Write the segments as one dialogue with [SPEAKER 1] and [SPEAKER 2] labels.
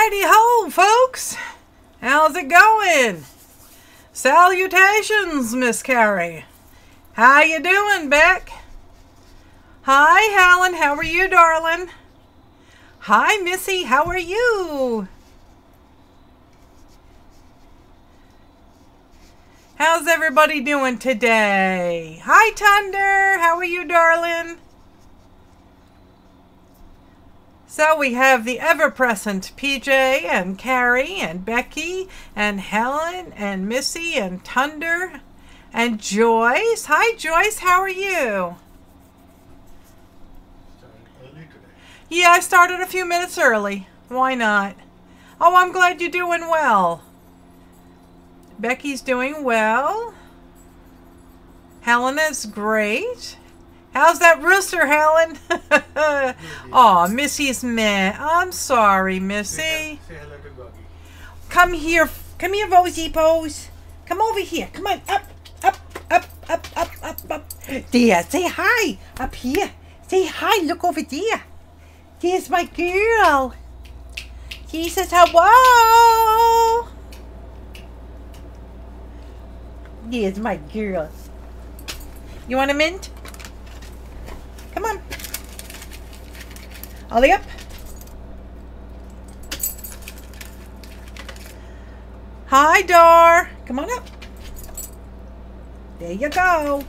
[SPEAKER 1] Righty ho, folks. How's it going? Salutations, Miss Carrie. How you doing, Beck? Hi, Helen. How are you, darling? Hi, Missy. How are you? How's everybody doing today? Hi, Thunder. How are you, darling? So we have the ever-present PJ and Carrie and Becky and Helen and Missy and Thunder and Joyce. Hi, Joyce. How are you?
[SPEAKER 2] Started early today.
[SPEAKER 1] Yeah, I started a few minutes early. Why not? Oh, I'm glad you're doing well. Becky's doing well. Helena's great. How's that rooster, Helen? Oh, Missy's meh. I'm sorry, Missy.
[SPEAKER 2] Say hello to Goggy.
[SPEAKER 1] Come here, Rosie Pose. Come over here. Come on, up. There, say hi. Up here. Say hi, look over there. There's my girl. She says hello. There's my girl. You want a mint? Come on. Ollie up. Hi, Dar. Come on up. There you go.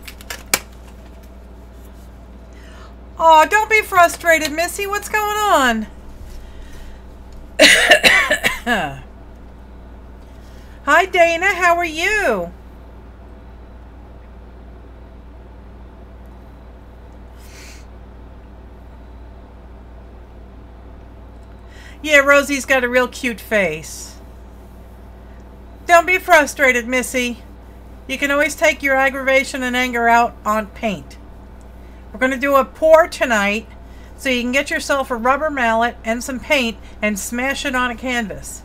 [SPEAKER 1] Oh, don't be frustrated, Missy. What's going on? Hi, Dana. How are you? Yeah, Rosie's got a real cute face. Don't be frustrated, Missy. You can always take your aggravation and anger out on paint. We're going to do a pour tonight, so you can get yourself a rubber mallet and some paint and smash it on a canvas.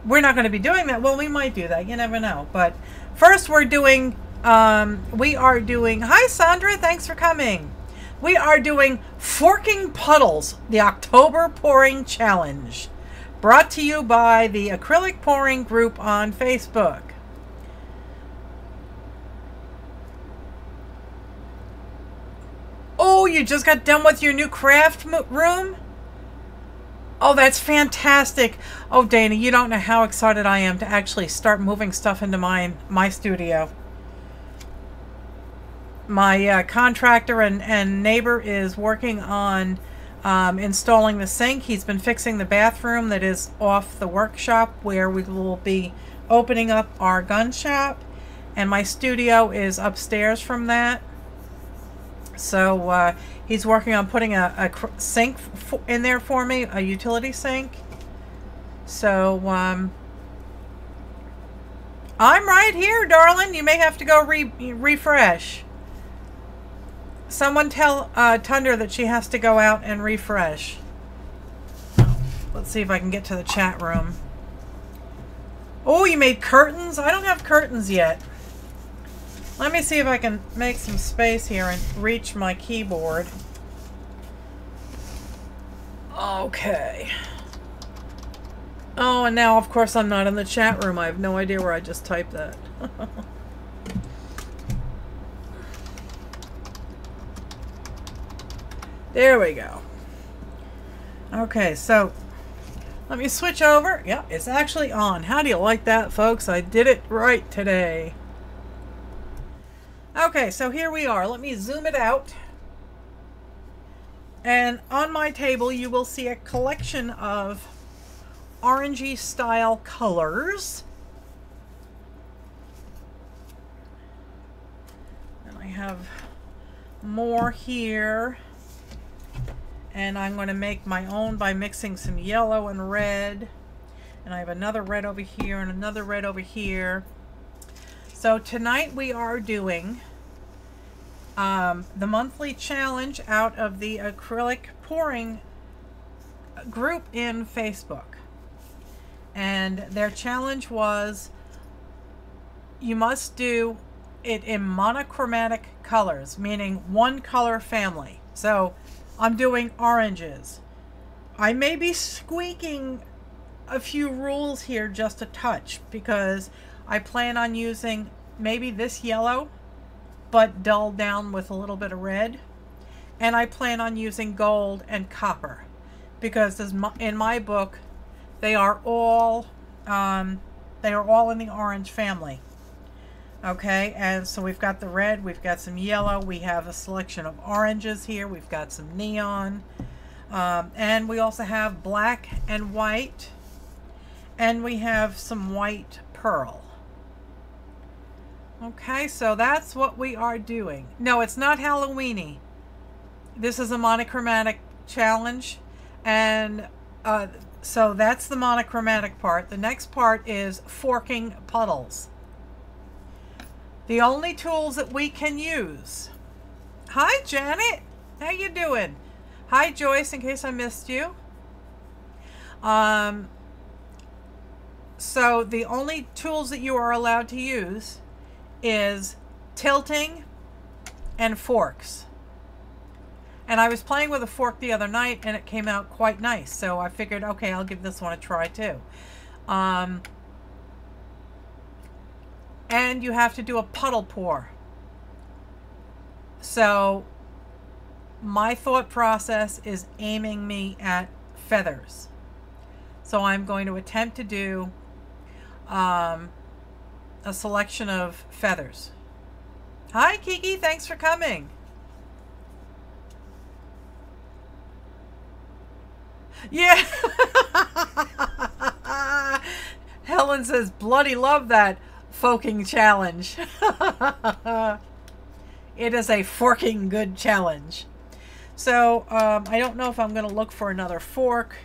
[SPEAKER 1] We're not going to be doing that. Well, we might do that. You never know. But first we are doing, hi Sandra, thanks for coming. We are doing Forking Puddles, the October Pouring Challenge, brought to you by the Acrylic Pouring Group on Facebook. Oh, you just got done with your new craft room? Oh, that's fantastic. Oh, Dana, you don't know how excited I am to actually start moving stuff into my studio. My contractor and neighbor is working on installing the sink. He's been fixing the bathroom that is off the workshop where we will be opening up our gun shop. And my studio is upstairs from that. So he's working on putting a sink in there for me, a utility sink. So I'm right here, darling. You may have to go refresh. Someone tell Thunder that she has to go out and refresh. Let's see if I can get to the chat room. Oh, you made curtains? I don't have curtains yet. Let me see if I can make some space here and reach my keyboard. Okay. Oh, and now, of course, I'm not in the chat room. I have no idea where I just typed that. There we go. Okay, so let me switch over. Yep, it's actually on. How do you like that, folks? I did it right today. Okay, so here we are. Let me zoom it out. And on my table, you will see a collection of orangey style colors. And I have more here. And I'm going to make my own by mixing some yellow and red. And I have another red over here and another red over here. So tonight we are doing the monthly challenge out of the acrylic pouring group in Facebook. And their challenge was you must do it in monochromatic colors, meaning one color family. So I'm doing oranges. I may be squeaking a few rules here, just a touch, because I plan on using maybe this yellow, but dulled down with a little bit of red. And I plan on using gold and copper, because in my book, they are all in the orange family. Okay, and so we've got the red, we've got some yellow, we have a selection of oranges here, we've got some neon, and we also have black and white, and we have some white pearl. Okay, so that's what we are doing. No, it's not Halloweeny. This is a monochromatic challenge, and so that's the monochromatic part. The next part is forking puddles. The only tools that we can use. Hi, Janet. How you doing? Hi, Joyce, in case I missed you. So the only tools that you are allowed to use is tilting and forks. And I was playing with a fork the other night, and it came out quite nice. So I figured, okay, I'll give this one a try too. And you have to do a puddle pour. So my thought process is aiming me at feathers. So I'm going to attempt to do a selection of feathers. Hi, Kiki. Thanks for coming. Yeah. Helen says, bloody love that forking challenge. It is a forking good challenge. So I don't know if I'm going to look for another fork,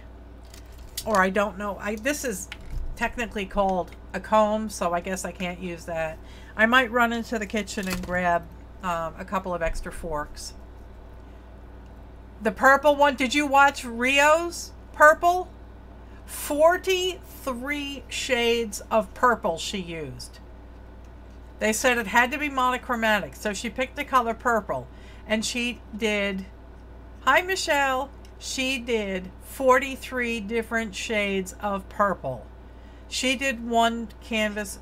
[SPEAKER 1] or I don't know. This is technically called a comb, so I guess I can't use that. I might run into the kitchen and grab a couple of extra forks. The purple one, did you watch Rio's purple? 43 shades of purple she used. They said it had to be monochromatic, so she picked the color purple, and she did, hi Michelle, she did 43 different shades of purple. She did one canvas,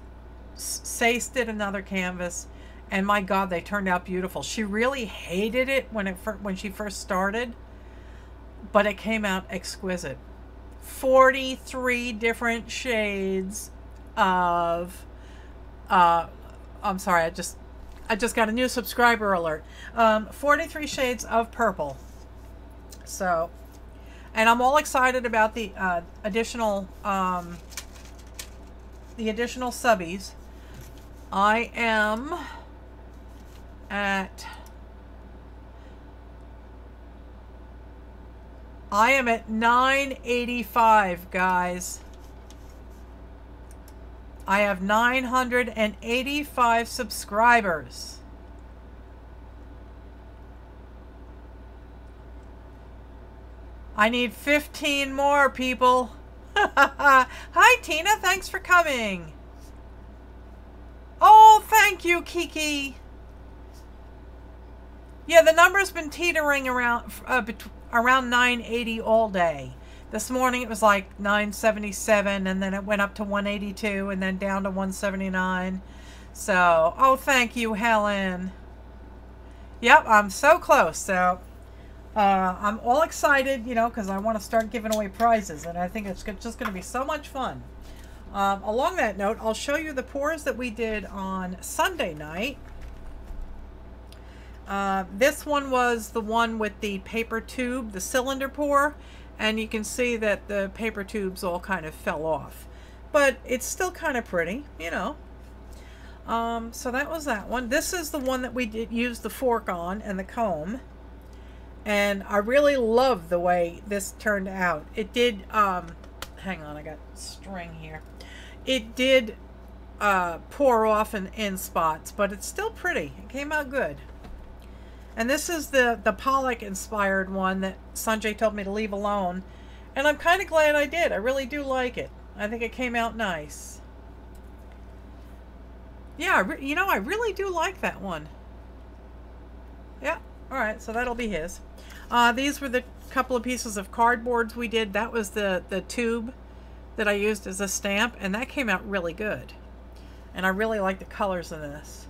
[SPEAKER 1] Sace did another canvas, and my God, they turned out beautiful. She really hated it when she first started, but it came out exquisite. 43 different shades of I'm sorry, I just got a new subscriber alert. 43 shades of purple. So, and I'm all excited about the additional subbies. I am at 985, guys. I have 985 subscribers. I need 15 more, people. Hi, Tina. Thanks for coming. Oh, thank you, Kiki. Yeah, the number's been teetering around 980 all day. This morning it was like 977, and then it went up to 182, and then down to 179. So, oh, thank you, Helen. Yep, I'm so close. So, I'm all excited, you know, because I want to start giving away prizes, and I think it's just going to be so much fun. Along that note, I'll show you the pours that we did on Sunday night. This one was the one with the paper tube, the cylinder pour, and you can see that the paper tubes all kind of fell off. But it's still kind of pretty, you know. So that was that one. This is the one that we used the fork on and the comb. And I really love the way this turned out. It did, hang on, I got string here. It did pour off in spots, but it's still pretty. It came out good. And this is the Pollock inspired one that Sanjay told me to leave alone. And I'm kind of glad I did. I really do like it. I think it came out nice. Yeah, you know, I really do like that one. Yeah, alright, so that'll be his. These were the couple of pieces of cardboards we did. That was the tube that I used as a stamp, and that came out really good. And I really like the colors in this.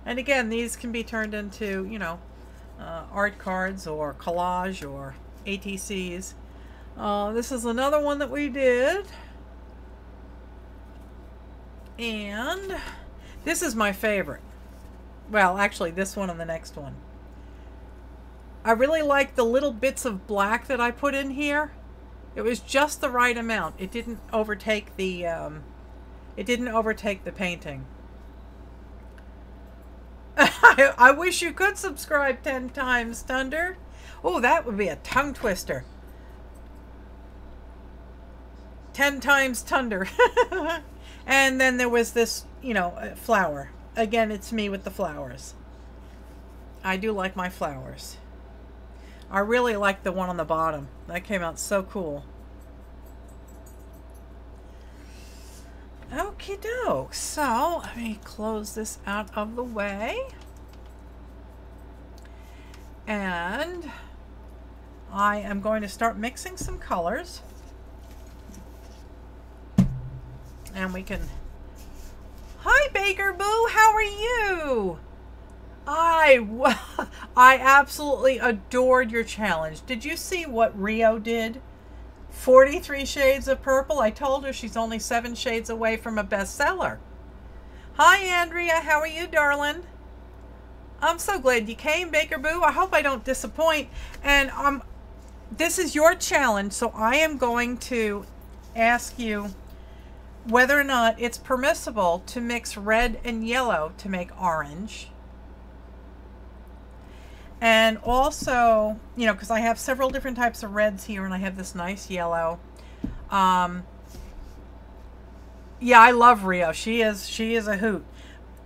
[SPEAKER 1] And again, these can be turned into, you know, art cards or collage or ATCs. This is another one that we did. And this is my favorite. Well, actually, this one and the next one. I really like the little bits of black that I put in here. It was just the right amount. It didn't overtake the painting. I wish you could subscribe 10 times, Thunder. Oh, that would be a tongue twister. 10 times Thunder. And then there was this, you know, flower. Again, it's me with the flowers. I do like my flowers. I really like the one on the bottom. That came out so cool. Okie doke. So, let me close this out of the way. And I am going to start mixing some colors. And we can... Hi, Baker Boo! How are you? I absolutely adored your challenge. Did you see what Rio did? 43 shades of purple. I told her she's only 7 shades away from a bestseller. Hi, Andrea. How are you, darling? I'm so glad you came, Baker Boo. I hope I don't disappoint. And this is your challenge, so I am going to ask you whether or not it's permissible to mix red and yellow to make orange. And also, you know, because I have several different types of reds here, and I have this nice yellow. Yeah, I love Rio. She is a hoot.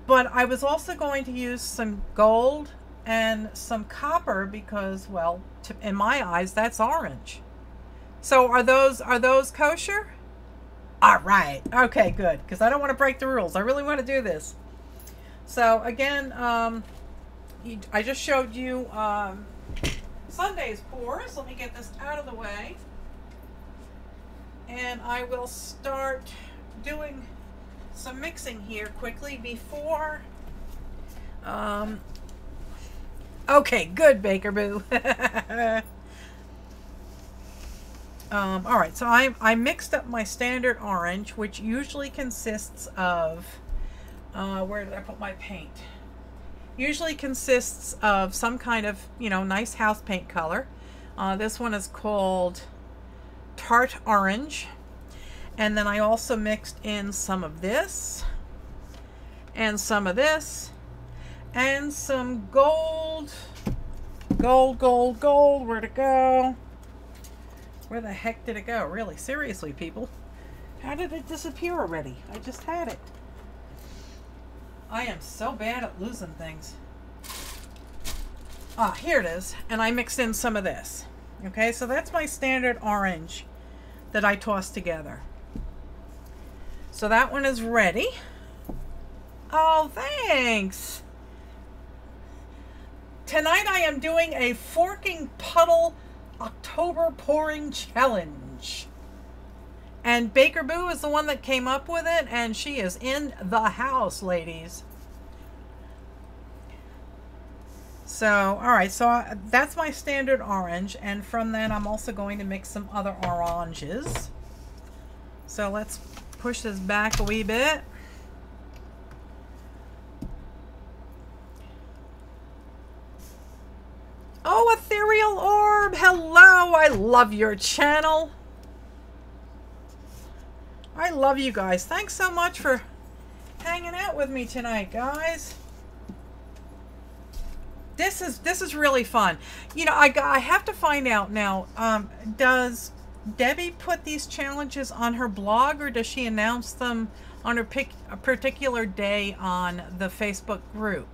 [SPEAKER 1] But I was also going to use some gold and some copper because, well, in my eyes, that's orange. So are those kosher? All right. Okay, good. Because I don't want to break the rules. I really want to do this. So again, I just showed you Sunday's pours. Let me get this out of the way. And I will start doing some mixing here quickly before... okay, good, Baker Boo. Alright, so I mixed up my standard orange, which usually consists of... where did I put my paint? Usually consists of some kind of, you know, nice house paint color. This one is called Tart Orange. And then I also mixed in some of this, and some of this, and some gold. Gold, gold, gold. Where'd it go? Where the heck did it go? Really, seriously, people. How did it disappear already? I just had it. I am so bad at losing things. Ah, here it is. And I mixed in some of this. Okay, so that's my standard orange that I tossed together. So that one is ready. Oh, thanks. Tonight I am doing a forking puddle October pouring challenge. And Baker Boo is the one that came up with it, and she is in the house, ladies. So, alright, so that's my standard orange, and from that I'm also going to mix some other oranges. So let's push this back a wee bit. Oh, Ethereal Orb! Hello! I love your channel. I love you guys. Thanks so much for hanging out with me tonight, guys. This is really fun. You know, I have to find out now, does Debbie put these challenges on her blog, or does she announce them on a particular day on the Facebook group?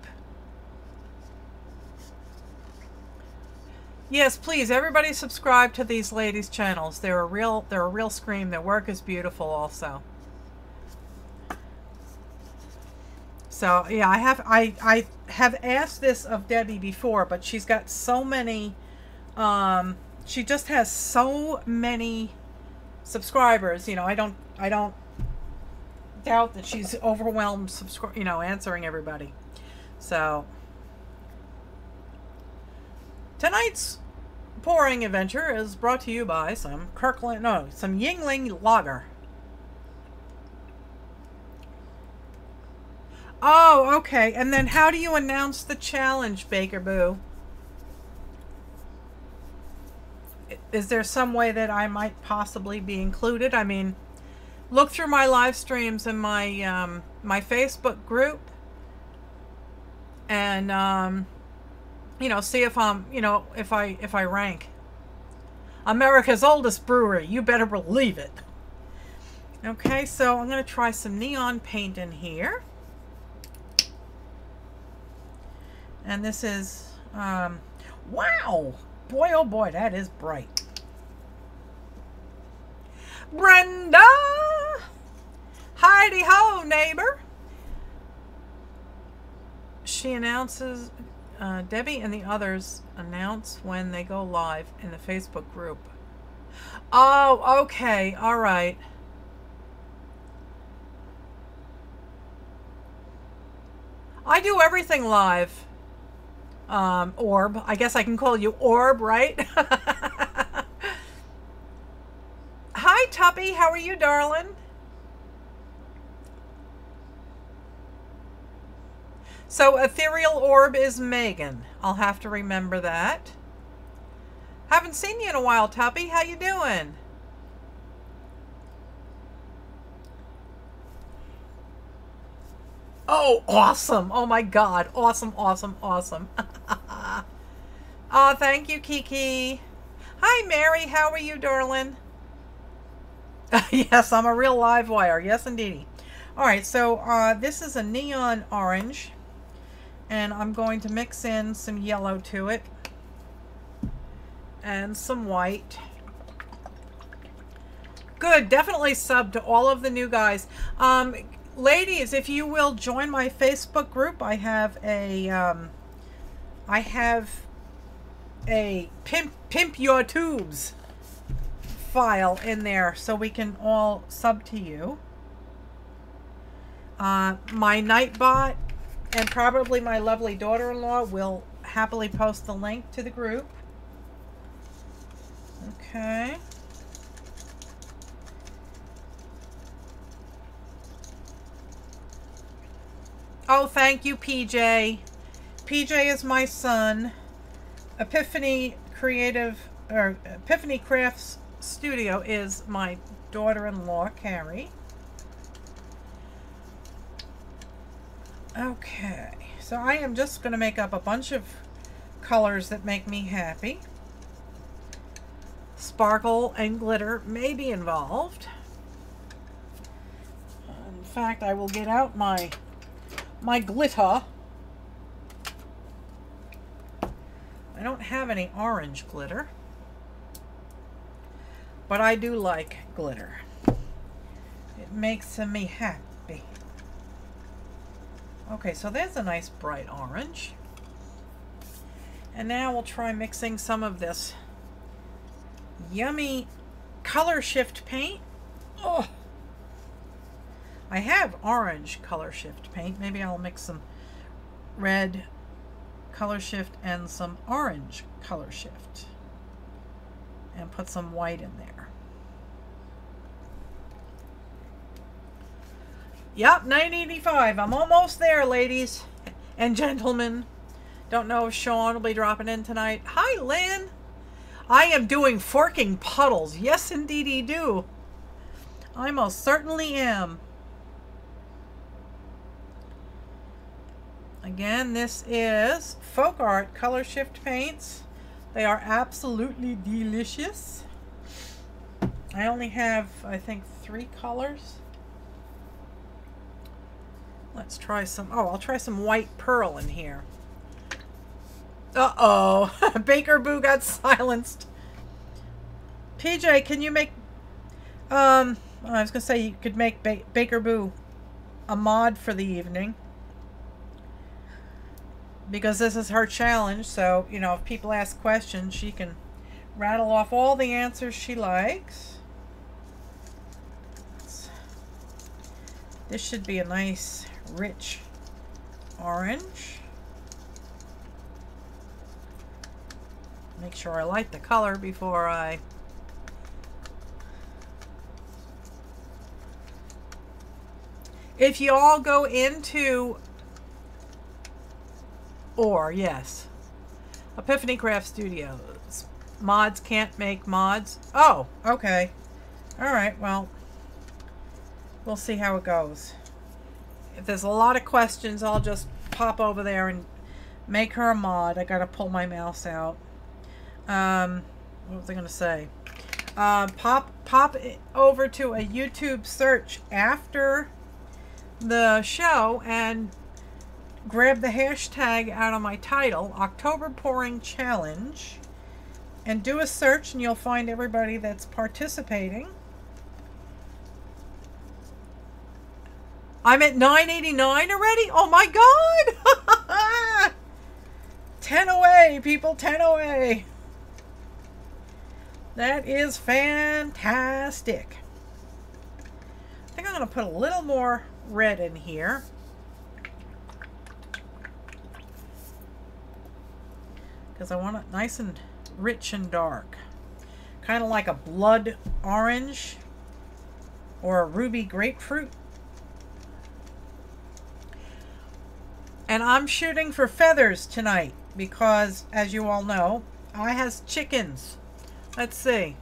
[SPEAKER 1] Yes, please, everybody subscribe to these ladies' channels. They're a real scream. Their work is beautiful also. So yeah, I have asked this of Debbie before, but she's got so many, she just has so many subscribers. You know, I don't I don't doubt that she's overwhelmed, answering everybody. So tonight's pouring adventure is brought to you by some Yingling Lager. Oh, okay. And then how do you announce the challenge, Baker Boo? Is there some way that I might possibly be included? I mean, look through my live streams in my my Facebook group, and see if I'm if I rank. America's oldest brewery. You better believe it. Okay, so I'm gonna try some neon paint in here. And this is, wow! Boy, oh boy, that is bright. Brenda! Heidi-ho, neighbor! She announces, Debbie and the others announce when they go live in the Facebook group. Oh, okay, alright. I do everything live. Orb. I guess I can call you Orb, right? Hi, Tuppy. How are you, darling? So, Ethereal Orb is Megan. I'll have to remember that. Haven't seen you in a while, Tuppy. How you doing? Oh, awesome. Oh, my God. Awesome, awesome, awesome. Oh, thank you, Kiki. Hi, Mary. How are you, darling? Yes, I'm a real live wire. Yes, indeedy. All right, so this is a neon orange, and I'm going to mix in some yellow to it and some white. Good. Definitely sub to all of the new guys. Ladies, if you will join my Facebook group, I have a pimp your tubes file in there so we can all sub to you. My Nightbot and probably my lovely daughter-in-law will happily post the link to the group. Okay. Oh, thank you, PJ. PJ is my son. Epiphany Crafts Studio is my daughter-in-law, Carrie. Okay, so I am just going to make up a bunch of colors that make me happy. Sparkle and glitter may be involved. In fact, I will get out my glitter. I don't have any orange glitter, but I do like glitter. It makes me happy. Okay, so there's a nice bright orange. And now we'll try mixing some of this yummy color shift paint. Oh, I have orange color shift paint. Maybe I'll mix some red color shift and some orange color shift and put some white in there. Yep, 985. I'm almost there, ladies and gentlemen. Don't know if Sean will be dropping in tonight. Hi, Lynn. I am doing forking puddles. Yes, indeedy do. I most certainly am. Again, this is Folk Art Color Shift Paints. They are absolutely delicious. I only have, I think, 3 colors. Let's try some, oh, I'll try some white pearl in here. Uh-oh, Baker Boo got silenced. PJ, can you make, I was going to say you could make Baker Boo a mod for the evening. Because this is her challenge, so, you know, if people ask questions, she can rattle off all the answers she likes. Let's This should be a nice, rich orange. Make sure I like the color before I... If you all go into... yes. Epiphany Craft Studios. Mods can't make mods. Oh, okay. Alright, well, we'll see how it goes. If there's a lot of questions, I'll just pop over there and make her a mod. I gotta pull my mouse out. What was I gonna say? Pop over to a YouTube search after the show and grab the hashtag out of my title, October Pouring Challenge, and do a search and you'll find everybody that's participating. I'm at 989 already? Oh my god! 10 away, people, 10 away. That is fantastic. I think I'm going to put a little more red in here. Because I want it nice and rich and dark. Kind of like a blood orange or a ruby grapefruit. And I'm shooting for feathers tonight because, as you all know, I has chickens. Let's see.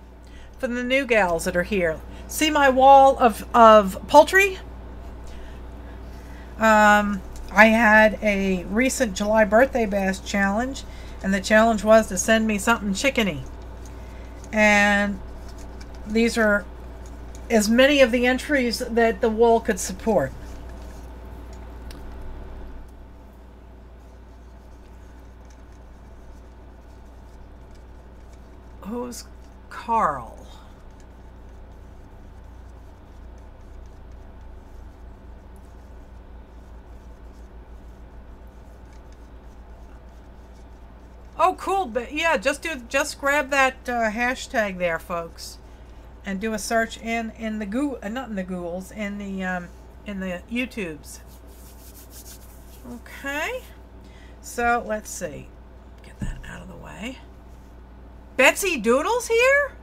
[SPEAKER 1] For the new gals that are here. See my wall of poultry? I had a recent July birthday bash challenge, and the challenge was to send me something chickeny. And these are as many of the entries that the wall could support. Who's Carl? Oh, cool! But yeah, just grab that hashtag there, folks, and do a search in the not in the Googles, in the YouTubes. Okay, so let's see. Get that out of the way. Betsy Doodle's here?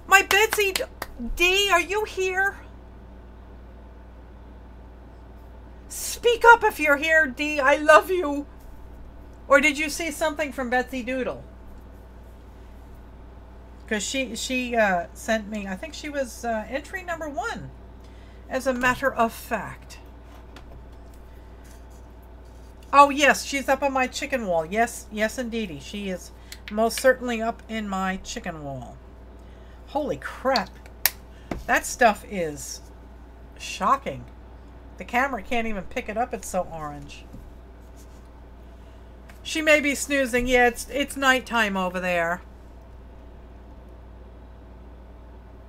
[SPEAKER 1] My Betsy D, are you here? Speak up if you're here, D. I love you. Or did you see something from Betsy Doodle? Because she sent me, I think she was entry number 1, as a matter of fact. Oh, yes, she's up on my chicken wall. Yes, indeedy. She is most certainly up in my chicken wall. Holy crap. That stuff is shocking. The camera can't even pick it up. It's so orange. She may be snoozing. Yeah, it's nighttime over there.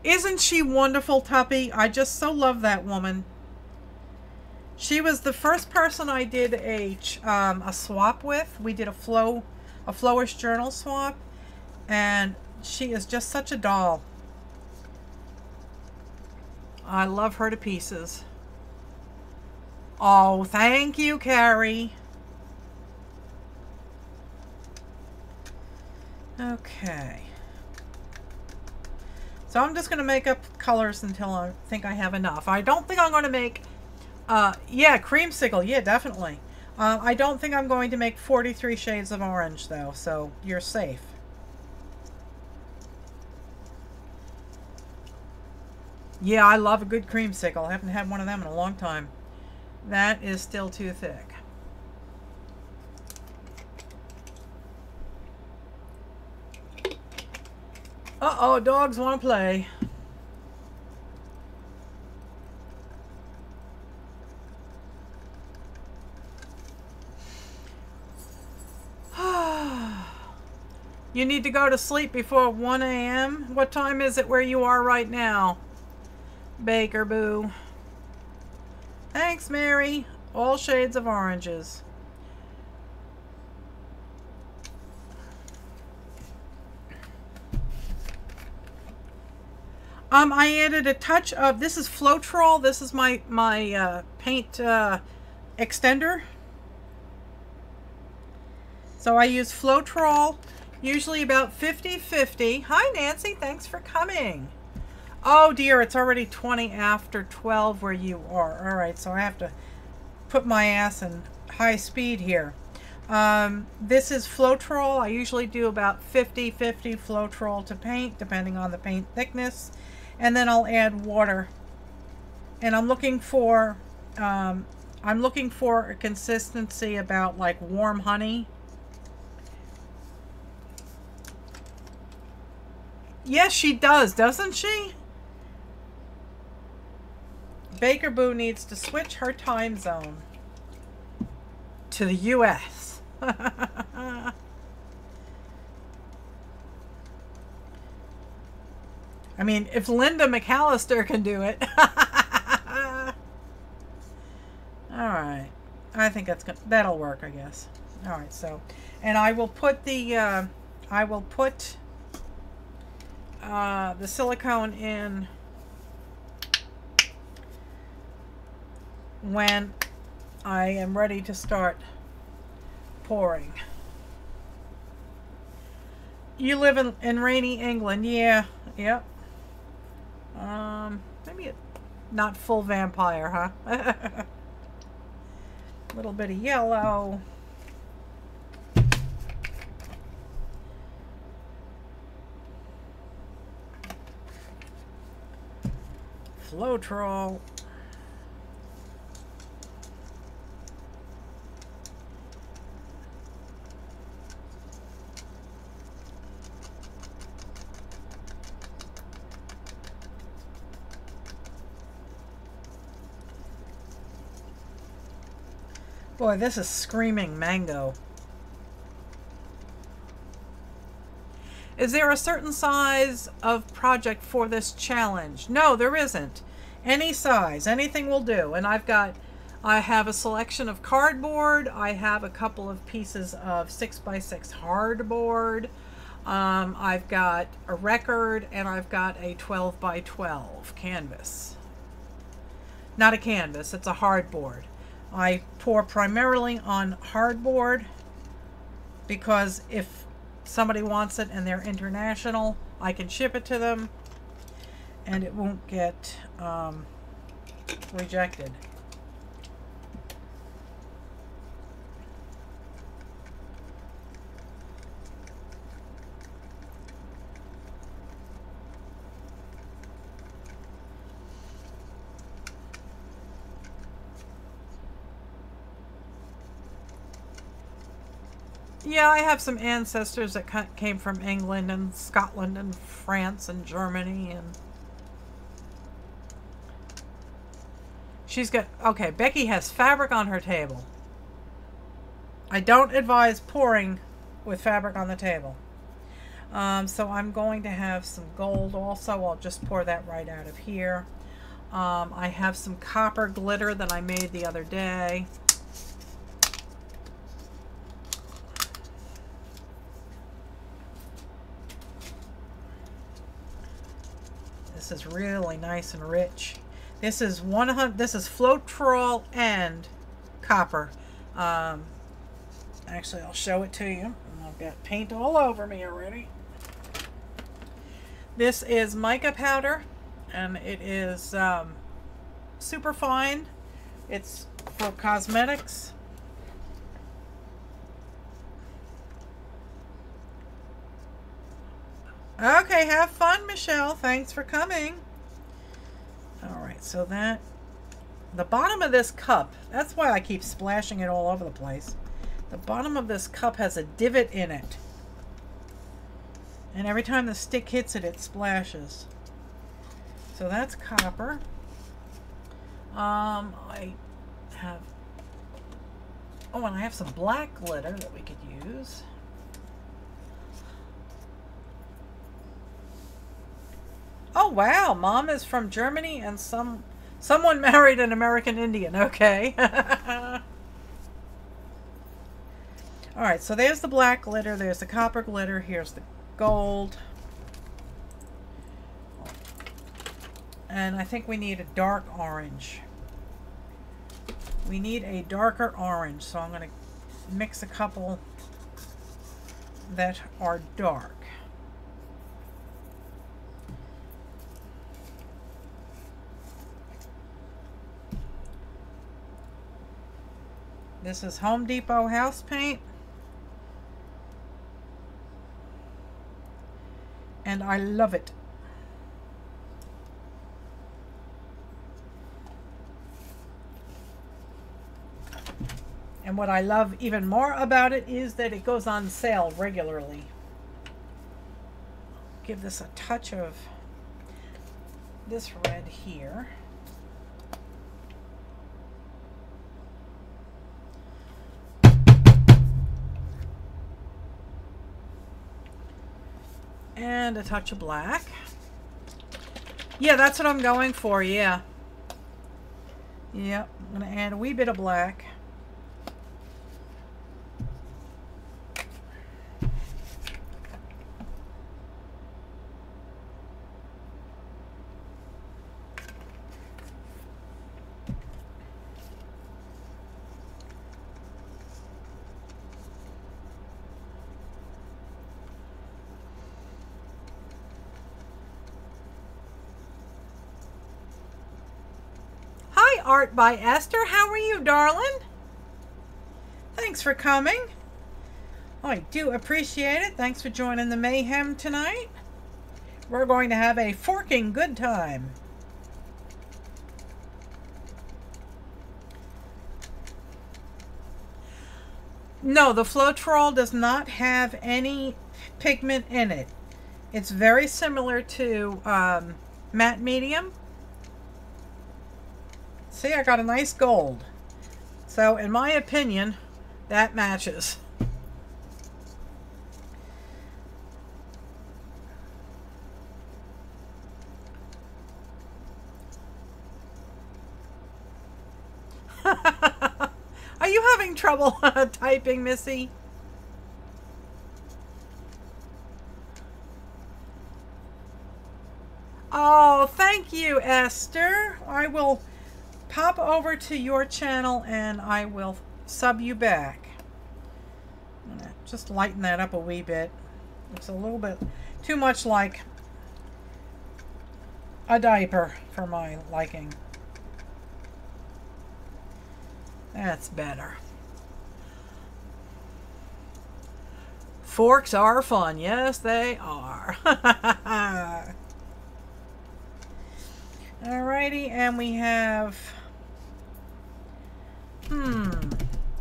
[SPEAKER 1] Isn't she wonderful, Tuppy? I just so love that woman. She was the first person I did a swap with. We did a Flowish journal swap, and she is just such a doll. I love her to pieces. Oh, thank you, Carrie. Okay. So I'm just going to make up colors until I think I have enough. I don't think I'm going to make, yeah, creamsicle. Yeah, definitely. I don't think I'm going to make 43 shades of orange, though, so you're safe. Yeah, I love a good creamsicle. I haven't had one of them in a long time. That is still too thick. Uh-oh, dogs want to play. You need to go to sleep before 1 a.m.? What time is it where you are right now? Baker Boo. Thanks, Mary. All shades of oranges. I added a touch of, this is Floetrol. This is my paint extender. So I use Floetrol, usually about 50-50. Hi Nancy, thanks for coming. Oh dear, it's already 20 after 12 where you are. All right, so I have to put my ass in high speed here. This is Floetrol. I usually do about 50-50 Floetrol to paint, depending on the paint thickness. And then I'll add water. And I'm looking for a consistency about like warm honey. Yes, she does, doesn't she? Baker Boo needs to switch her time zone to the US. I mean, if Linda McAllister can do it. Alright. I think that'll work, I guess. Alright, so, and I will put the silicone in when I am ready to start pouring. You live in rainy England. Yeah. Yep. Maybe not full vampire, huh? A little bit of yellow. Floetrol. Boy, this is screaming mango. Is there a certain size of project for this challenge? No, there isn't. Any size, anything will do. And I have a selection of cardboard. I have a couple of pieces of 6x6 hardboard. I've got a record, and I've got a 12x12 canvas. Not a canvas, it's a hardboard. I pour primarily on hardboard because if somebody wants it and they're international, I can ship it to them and it won't get rejected. Yeah, I have some ancestors that came from England and Scotland and France and Germany, and she's got, okay, Becky has fabric on her table. I don't advise pouring with fabric on the table. So I'm going to have some gold also. I'll just pour that right out of here. I have some copper glitter that I made the other day. This is really nice and rich. This is Floetrol and copper. Actually, I'll show it to you. I've got paint all over me already. This is mica powder, and it is super fine. It's for cosmetics. Okay, have fun, Michelle. Thanks for coming. Alright, so that, the bottom of this cup, that's why I keep splashing it all over the place. The bottom of this cup has a divot in it. And every time the stick hits it, it splashes. So that's copper. I have, oh, and I have some black glitter that we could use. Oh wow, Mom is from Germany and someone married an American Indian. Okay. Alright, so there's the black glitter, there's the copper glitter, here's the gold. And I think we need a dark orange. We need a darker orange, so I'm going to mix a couple that are dark. This is Home Depot house paint. And I love it. And what I love even more about it is that it goes on sale regularly. Give this a touch of this red here. And a touch of black. Yeah, that's what I'm going for, yeah. Yep, I'm going to add a wee bit of black. Art by Esther. How are you, darling? Thanks for coming. I do appreciate it. Thanks for joining the mayhem tonight. We're going to have a forking good time. No, the Floetrol does not have any pigment in it. It's very similar to matte medium. See, I got a nice gold. So, in my opinion, that matches. Are you having trouble typing, Missy? Oh, thank you, Esther. I will pop over to your channel and I will sub you back. I'm gonna just lighten that up a wee bit. Looks a little bit too much like a diaper for my liking. That's better. Forks are fun. Yes, they are. Alrighty, and we have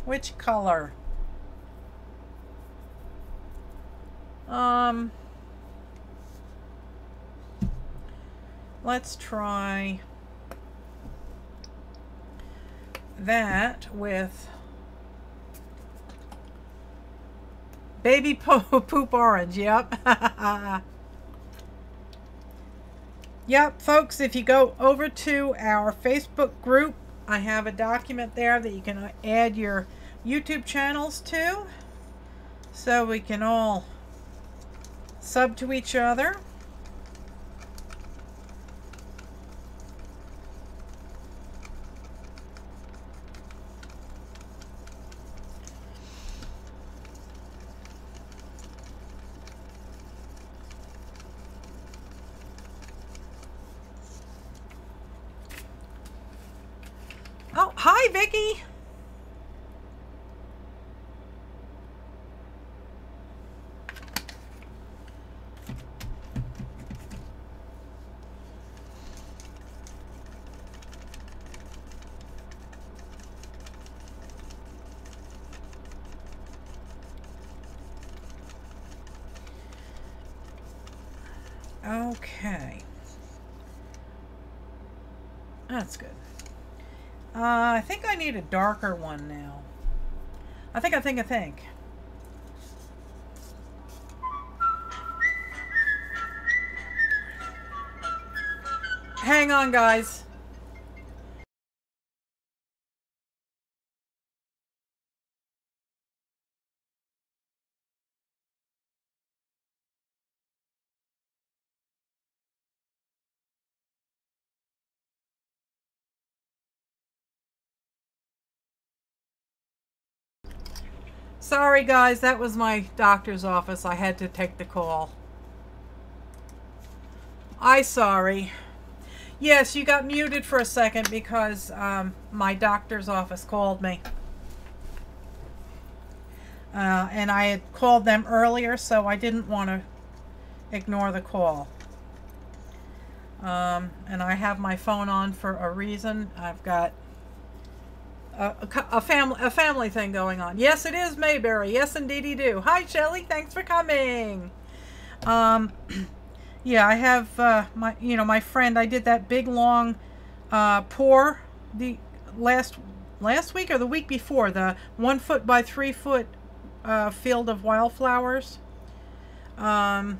[SPEAKER 1] which color? Let's try that with baby poop orange. Yep. Yep, folks, if you go over to our Facebook group, I have a document there that you can add your YouTube channels to, so we can all sub to each other. Oh, hi, Vicky. Okay. That's good. I think I need a darker one now. I think. Hang on, guys. Sorry guys, that was my doctor's office. I had to take the call. Sorry. Yes, you got muted for a second because my doctor's office called me. And I had called them earlier, so I didn't want to ignore the call. And I have my phone on for a reason. I've got a family thing going on. Yes, it is Mayberry. Yes, indeedy do. Hi, Shelly. Thanks for coming. Yeah, I have my friend. I did that big long pour the last week or the week before, the 1 foot by 3 foot field of wildflowers. That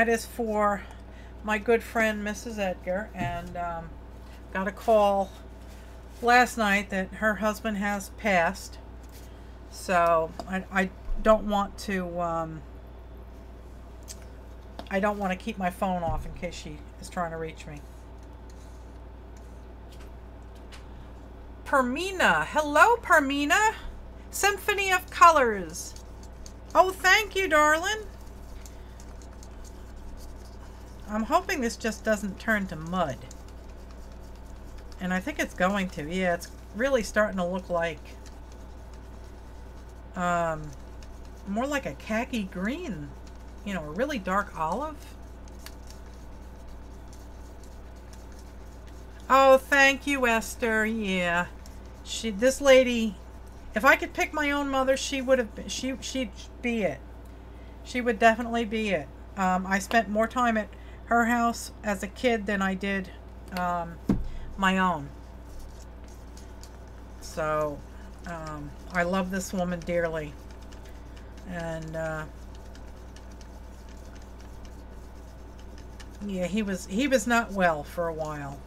[SPEAKER 1] is for my good friend Mrs. Edgar, and got a call last night that her husband has passed. So I don't want to keep my phone off in case she is trying to reach me. Permina. Hello, Permina. Symphony of Colors. Oh, thank you, darling. I'm hoping this just doesn't turn to mud. And I think it's going to. Yeah, it's really starting to look like more like a khaki green. You know, a really dark olive. Oh, thank you, Esther. Yeah. This lady, if I could pick my own mother, she would have been, she'd be it. She would definitely be it. I spent more time at her house as a kid than I did my own. So I love this woman dearly, and yeah, he was not well for a while.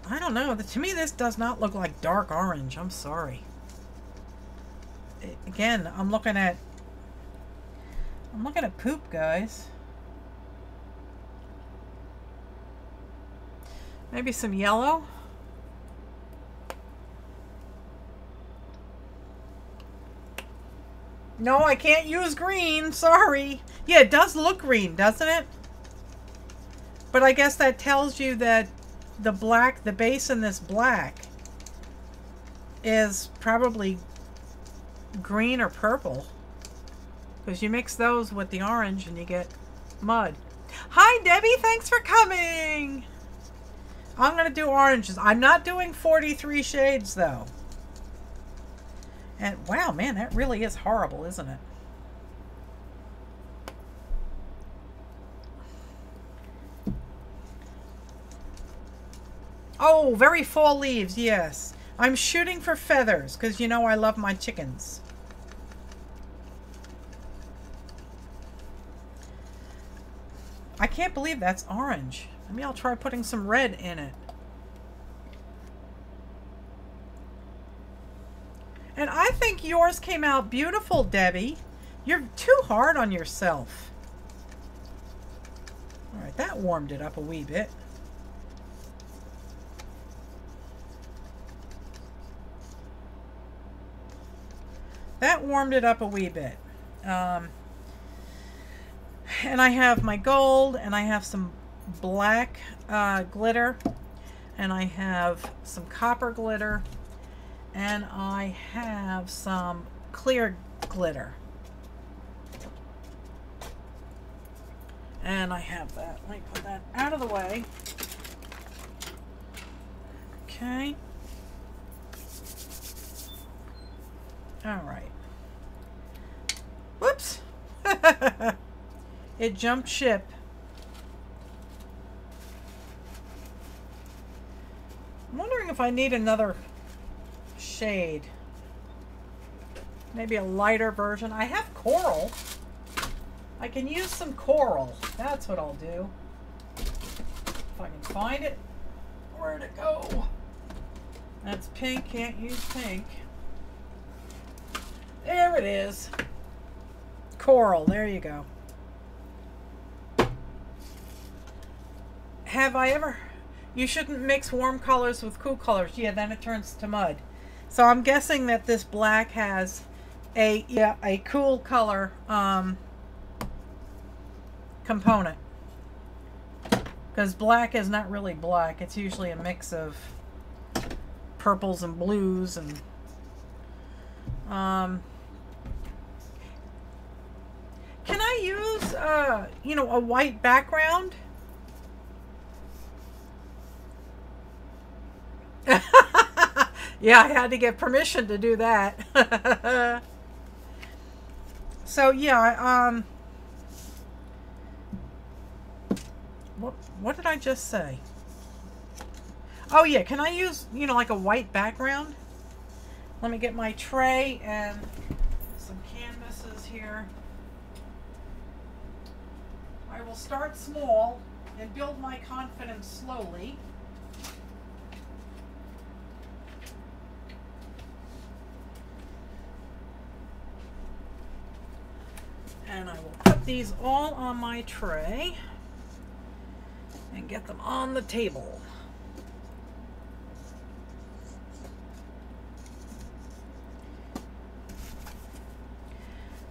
[SPEAKER 1] I don't know. To me, this does not look like dark orange. I'm sorry. Again, I'm looking at poop, guys. Maybe some yellow. No, I can't use green. Sorry. Yeah, it does look green, doesn't it? But I guess that tells you that the base in this black is probably green or purple. Because you mix those with the orange and you get mud. Hi, Debbie. Thanks for coming. I'm going to do oranges. I'm not doing 43 shades, though. And wow, man, that really is horrible, isn't it? Oh, very fall leaves, yes. I'm shooting for feathers because you know I love my chickens. I can't believe that's orange. Maybe I'll try putting some red in it. And I think yours came out beautiful, Debbie. You're too hard on yourself. All right, that warmed it up a wee bit. That warmed it up a wee bit. And I have my gold, and I have some black glitter, and I have some copper glitter, and I have some clear glitter. And I have that. Let me put that out of the way. Okay. All right. Whoops. It jumped ship. I'm wondering if I need another shade. Maybe a lighter version. I have coral. I can use some coral. That's what I'll do. If I can find it. Where'd it go? That's pink. Can't use pink. There it is. Coral. There you go. Have I ever... You shouldn't mix warm colors with cool colors. Yeah, then it turns to mud. So I'm guessing that this black has a cool color component, because black is not really black. It's usually a mix of purples and blues and can I use a white background? Yeah, I had to get permission to do that. So yeah, what did I just say? Oh yeah, can I use, like a white background? Let me get my tray and some canvases here. I will start small and build my confidence slowly. And I will put these all on my tray and get them on the table.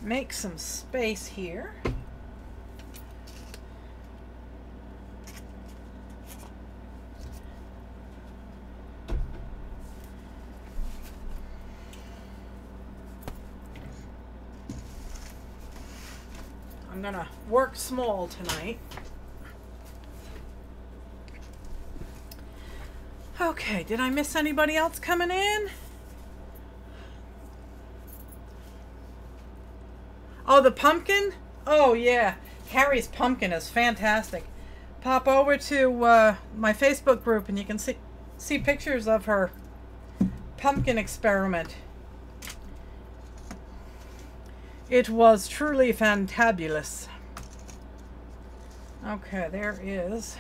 [SPEAKER 1] Make some space here. I'm gonna work small tonight. Okay, did I miss anybody else coming in? Oh, the pumpkin? Oh yeah, Carrie's pumpkin is fantastic. Pop over to my Facebook group and you can see pictures of her pumpkin experiment. It was truly fantabulous. Okay, there is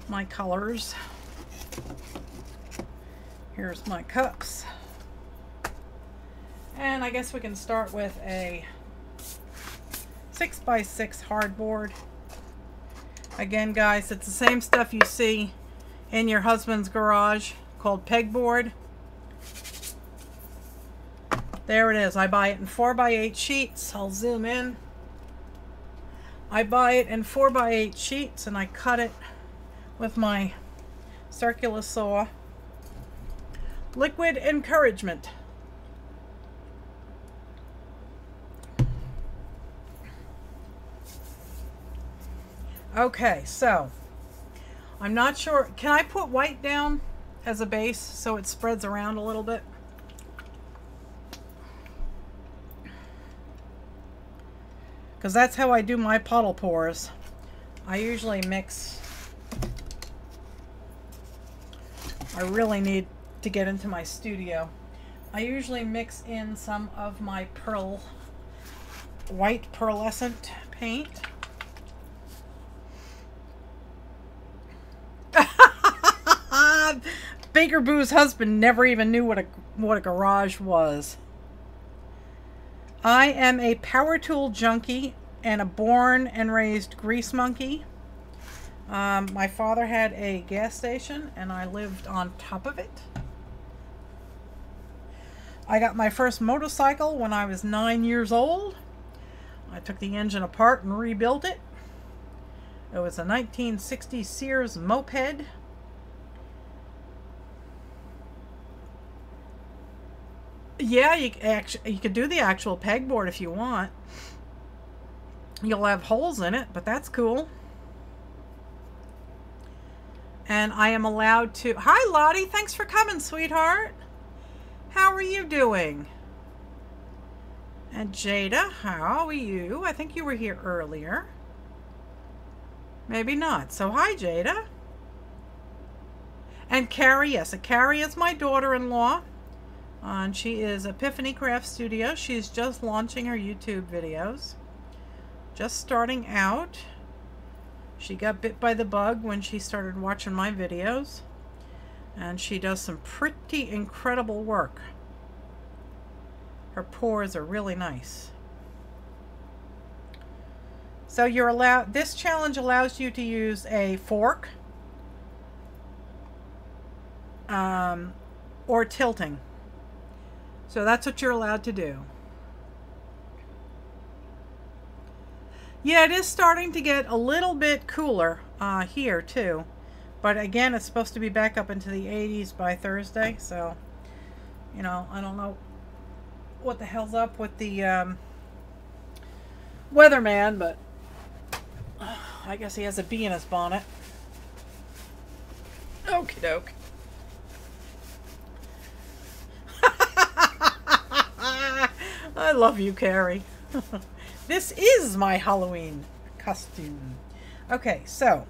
[SPEAKER 1] my colors. Here's my cups. And I guess we can start with a 6x6 hardboard. Again, guys, it's the same stuff you see in your husband's garage called pegboard. There it is. I buy it in 4x8 sheets. I'll zoom in. I buy it in 4x8 sheets and I cut it with my circular saw. Liquid encouragement. Okay, so I'm not sure. Can I put white down as a base so it spreads around a little bit? Because that's how I do my puddle pours. I usually mix. I really need to get into my studio. I usually mix in some of my white pearlescent paint. Baker Boo's husband never even knew what a garage was. I am a power tool junkie and a born and raised grease monkey. My father had a gas station and I lived on top of it. I got my first motorcycle when I was 9 years old. I took the engine apart and rebuilt it. It was a 1960 Sears moped. Yeah, you could do the actual pegboard if you want. You'll have holes in it, but that's cool. And I am allowed to... Hi, Lottie. Thanks for coming, sweetheart. How are you doing? And Jada, how are you? I think you were here earlier. Maybe not. So, hi, Jada. And Carrie, yes. Carrie is my daughter-in-law. And she is Epiphany Craft Studio. She's just launching her YouTube videos. Just starting out. She got bit by the bug when she started watching my videos. And she does some pretty incredible work. Her pours are really nice. So you're allowed, this challenge allows you to use a fork. or tilting. So that's what you're allowed to do. Yeah, it is starting to get a little bit cooler here too. But again, it's supposed to be back up into the 80s by Thursday. So, you know, I don't know what the hell's up with the weatherman, but I guess he has a bee in his bonnet. Okie doke. I love you, Carrie. This is my Halloween costume. Okay, so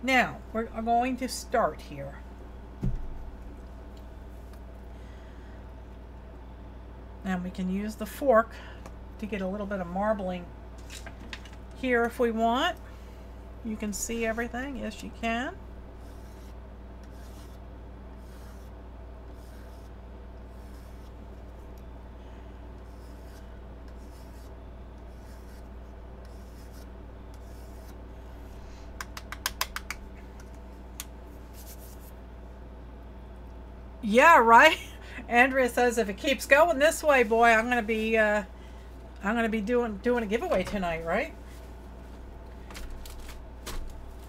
[SPEAKER 1] now we're going to start here. And we can use the fork to get a little bit of marbling here if we want. You can see everything. Yes, you can. Yeah, right. Andrea says if it keeps going this way, boy, I'm gonna be doing a giveaway tonight, right?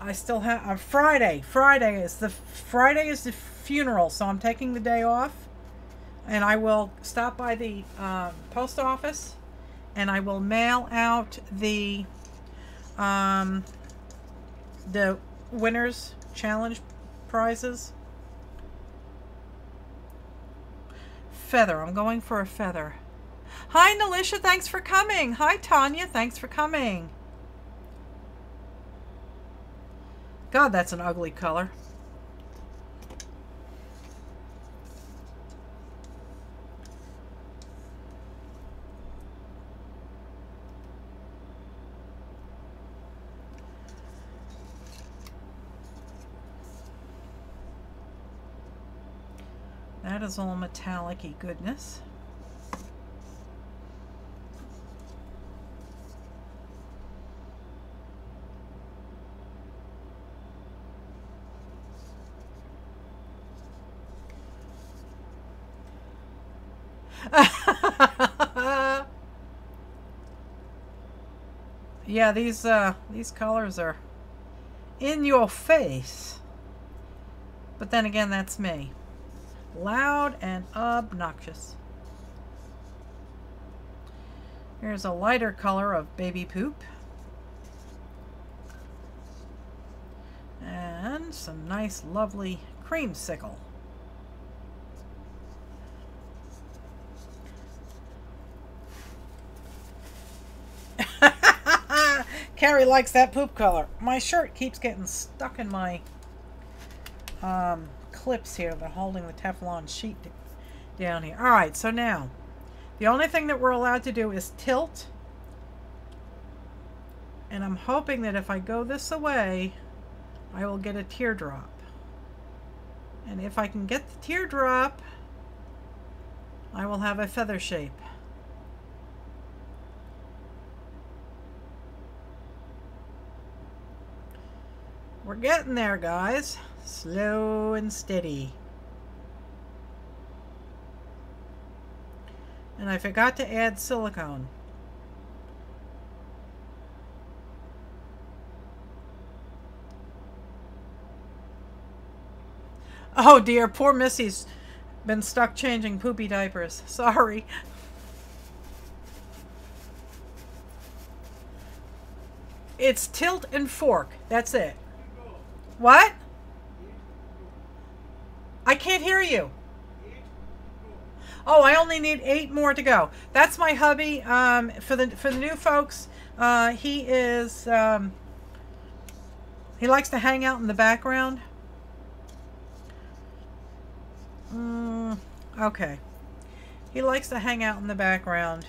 [SPEAKER 1] I still have Friday. Friday is the funeral, so I'm taking the day off, and I will stop by the post office, and I will mail out the winners challenge prizes. Feather. I'm going for a feather. Hi, Nalisha. Thanks for coming. Hi, Tanya. Thanks for coming. God, that's an ugly color. That is all metallic-y goodness. Yeah, these colors are in your face. But then again, that's me. Loud and obnoxious. Here's a lighter color of baby poop. And some nice, lovely creamsicle. Carrie likes that poop color. My shirt keeps getting stuck in my clips here that are holding the Teflon sheet down here. Alright, so now the only thing that we're allowed to do is tilt, and I'm hoping that if I go this away I will get a teardrop, and if I can get the teardrop I will have a feather shape. We're getting there, guys. Slow and steady. And I forgot to add silicone. Oh dear, poor Missy's been stuck changing poopy diapers. Sorry. It's tilt and fork. That's it. What? I can't hear you. Oh, I only need 8 more to go. That's my hubby. For the new folks, he likes to hang out in the background. Okay. He likes to hang out in the background.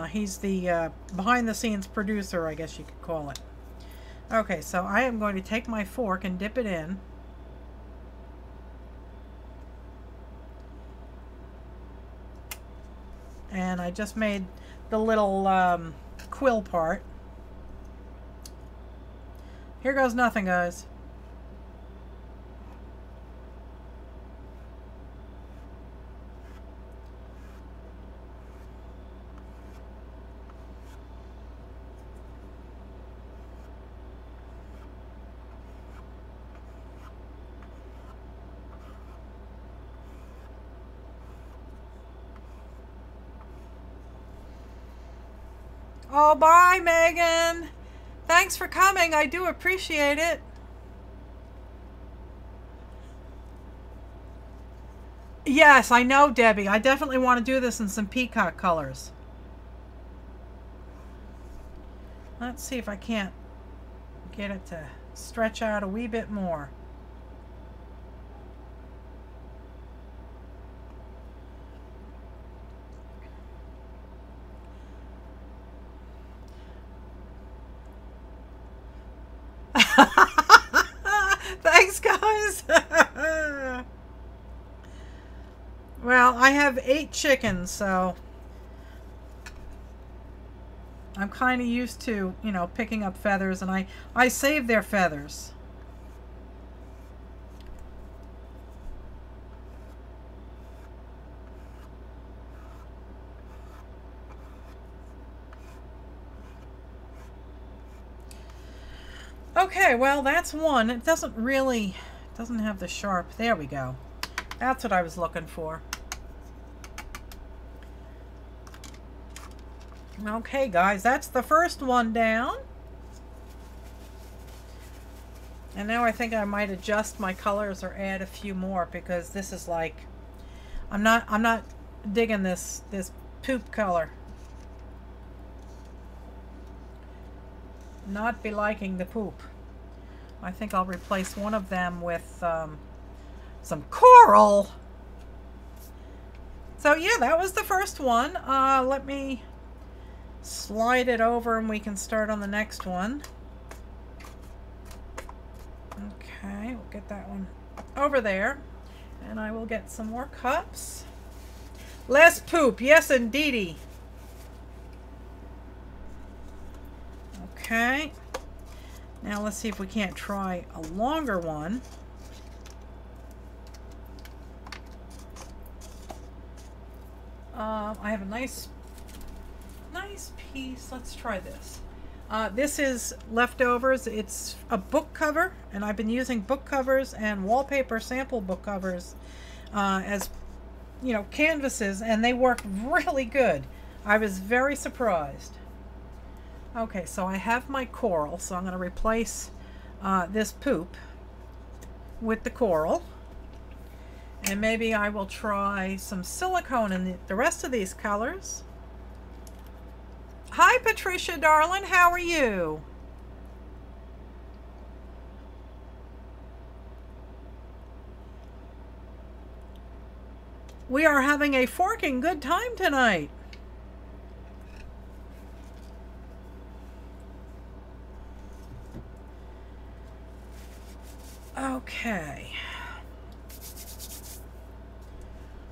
[SPEAKER 1] He's the behind-the-scenes producer, I guess you could call it. Okay, so I am going to take my fork and dip it in. And I just made the little quill part. Here goes nothing, guys. Oh, bye, Megan. Thanks for coming. I do appreciate it. Yes, I know, Debbie. I definitely want to do this in some peacock colors. Let's see if I can't get it to stretch out a wee bit more. Thanks, guys. Well, I have 8 chickens, so I'm kind of used to, you know, picking up feathers, and I save their feathers. Okay, well, that's one. It doesn't have the sharp. There we go. That's what I was looking for. Okay, guys, that's the first one down. And now I think I might adjust my colors or add a few more, because this is like, I'm not digging this poop color. Not be liking the poop. I think I'll replace one of them with some coral. So yeah, that was the first one. Let me slide it over and we can start on the next one. Okay, we'll get that one over there, and I will get some more cups. Less poop, yes indeedy. Okay, now let's see if we can't try a longer one. I have a nice piece. Let's try this. This is leftovers. It's a book cover, and I've been using book covers and wallpaper sample book covers as, you know, canvases, and they work really good. I was very surprised. Okay, so I have my coral, so I'm going to replace this poop with the coral. And maybe I will try some silicone in the rest of these colors. Hi, Patricia, darling. How are you? We are having a forking good time tonight. Okay.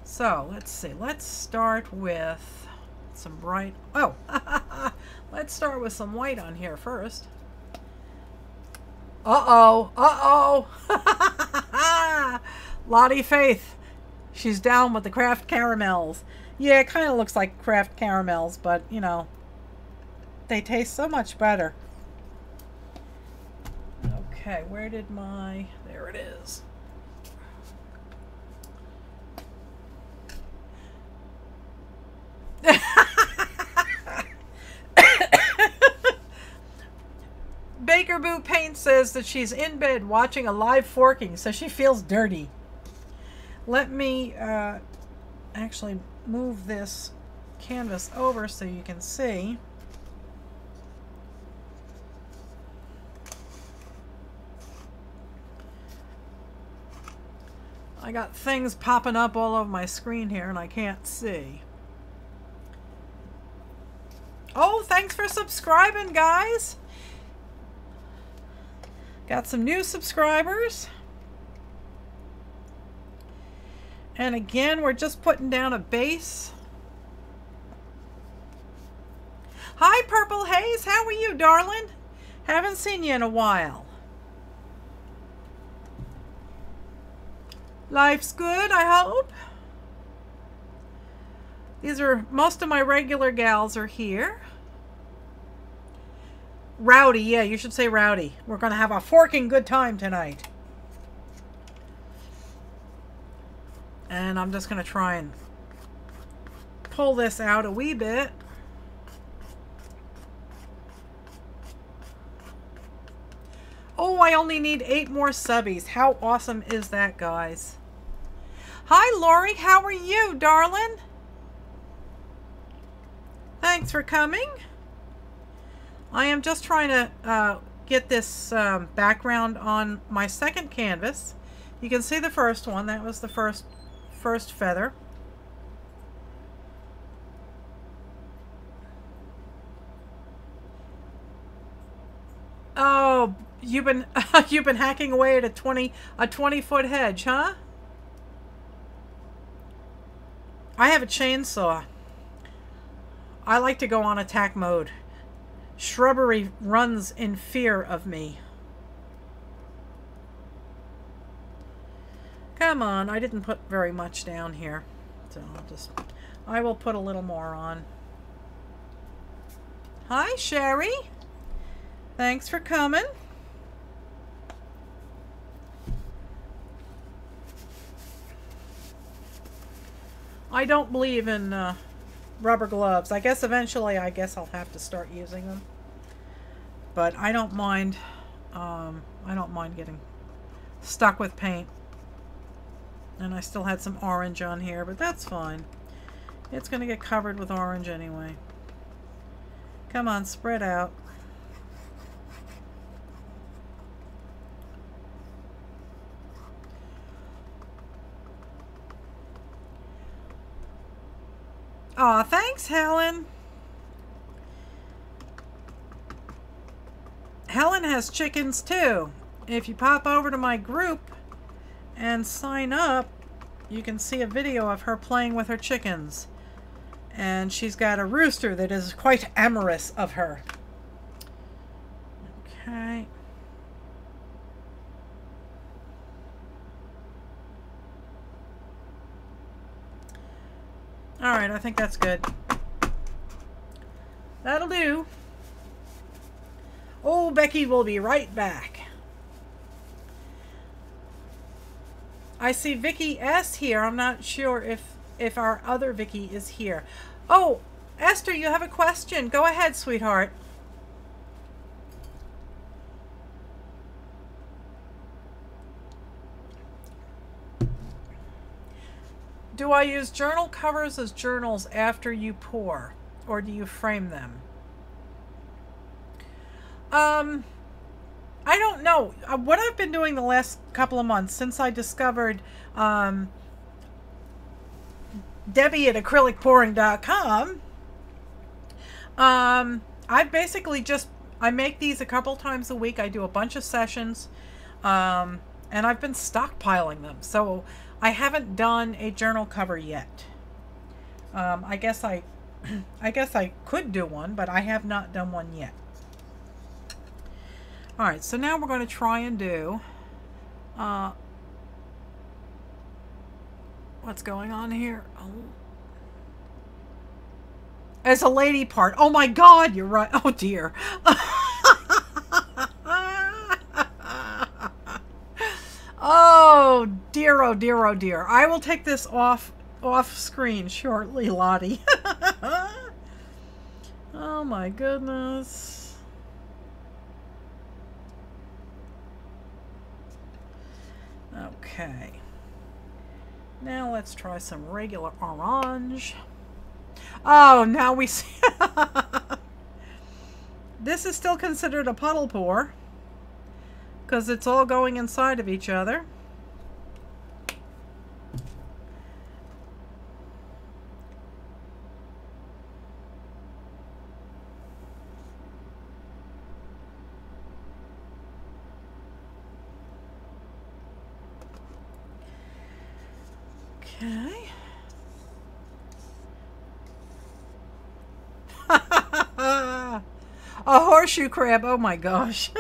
[SPEAKER 1] So let's see. Let's start with some bright. Oh, let's start with some white on here first. Uh-oh. Lottie Faith. She's down with the craft caramels. Yeah, it kind of looks like craft caramels, but, you know, they taste so much better. Okay, where did my... There it is. Baker Boo Paint says that she's in bed watching a live forking, so she feels dirty. Let me actually move this canvas over so you can see. I got things popping up all over my screen here and I can't see. Oh, thanks for subscribing, guys. Got some new subscribers. And again, we're just putting down a base. Hi, Purple Haze. How are you, darling? Haven't seen you in a while. Life's good, I hope. These are, most of my regular gals are here. Rowdy, yeah, you should say rowdy. We're going to have a forking good time tonight. And I'm just going to try and pull this out a wee bit. Oh, I only need 8 more subbies. How awesome is that, guys? Hi, Lori. How are you, darling? Thanks for coming. I am just trying to get this background on my second canvas. You can see the first one. That was the first feather. Oh, you've been you've been hacking away at a 20-foot hedge, huh? I have a chainsaw. I like to go on attack mode. Shrubbery runs in fear of me. Come on, I didn't put very much down here. So I will put a little more on. Hi, Sherry. Thanks for coming. I don't believe in rubber gloves. I guess eventually I'll have to start using them. But I don't mind getting stuck with paint. And I still had some orange on here, but that's fine. It's going to get covered with orange anyway. Come on, spread out. Aw, thanks, Helen. Helen has chickens too. If you pop over to my group and sign up, you can see a video of her playing with her chickens. And she's got a rooster that is quite amorous of her. Okay. Alright, I think that's good. That'll do. Oh, Becky will be right back. I see Vicky S here. I'm not sure if our other Vicky is here. Oh, Esther, you have a question. Go ahead, sweetheart. Do I use journal covers as journals after you pour, or do you frame them? I don't know. What I've been doing the last couple of months since I discovered Debbie at acrylicpouring.com, I basically I make these a couple times a week. I do a bunch of sessions, and I've been stockpiling them. So I haven't done a journal cover yet. I guess I could do one, but I have not done one yet. All right, so now we're going to try and do what's going on here. Oh. As a lady part. Oh my God, you're right. Oh dear. Oh dear, oh dear, oh dear. I will take this off screen shortly, Lottie. Oh my goodness. Okay. Now let's try some regular orange. Oh, now we see. This is still considered a puddle pour because it's all going inside of each other. Okay. A horseshoe crab. Oh my gosh.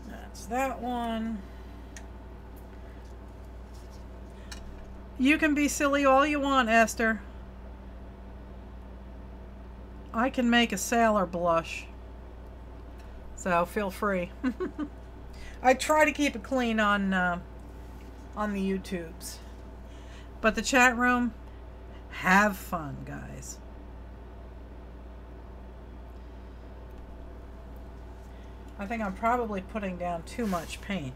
[SPEAKER 1] That's that one. You can be silly all you want, Esther. I can make a sailor blush, so feel free. I try to keep it clean on the YouTubes. But the chat room, have fun, guys. I think I'm probably putting down too much paint.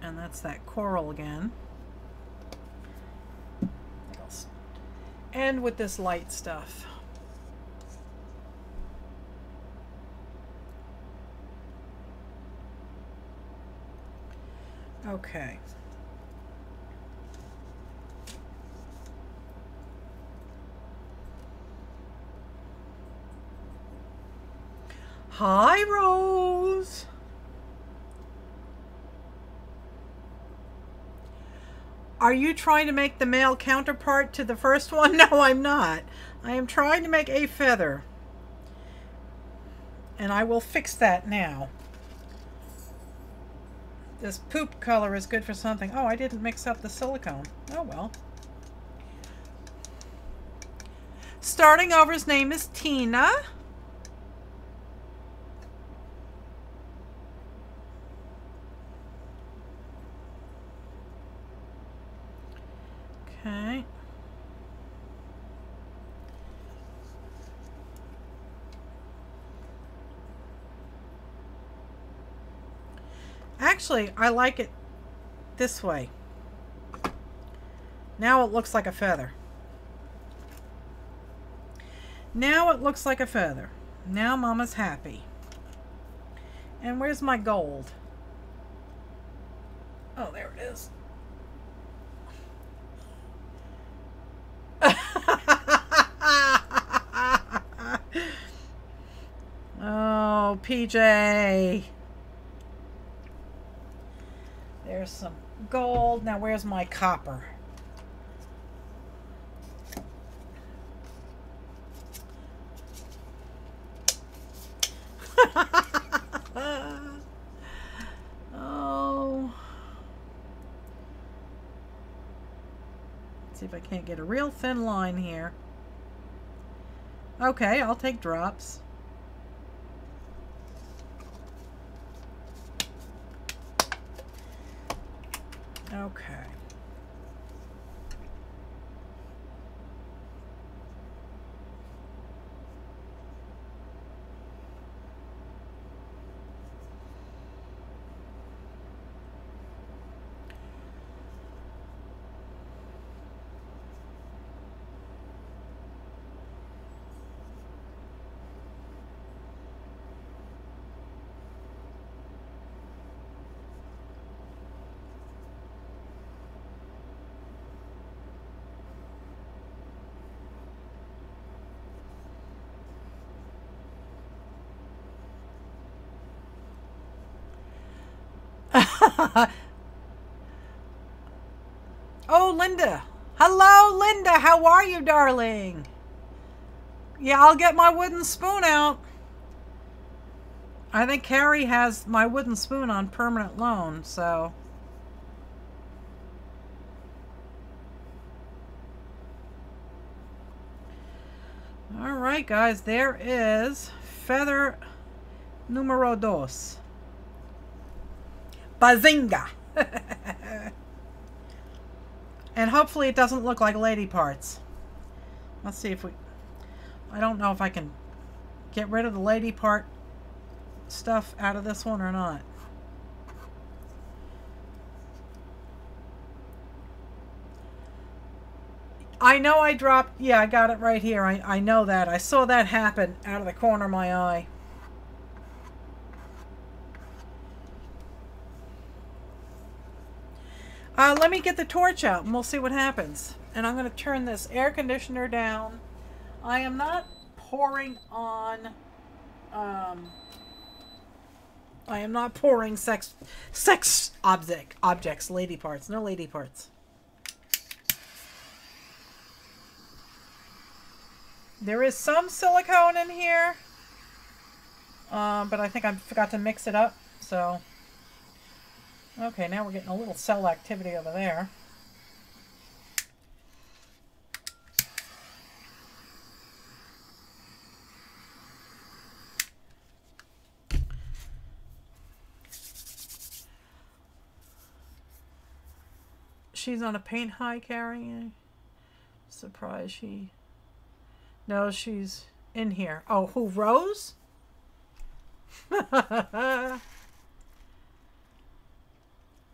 [SPEAKER 1] And that's that coral again. And with this light stuff. Okay. Hi, Rose. Are you trying to make the male counterpart to the first one? No, I'm not. I am trying to make a feather. And I will fix that now. This poop color is good for something. Oh, I didn't mix up the silicone. Oh, well. Starting over, his name is Tina. Okay. Actually, I like it this way. Now it looks like a feather. Now it looks like a feather. Now Mama's happy. And where's my gold? Oh, there it is. Oh, PJ. There's some gold. Now where's my copper? Oh. Let's see if I can't get a real thin line here. Okay, I'll take drops. Okay. Oh, Linda. Hello, Linda. How are you, darling? Yeah, I'll get my wooden spoon out. I think Carrie has my wooden spoon on permanent loan, so. All right, guys. There is feather numero dos. Bazinga! And hopefully it doesn't look like lady parts. Let's see if we... I don't know if I can get rid of the lady part stuff out of this one or not. I know I dropped... Yeah, I got it right here. I know that. I saw that happen out of the corner of my eye. Let me get the torch out and we'll see what happens. And I'm going to turn this air conditioner down. I am not pouring on... I am not pouring sex objects, lady parts. No lady parts. There is some silicone in here. But I think I forgot to mix it up. So... Okay, now we're getting a little cell activity over there. she's on a paint high carrying. Surprise she... No, she's in here. Oh, who, Rose?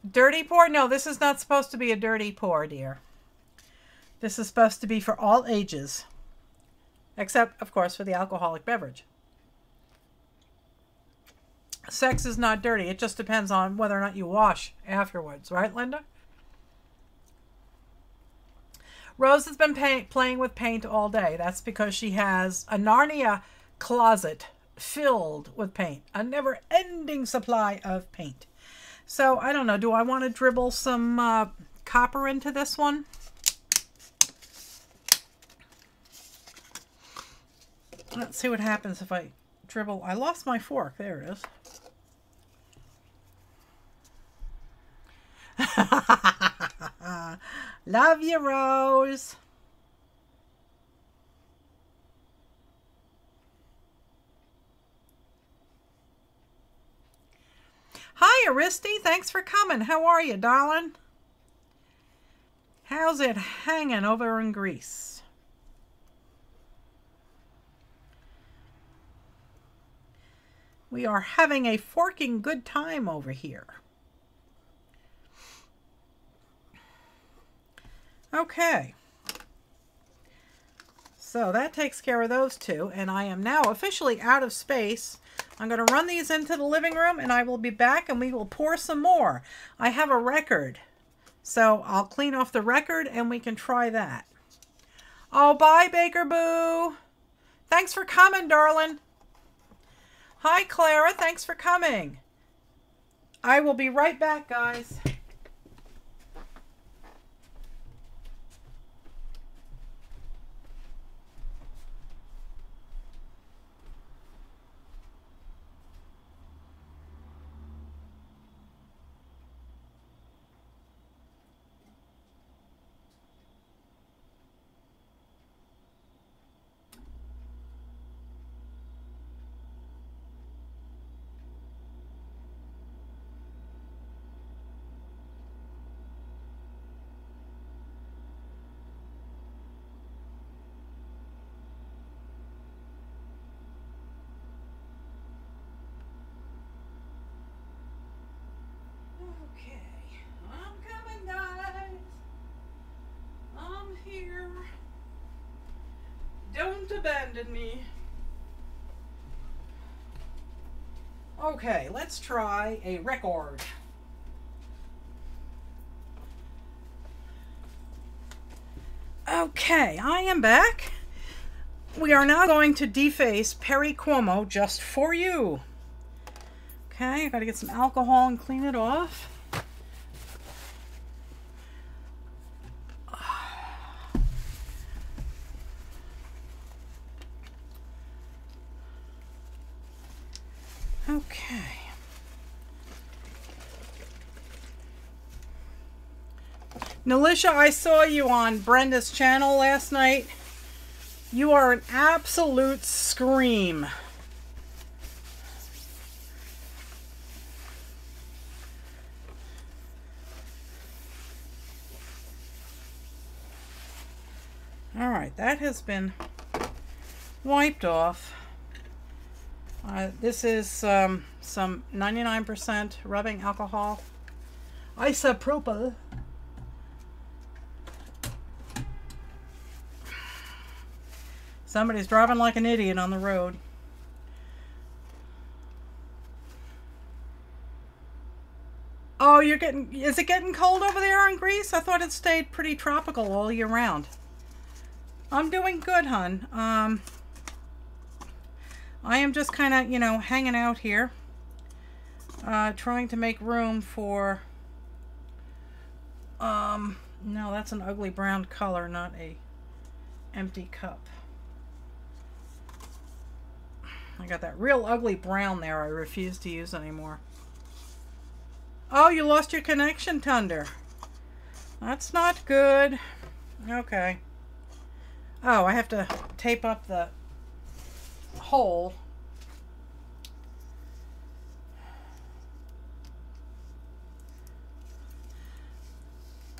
[SPEAKER 1] Dirty pour? No, this is not supposed to be a dirty pour, dear. This is supposed to be for all ages. Except, of course, for the alcoholic beverage. Sex is not dirty. It just depends on whether or not you wash afterwards. Right, Linda? Rose has been playing with paint all day. That's because she has a Narnia closet filled with paint. A never-ending supply of paint. So, I don't know. Do I want to dribble some copper into this one? Let's see what happens if I dribble. I lost my fork. There it is. Love you, Rose. Hi, Aristi. Thanks for coming. How are you, darling? How's it hanging over in Greece? We are having a forking good time over here. Okay. So that takes care of those two, and I am now officially out of space. I'm going to run these into the living room, and I will be back, and we will pour some more. I have a record, so I'll clean off the record, and we can try that. Oh, bye, Baker Boo. Thanks for coming, darling. Hi, Clara. Thanks for coming. I will be right back, guys. Don't abandon me. Okay, let's try a record. Okay, I am back. We are now going to deface Perry Como just for you. Okay, I gotta get some alcohol and clean it off. Okay. Nalisha, I saw you on Brenda's channel last night. You are an absolute scream. All right, that has been wiped off. This is some 99% rubbing alcohol. Isopropyl. Somebody's driving like an idiot on the road. Oh, you're getting... Is it getting cold over there in Greece? I thought it stayed pretty tropical all year round. I'm doing good, hon. I am just kind of, you know, hanging out here. Trying to make room for... no, that's an ugly brown color, not a empty cup. I got that real ugly brown there I refuse to use anymore. Oh, you lost your connection, Thunder. That's not good. Okay. Oh, I have to tape up the hole.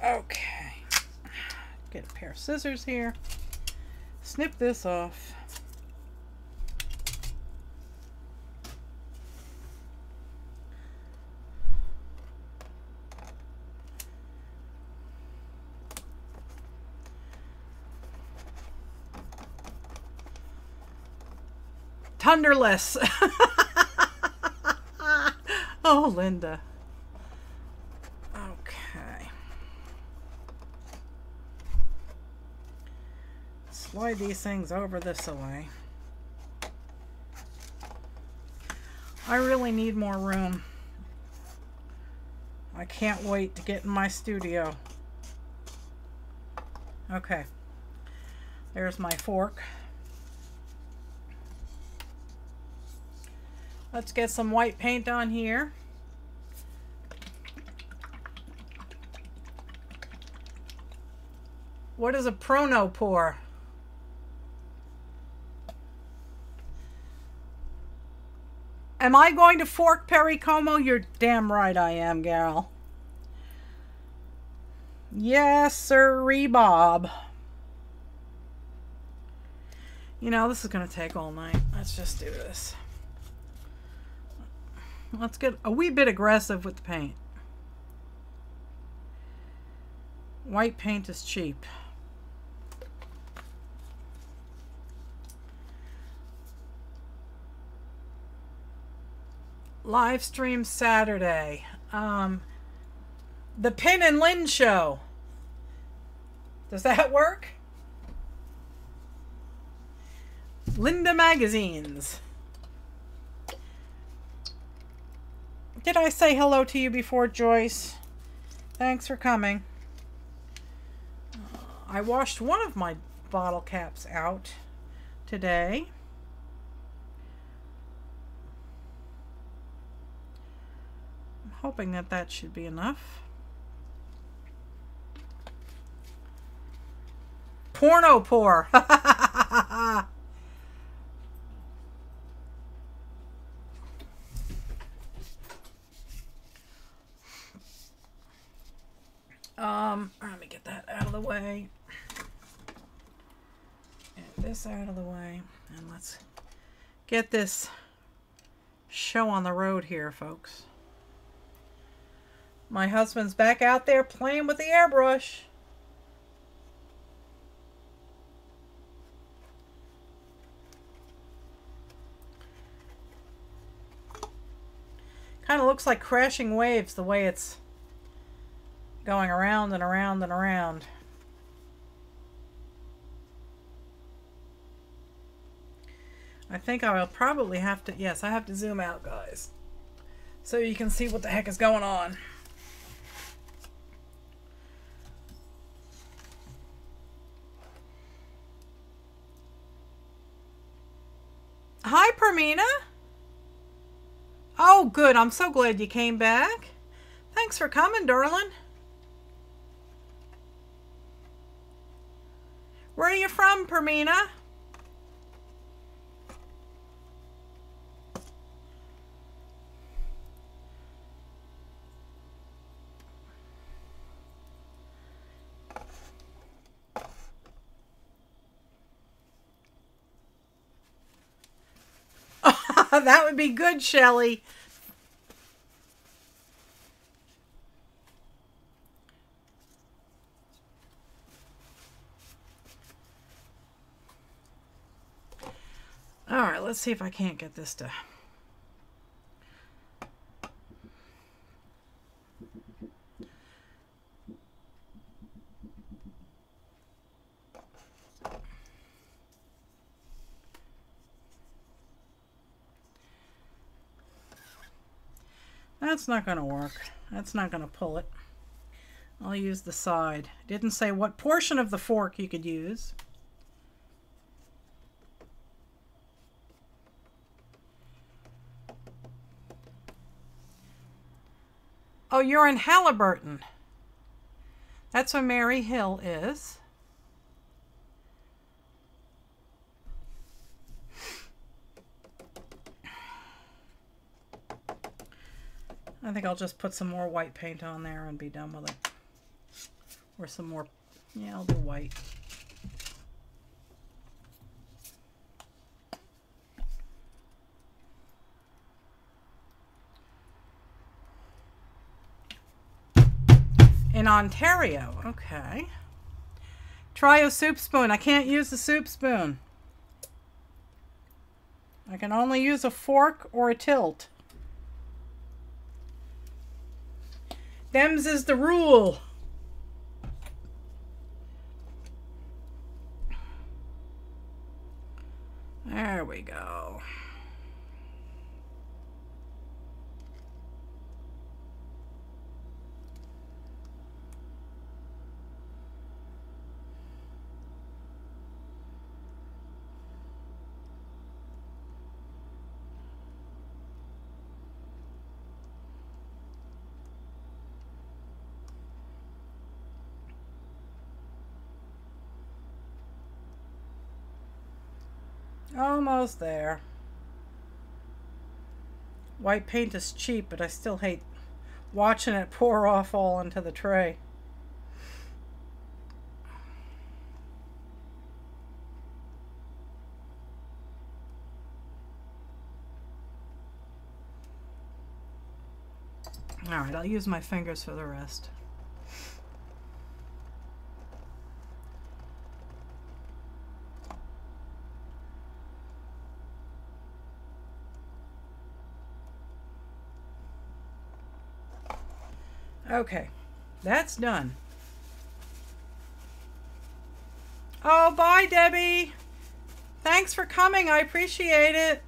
[SPEAKER 1] Okay. Get a pair of scissors here. Snip this off. Tunderless. Oh, Linda. Okay. Slide these things over this way. I really need more room. I can't wait to get in my studio. Okay. There's my fork. Let's get some white paint on here. What is a pronopore? Am I going to fork Perry Como? You're damn right I am, gal. Yes, sirree, Bob. You know, this is going to take all night. Let's just do this. Let's get a wee bit aggressive with the paint. White paint is cheap. Live stream Saturday. The Pin and Lynn show. Does that work? Linda Magazines. Did I say hello to you before, Joyce? Thanks for coming. I washed one of my bottle caps out today. I'm hoping that that should be enough. Porno pour. Let me get that out of the way. And this out of the way. And let's get this show on the road here, folks. My husband's back out there playing with the airbrush. Kind of looks like crashing waves the way it's going around and around and around. I think I will probably have to, yes, I have to zoom out, guys, so you can see what the heck is going on. Hi, Permina. Oh, good. I'm so glad you came back. Thanks for coming, darling. Where are you from, Permina? That would be good, Shelley. All right, let's see if I can't get this to... That's not going to work. That's not going to pull it. I'll use the side. It didn't say what portion of the fork you could use. Oh, you're in Halliburton. That's where Mary Hill is. I think I'll just put some more white paint on there and be done with it. Or some more, yeah, I'll do white. In Ontario, okay. Try a soup spoon. I can't use the soup spoon. I can only use a fork or a tilt. Them's is the rule. There we go. Almost there. White paint is cheap, but I still hate watching it pour off all into the tray. All right, I'll use my fingers for the rest. Okay, that's done. Oh, bye, Debbie. Thanks for coming. I appreciate it.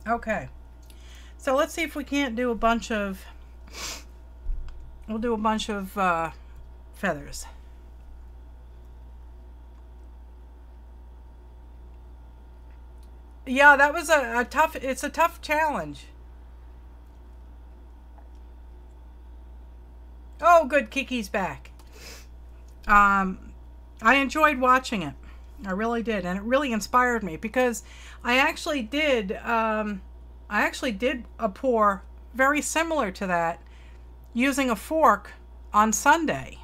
[SPEAKER 1] Okay, so let's see if we can't do a bunch of, we'll do a bunch of feathers. Yeah, that was a tough, it's a tough challenge. Oh, good, Kiki's back. I enjoyed watching it. I really did, and it really inspired me because I actually did a pour very similar to that using a fork on Sunday,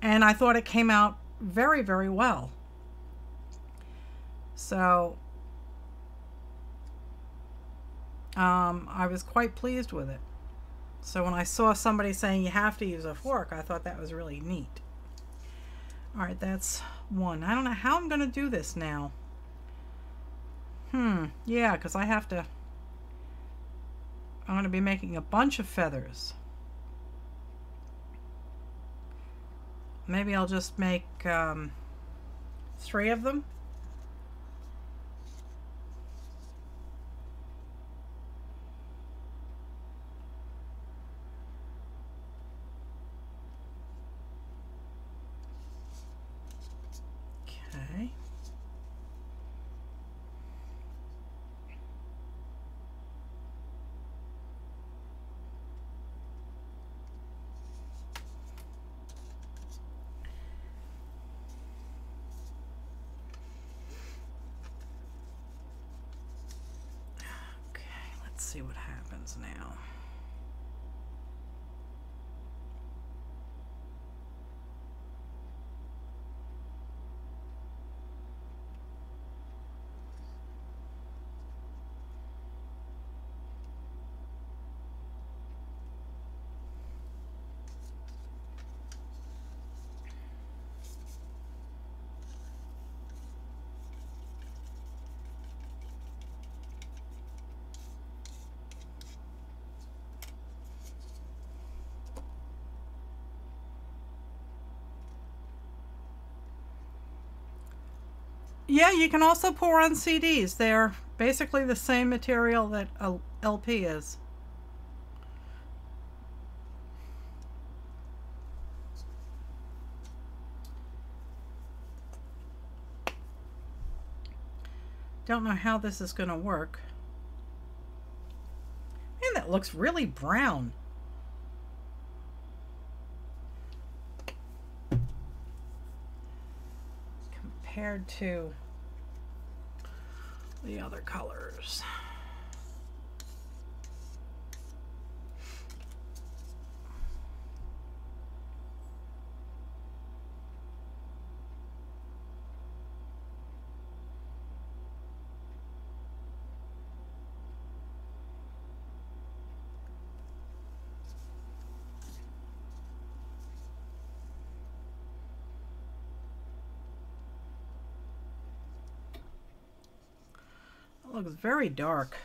[SPEAKER 1] and I thought it came out very, very well. So I was quite pleased with it. So when I saw somebody saying you have to use a fork, I thought that was really neat. All right, that's one. I don't know how I'm going to do this now. Yeah, because I'm going to be making a bunch of feathers. Maybe I'll just make 3 of them. Okay. Let's see what happens now. Yeah, you can also pour on CDs. They're basically the same material that a LP is. Don't know how this is going to work. Man, that looks really brown. Compared to the other colors. looks very dark.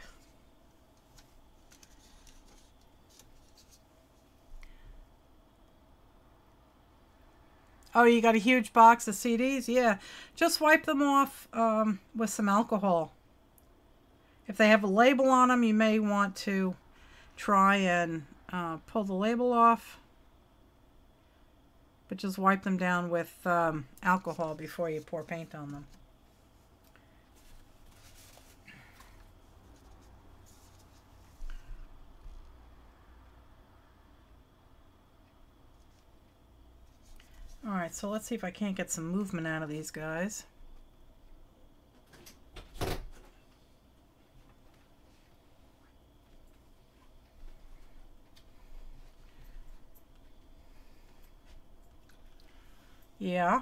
[SPEAKER 1] Oh, you got a huge box of CDs? Yeah. Just wipe them off with some alcohol. If they have a label on them, you may want to try and pull the label off. But just wipe them down with alcohol before you pour paint on them. Alright, so let's see if I can't get some movement out of these guys. Yeah.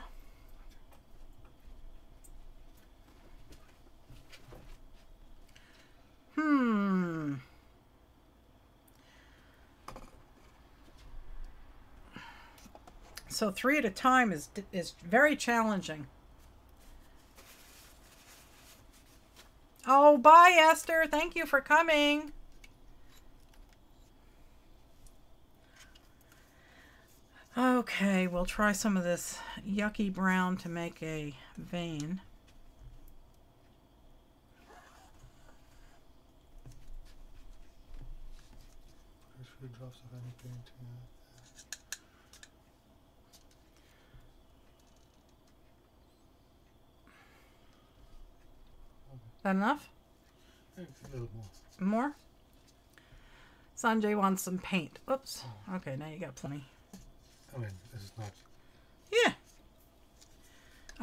[SPEAKER 1] So 3 at a time is very challenging. Oh, bye, Esther. Thank you for coming. Okay, we'll try some of this yucky brown to make a vein.
[SPEAKER 2] A few drops of any paint.
[SPEAKER 1] That enough?
[SPEAKER 2] A little more.
[SPEAKER 1] More? Sanjay wants some paint. Oops. Okay, now you got plenty.
[SPEAKER 2] I mean, this is not.
[SPEAKER 1] Yeah.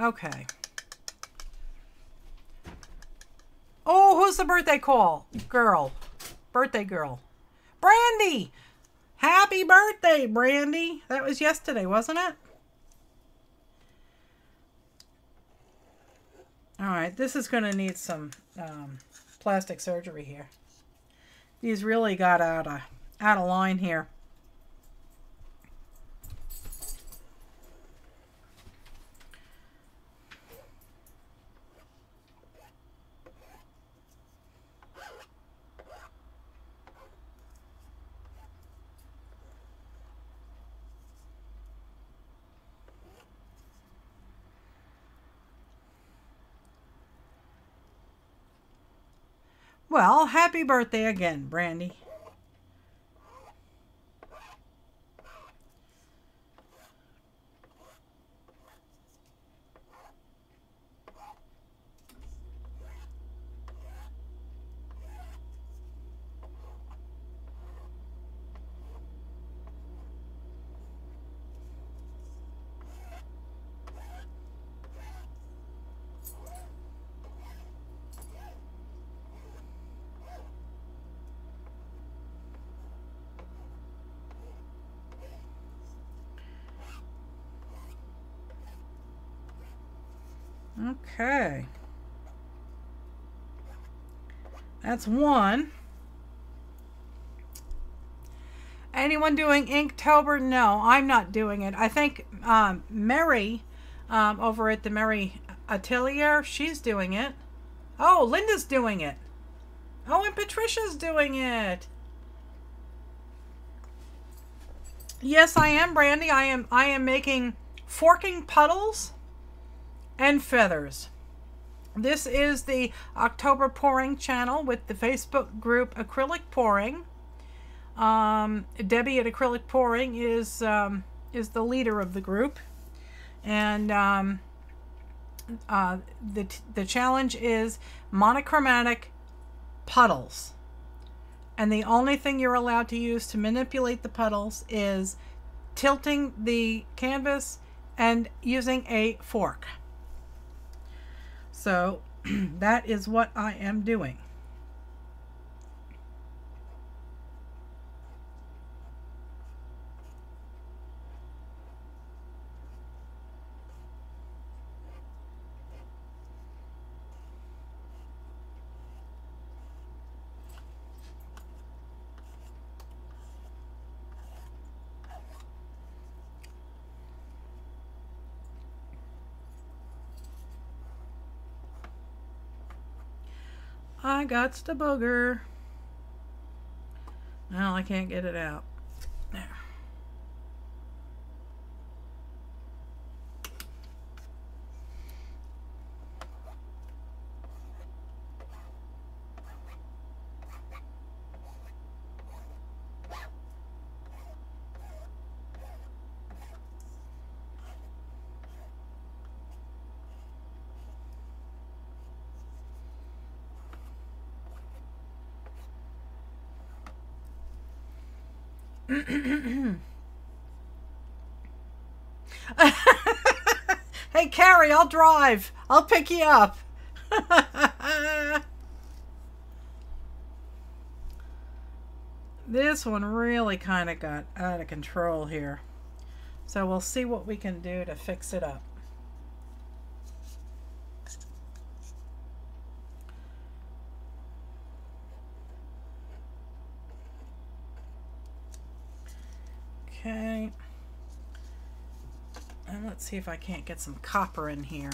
[SPEAKER 1] Okay. Oh, who's the birthday call? Girl. Birthday girl. Brandy! Happy birthday, Brandy! That was yesterday, wasn't it? Alright, this is going to need some plastic surgery here. These really got out of line here. Well, happy birthday again, Brandy. Okay. That's one. Anyone doing Inktober? No, I'm not doing it. I think Mary over at the Mary Atelier, she's doing it. Oh, Linda's doing it. Oh, and Patricia's doing it. Yes, I am, Brandy. I am making forking puddles and feathers. This is the October pouring channel with the Facebook group Acrylic Pouring. Debbie at Acrylic Pouring is the leader of the group, and the challenge is monochromatic puddles, and the only thing you're allowed to use to manipulate the puddles is tilting the canvas and using a fork. So that is what I am doing. I got the booger. Well, I can't get it out. There. Hey, Carrie, I'll drive. I'll pick you up. This one really kind of got out of control here. So we'll see what we can do to fix it up. Okay. And let's see if I can't get some copper in here.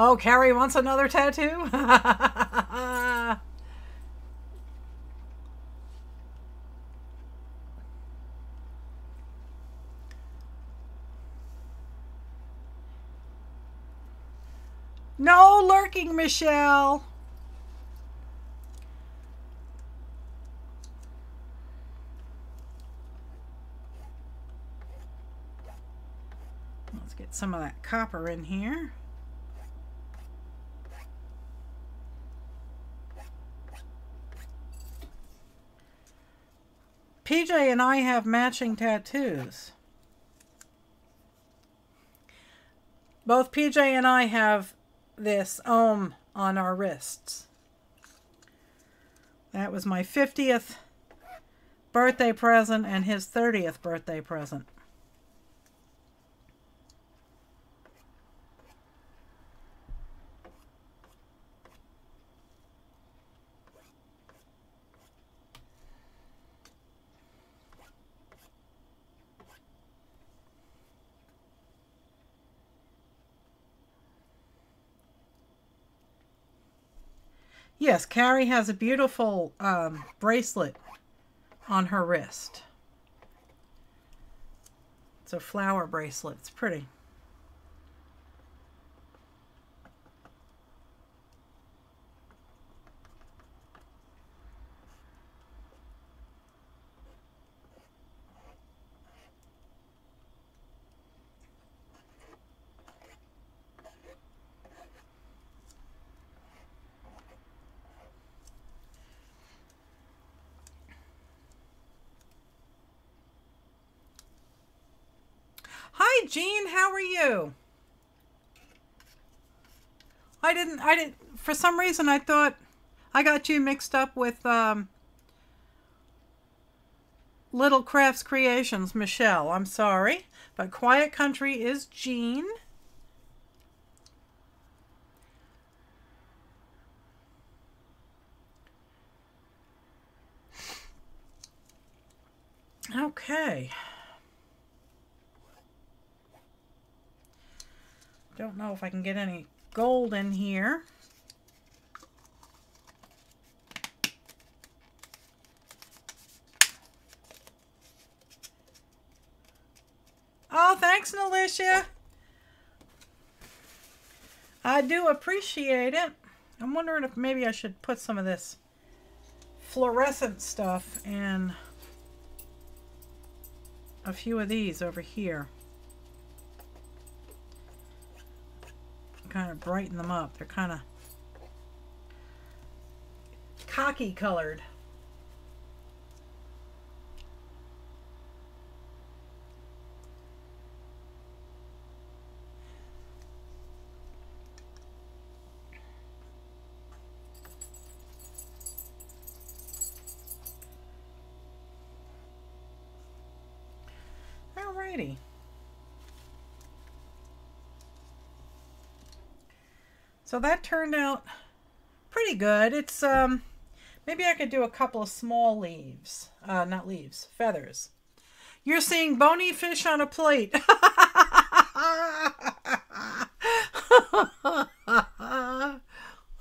[SPEAKER 1] Oh, Carrie wants another tattoo? No lurking, Michelle. Let's get some of that copper in here. PJ and I have matching tattoos. Both PJ and I have this ohm on our wrists. That was my 50th birthday present and his 30th birthday present. Yes, Carrie has a beautiful bracelet on her wrist. It's a flower bracelet. It's pretty. Hi, Jean. How are you? I didn't, for some reason I thought I got you mixed up with Little Crafts Creations, Michelle. I'm sorry, but Quiet Country is Jean. Okay. Don't know if I can get any gold in here. Oh, thanks, Nalicia. I do appreciate it. I'm wondering if maybe I should put some of this fluorescent stuff in a few of these over here. Kind of brighten them up. They're kind of khaki colored. Alrighty. So that turned out pretty good. It's maybe I could do a couple of small leaves. Not leaves, feathers. You're seeing bony fish on a plate.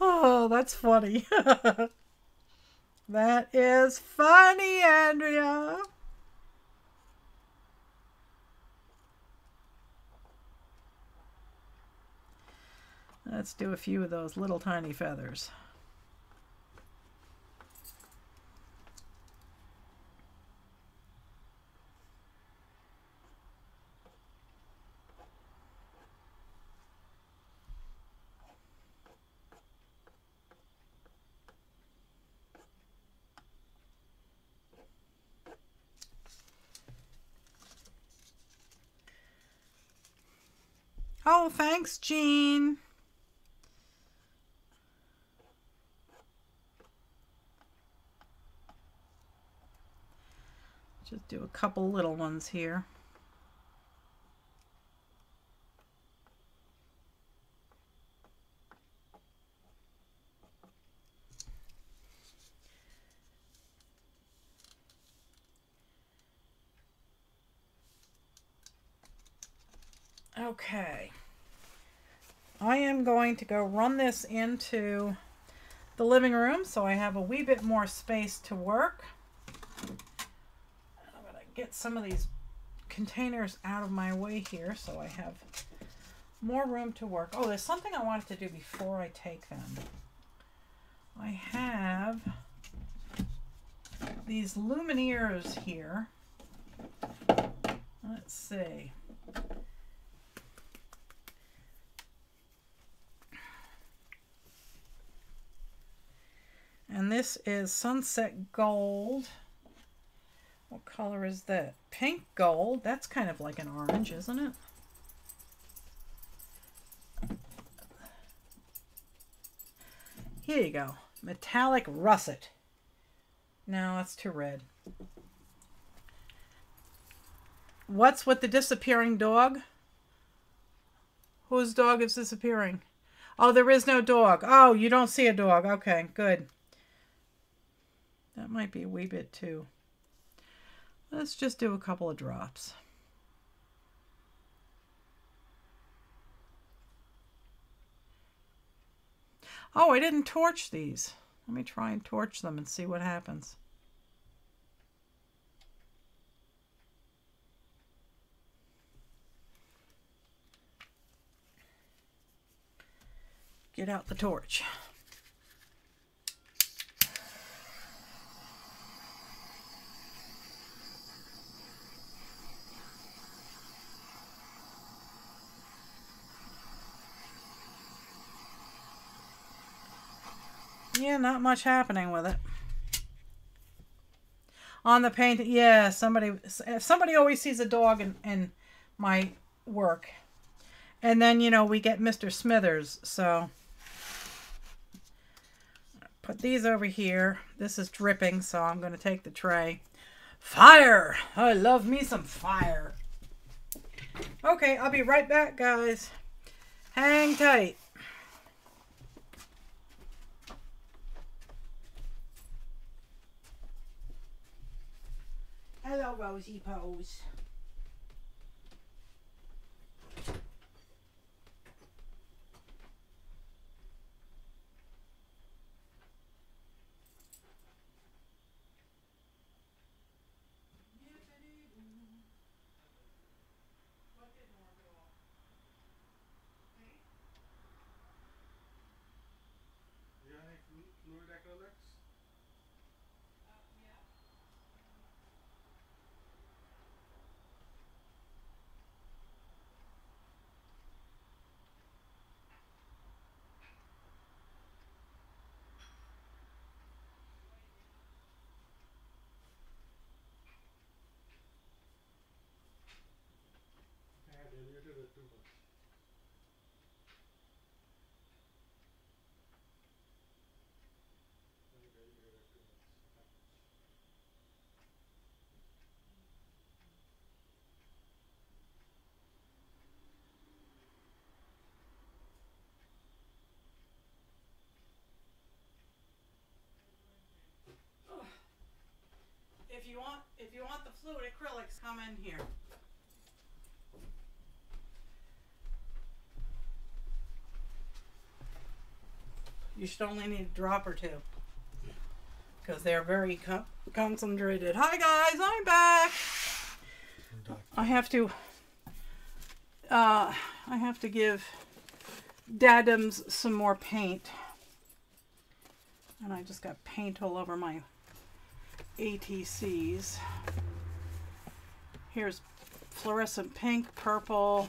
[SPEAKER 1] Oh, that's funny. That is funny, Andrea. Let's do a few of those little tiny feathers. Oh, thanks, Jean. Just do a couple little ones here. Okay. I am going to go run this into the living room so I have a wee bit more space to work. I'm going to get some of these containers out of my way here so I have more room to work. Oh, there's something I wanted to do before I take them. I have these lumineers here. Let's see. And this is Sunset Gold. What color is that? Pink gold. That's kind of like an orange, isn't it? Here you go. Metallic russet. No, that's too red. What's with the disappearing dog? Whose dog is disappearing? Oh, there is no dog. Oh, you don't see a dog. Okay, good. That might be a wee bit too. Let's just do a couple of drops. Oh, I didn't torch these. Let me try and torch them and see what happens. Get out the torch. Yeah, not much happening with it. On the paint, yeah, somebody always sees a dog in my work. And then, you know, we get Mr. Smithers, so put these over here. This is dripping, so I'm going to take the tray. Fire! I love me some fire. Okay, I'll be right back, guys. Hang tight. Hello, Rosie Pose.
[SPEAKER 2] fluid acrylics? I had diluted it too much. I diluted it too much.
[SPEAKER 1] If you want the fluid acrylics, come in here. You should only need a drop or two because they're very concentrated. Hi guys, I'm back. I have to give Dadums some more paint, and I just got paint all over my ATCs. Here's fluorescent pink, purple,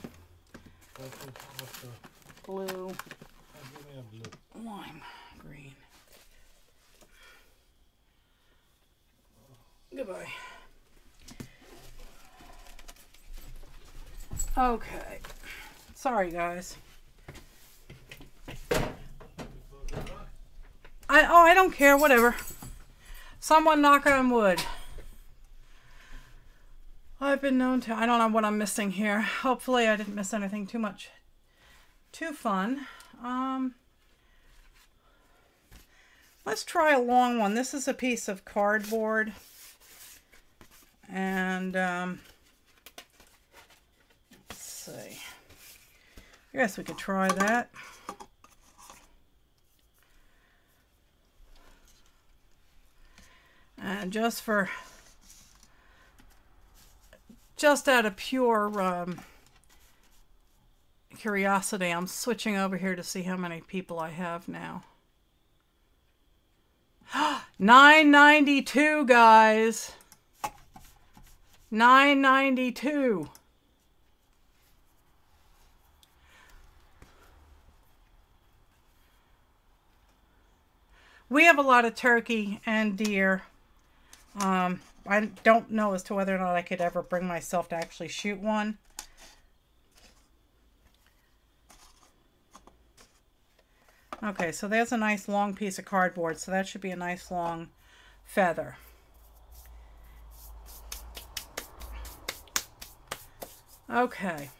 [SPEAKER 1] blue,
[SPEAKER 2] Give me a blue.
[SPEAKER 1] lime green. Goodbye. Okay. Sorry, guys. I don't care. Whatever. Someone knock on wood. I've been known to. I don't know what I'm missing here. Hopefully, I didn't miss anything too fun. Let's try a long one. This is a piece of cardboard. And, let's see. I guess we could try that. And just out of pure curiosity, I'm switching over here to see how many people I have now. 992, guys. 992. We have a lot of turkey and deer. I don't know as to whether or not I could ever bring myself to actually shoot one. Okay, so there's a nice long piece of cardboard, so that should be a nice long feather. Okay.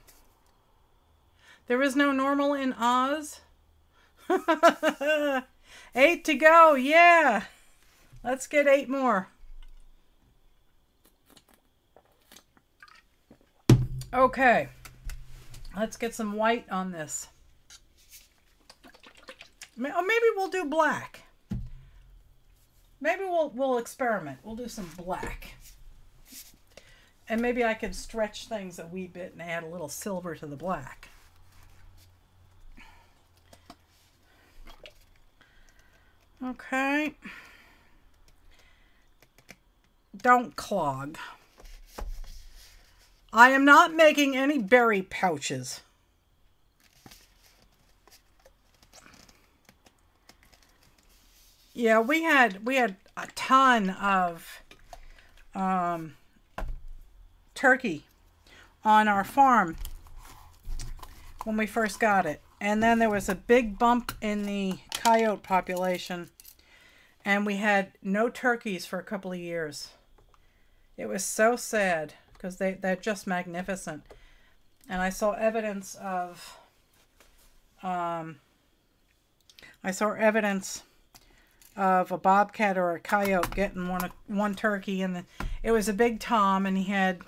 [SPEAKER 1] There is no normal in Oz. 8 to go, yeah. Let's get 8 more. Okay. Let's get some white on this. Maybe we'll do black. Maybe we'll experiment. We'll do some black. And maybe I can stretch things a wee bit and add a little silver to the black. Okay. Don't clog. I am not making any berry pouches. Yeah, we had a ton of turkey on our farm when we first got it. And then there was a big bump in the coyote population, and we had no turkeys for a couple of years. It was so sad because they're just magnificent. And I saw evidence of a bobcat or a coyote getting one turkey, and it was a big tom, and he had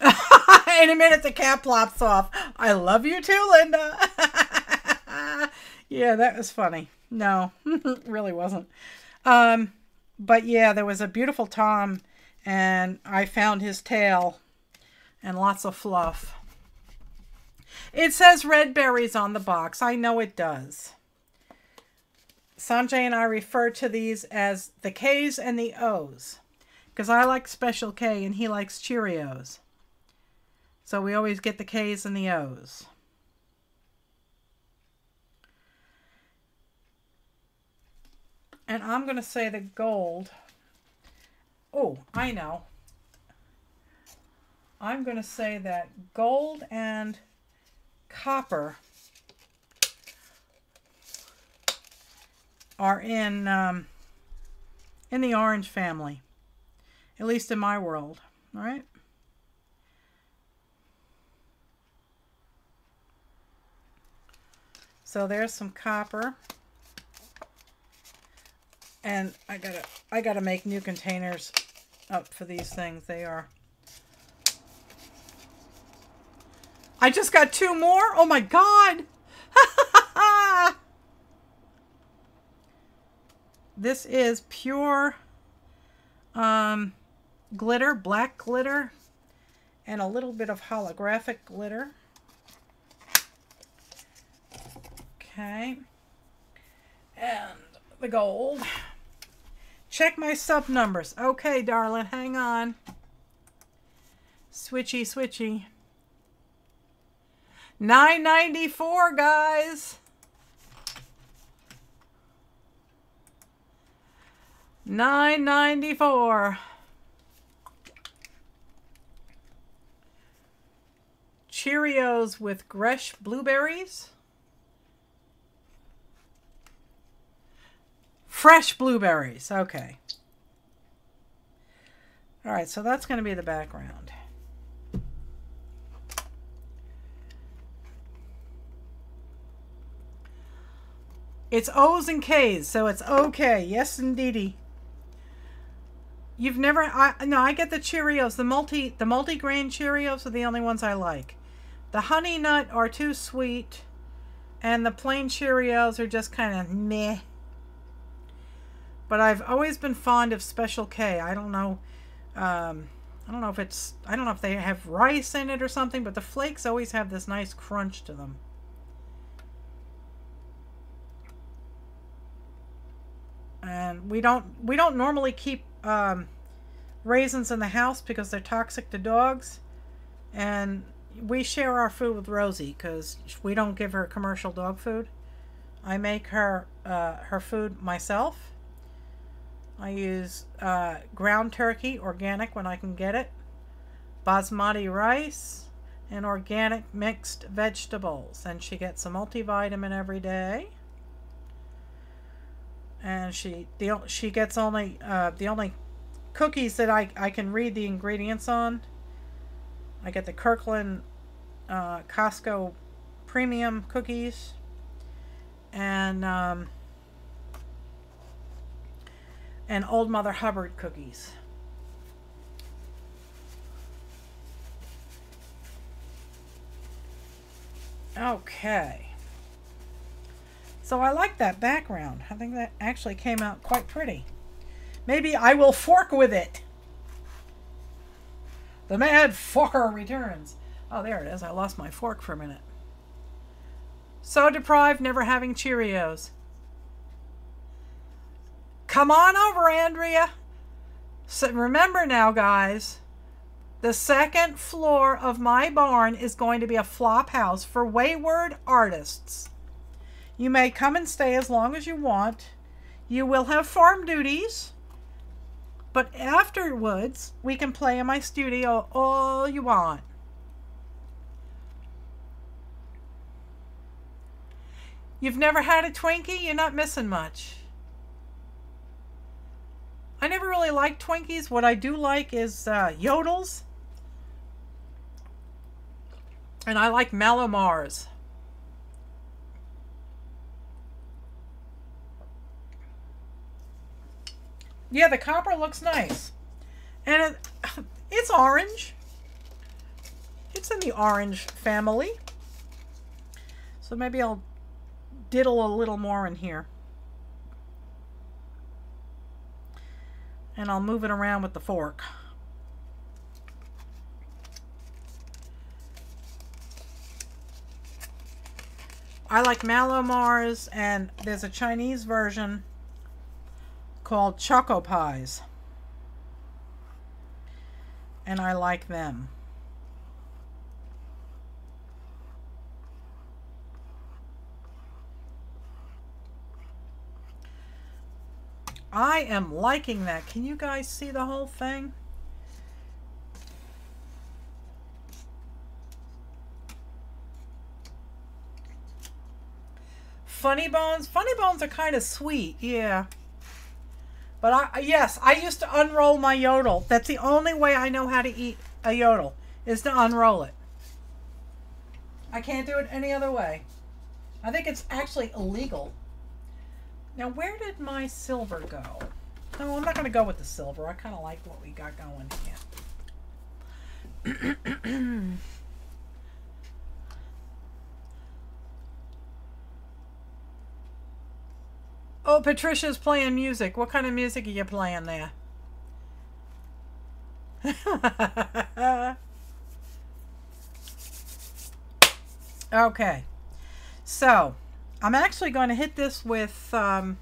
[SPEAKER 1] in a minute the cap plops off. I love you too, Linda. Yeah, that was funny. No, it really wasn't. But yeah, there was a beautiful tom, and I found his tail and lots of fluff. It says red berries on the box. I know it does. Sanjay and I refer to these as the K's and the O's. Because I like Special K and he likes Cheerios. So we always get the K's and the O's. And I'm going to say the gold. Oh, I know. I'm going to say that gold and copper are in the orange family. At least in my world. All right? So there's some copper. And I gotta make new containers up for these things. They are. I just got 2 more? Oh my god! This is pure glitter, black glitter, and a little bit of holographic glitter. Okay. And the gold. Check my sub numbers. Okay, darling, hang on. Switchy, switchy. 994, guys. 994. Cheerios with Gresh blueberries. Fresh blueberries. Okay. All right, so that's going to be the background. It's O's and K's, so it's okay. Yes, indeedy. You've never... No, I get the Cheerios. The multi-grain Cheerios are the only ones I like. The Honey Nut are too sweet, and the plain Cheerios are just kind of meh. But I've always been fond of Special K. I don't know. I don't know if they have rice in it or something, but the flakes always have this nice crunch to them. And we don't normally keep raisins in the house because they're toxic to dogs. And we share our food with Rosie because we don't give her commercial dog food. I make her her food myself. I use ground turkey, organic when I can get it, basmati rice, and organic mixed vegetables. And she gets a multivitamin every day. And she gets only the only cookies that I can read the ingredients on. I get the Kirkland Costco premium cookies, and Old Mother Hubbard cookies. Okay. So I like that background. I think that actually came out quite pretty. Maybe I will fork with it. The Mad Forker returns. Oh, there it is. I lost my fork for a minute. So deprived, never having Cheerios. Come on over, Andrea. So remember now, guys, the second floor of my barn is going to be a flop house for wayward artists. You may come and stay as long as you want. You will have farm duties. But afterwards, we can play in my studio all you want. You've never had a Twinkie? You're not missing much. I never really liked Twinkies. What I do like is Yodels. And I like Malomars. Yeah, the copper looks nice. And it's orange. It's in the orange family. So maybe I'll diddle a little more in here. And I'll move it around with the fork. I like Mallow Mars, and there's a Chinese version called Choco Pies. And I like them. I am liking that. Can you guys see the whole thing? Funny bones? Funny bones are kind of sweet, yeah. But yes, I used to unroll my yodel. That's the only way I know how to eat a yodel, is to unroll it. I can't do it any other way. I think it's actually illegal. Now, where did my silver go? No, I'm not going to go with the silver. I kind of like what we got going here. Oh, Patricia's playing music. What kind of music are you playing there? Okay. So, I'm actually going to hit this with the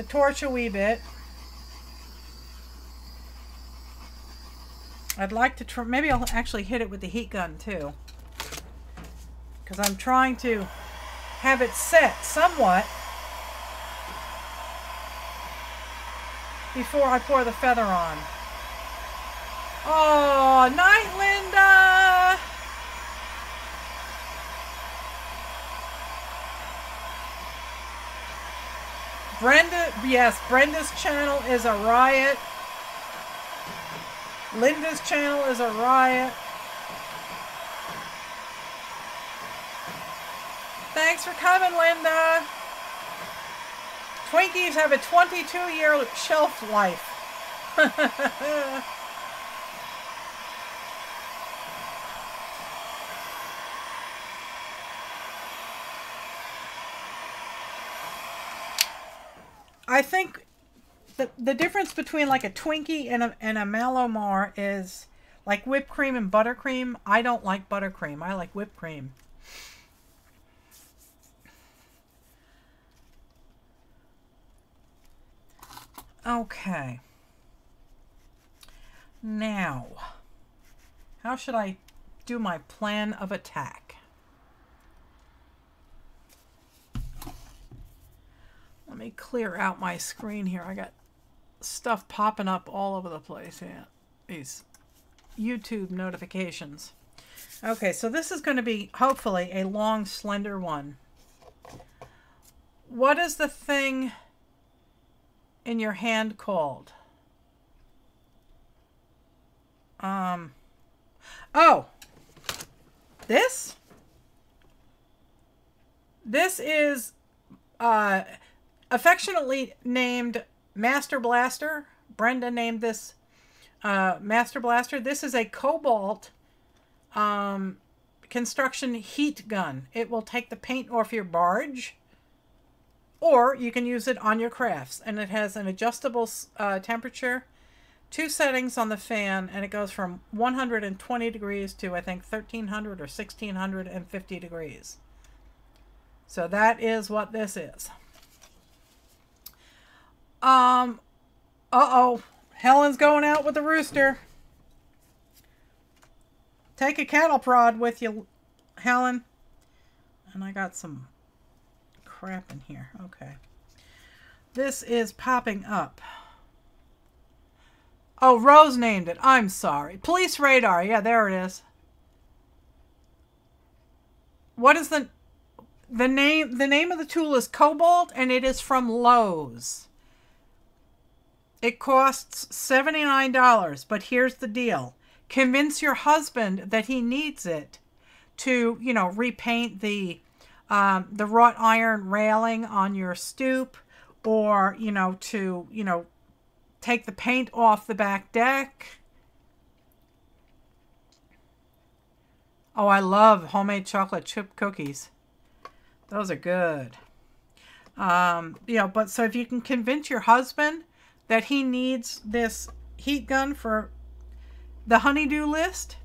[SPEAKER 1] torch a wee bit. I'd like to try, maybe I'll actually hit it with the heat gun too, because I'm trying to have it set somewhat before I pour the feather on. Oh, night, Linda! Brenda, yes, Brenda's channel is a riot. Linda's channel is a riot. Thanks for coming, Linda. Twinkies have a 22-year shelf life. I think the difference between like a Twinkie and a Mallow Mar is like whipped cream and buttercream. I don't like buttercream. I like whipped cream. Okay. Now, how should I do my plan of attack? Let me clear out my screen here. I got stuff popping up all over the place. Yeah, these YouTube notifications. Okay, so this is going to be hopefully a long, slender one. What is the thing in your hand called? Oh, this is affectionately named Master Blaster. Brenda named this Master Blaster. This is a cobalt construction heat gun. It will take the paint off your barge, or you can use it on your crafts. And it has an adjustable temperature, 2 settings on the fan, and it goes from 120 degrees to I think 1300 or 1650 degrees. So that is what this is. Uh-oh. Helen's going out with the rooster. Take a cattle prod with you, Helen. And I got some crap in here. Okay. This is popping up. Oh, Rose named it. I'm sorry. Police radar. Yeah, there it is. What is the name? The name of the tool is Cobalt, and it is from Lowe's. It costs $79, but here's the deal. Convince your husband that he needs it to, you know, repaint the wrought iron railing on your stoop, or, you know, to, you know, take the paint off the back deck. Oh, I love homemade chocolate chip cookies. Those are good. You know, but so if you can convince your husband that he needs this heat gun for the honeydew list,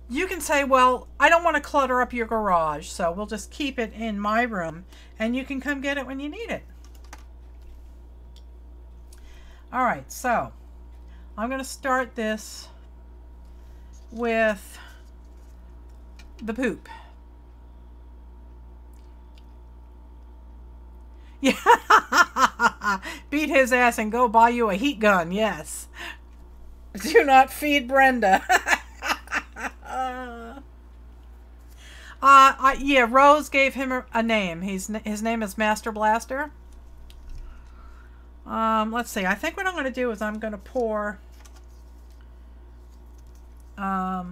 [SPEAKER 1] You can say, well, I don't want to clutter up your garage, so we'll just keep it in my room, and you can come get it when you need it. All right, so I'm going to start this with the poop. Yeah. Beat his ass and go buy you a heat gun. Yes. Do not feed Brenda. Yeah, Rose gave him a name. His name is Master Blaster. Let's see. I think what I'm going to do is I'm going to pour if I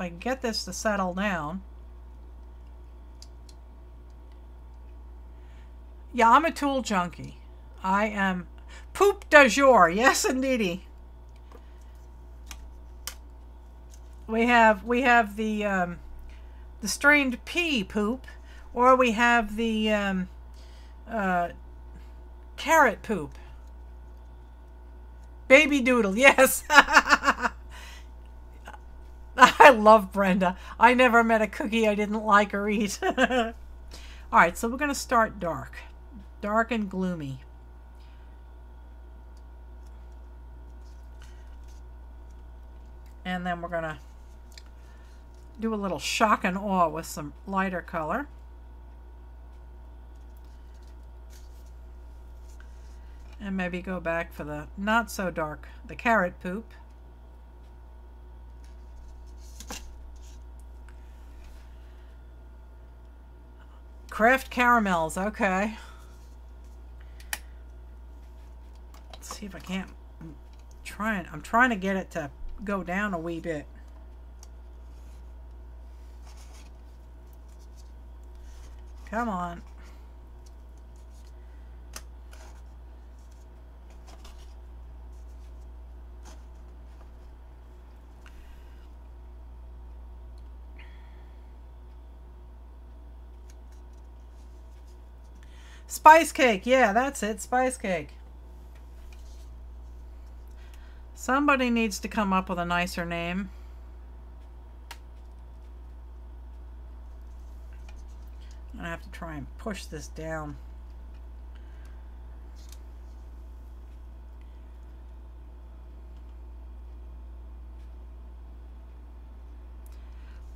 [SPEAKER 1] can get this to settle down. Yeah, I'm a tool junkie. I am poop du jour. Yes, indeedy. We have the strained pea poop, or we have the carrot poop. Baby doodle, yes. I love Brenda. I never met a cookie I didn't like or eat. All right, so we're going to start dark. Dark and gloomy. And then we're going to do a little shock and awe with some lighter color. And maybe go back for the not so dark, the carrot poop. Craft caramels, okay. Let's see if I can't. I'm trying to get it to go down a wee bit. Come on. Spice cake. Yeah, that's it. Spice cake. Somebody needs to come up with a nicer name. I have to try and push this down.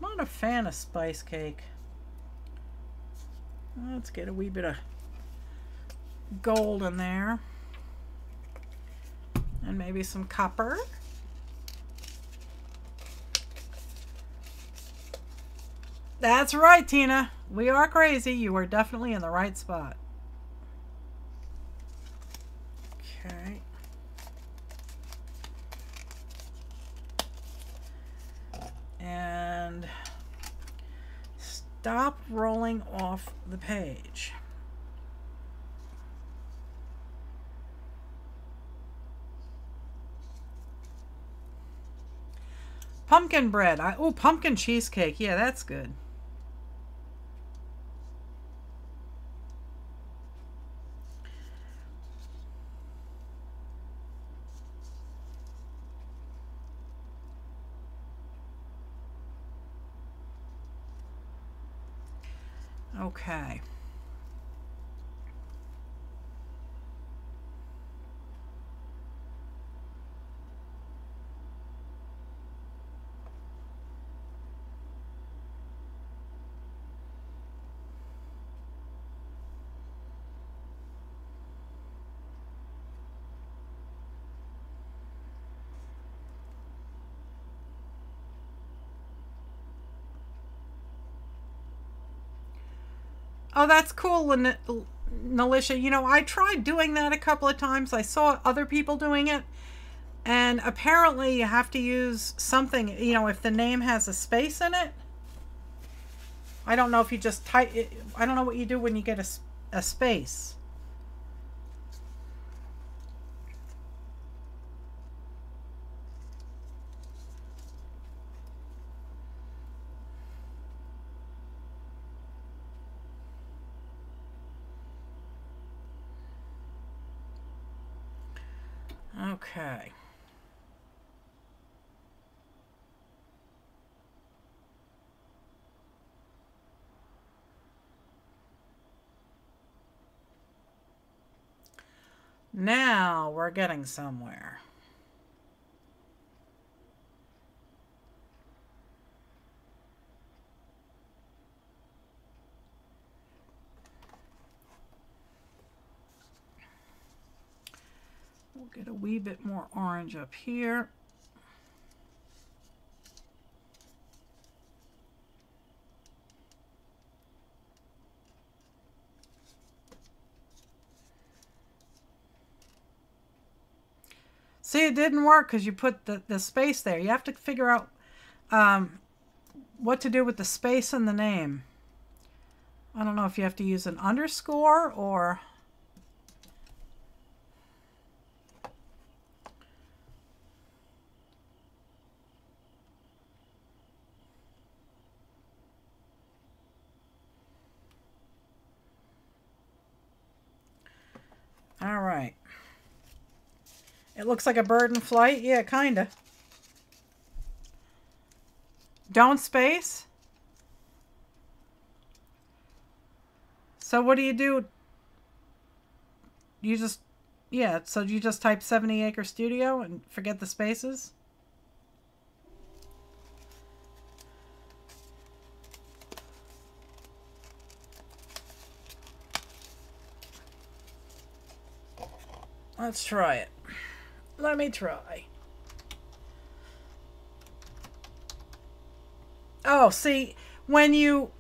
[SPEAKER 1] I'm not a fan of spice cake. Let's get a wee bit of gold in there. And maybe some copper. That's right, Tina. We are crazy. You are definitely in the right spot. Okay. And stop rolling off the page. Pumpkin bread. Oh, pumpkin cheesecake. Yeah, that's good. Okay. Oh, that's cool, Nalisha. You know, I tried doing that a couple of times. I saw other people doing it. And apparently you have to use something, you know, if the name has a space in it. I don't know if you just type it. I don't know what you do when you get a space. Okay. Now we're getting somewhere. We'll get a wee bit more orange up here. See, it didn't work because you put the space there. You have to figure out what to do with the space in the name. I don't know if you have to use an underscore or... All right. It looks like a bird in flight. Yeah, kind of. Don't space. So what do? You just, yeah, so you just type 70 Acre Studio and forget the spaces? Let's try it. Let me try. Oh, see, when you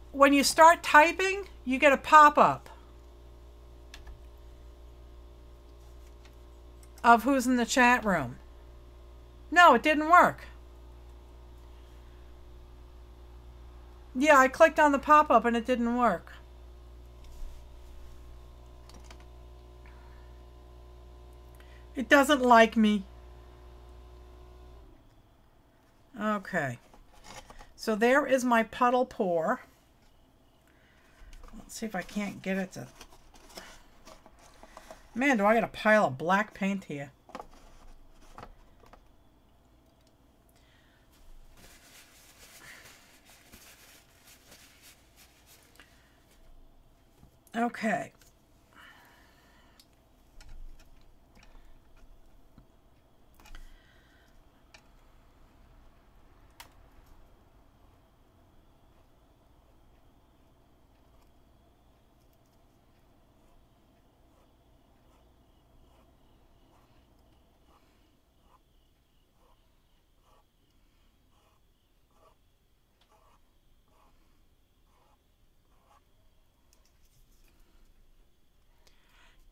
[SPEAKER 1] start typing, you get a pop-up of who's in the chat room. No, it didn't work. Yeah, I clicked on the pop-up and it didn't work. It doesn't like me. Okay. So there is my puddle pour. Let's see if I can't get it to... Man, do I got a pile of black paint here. Okay.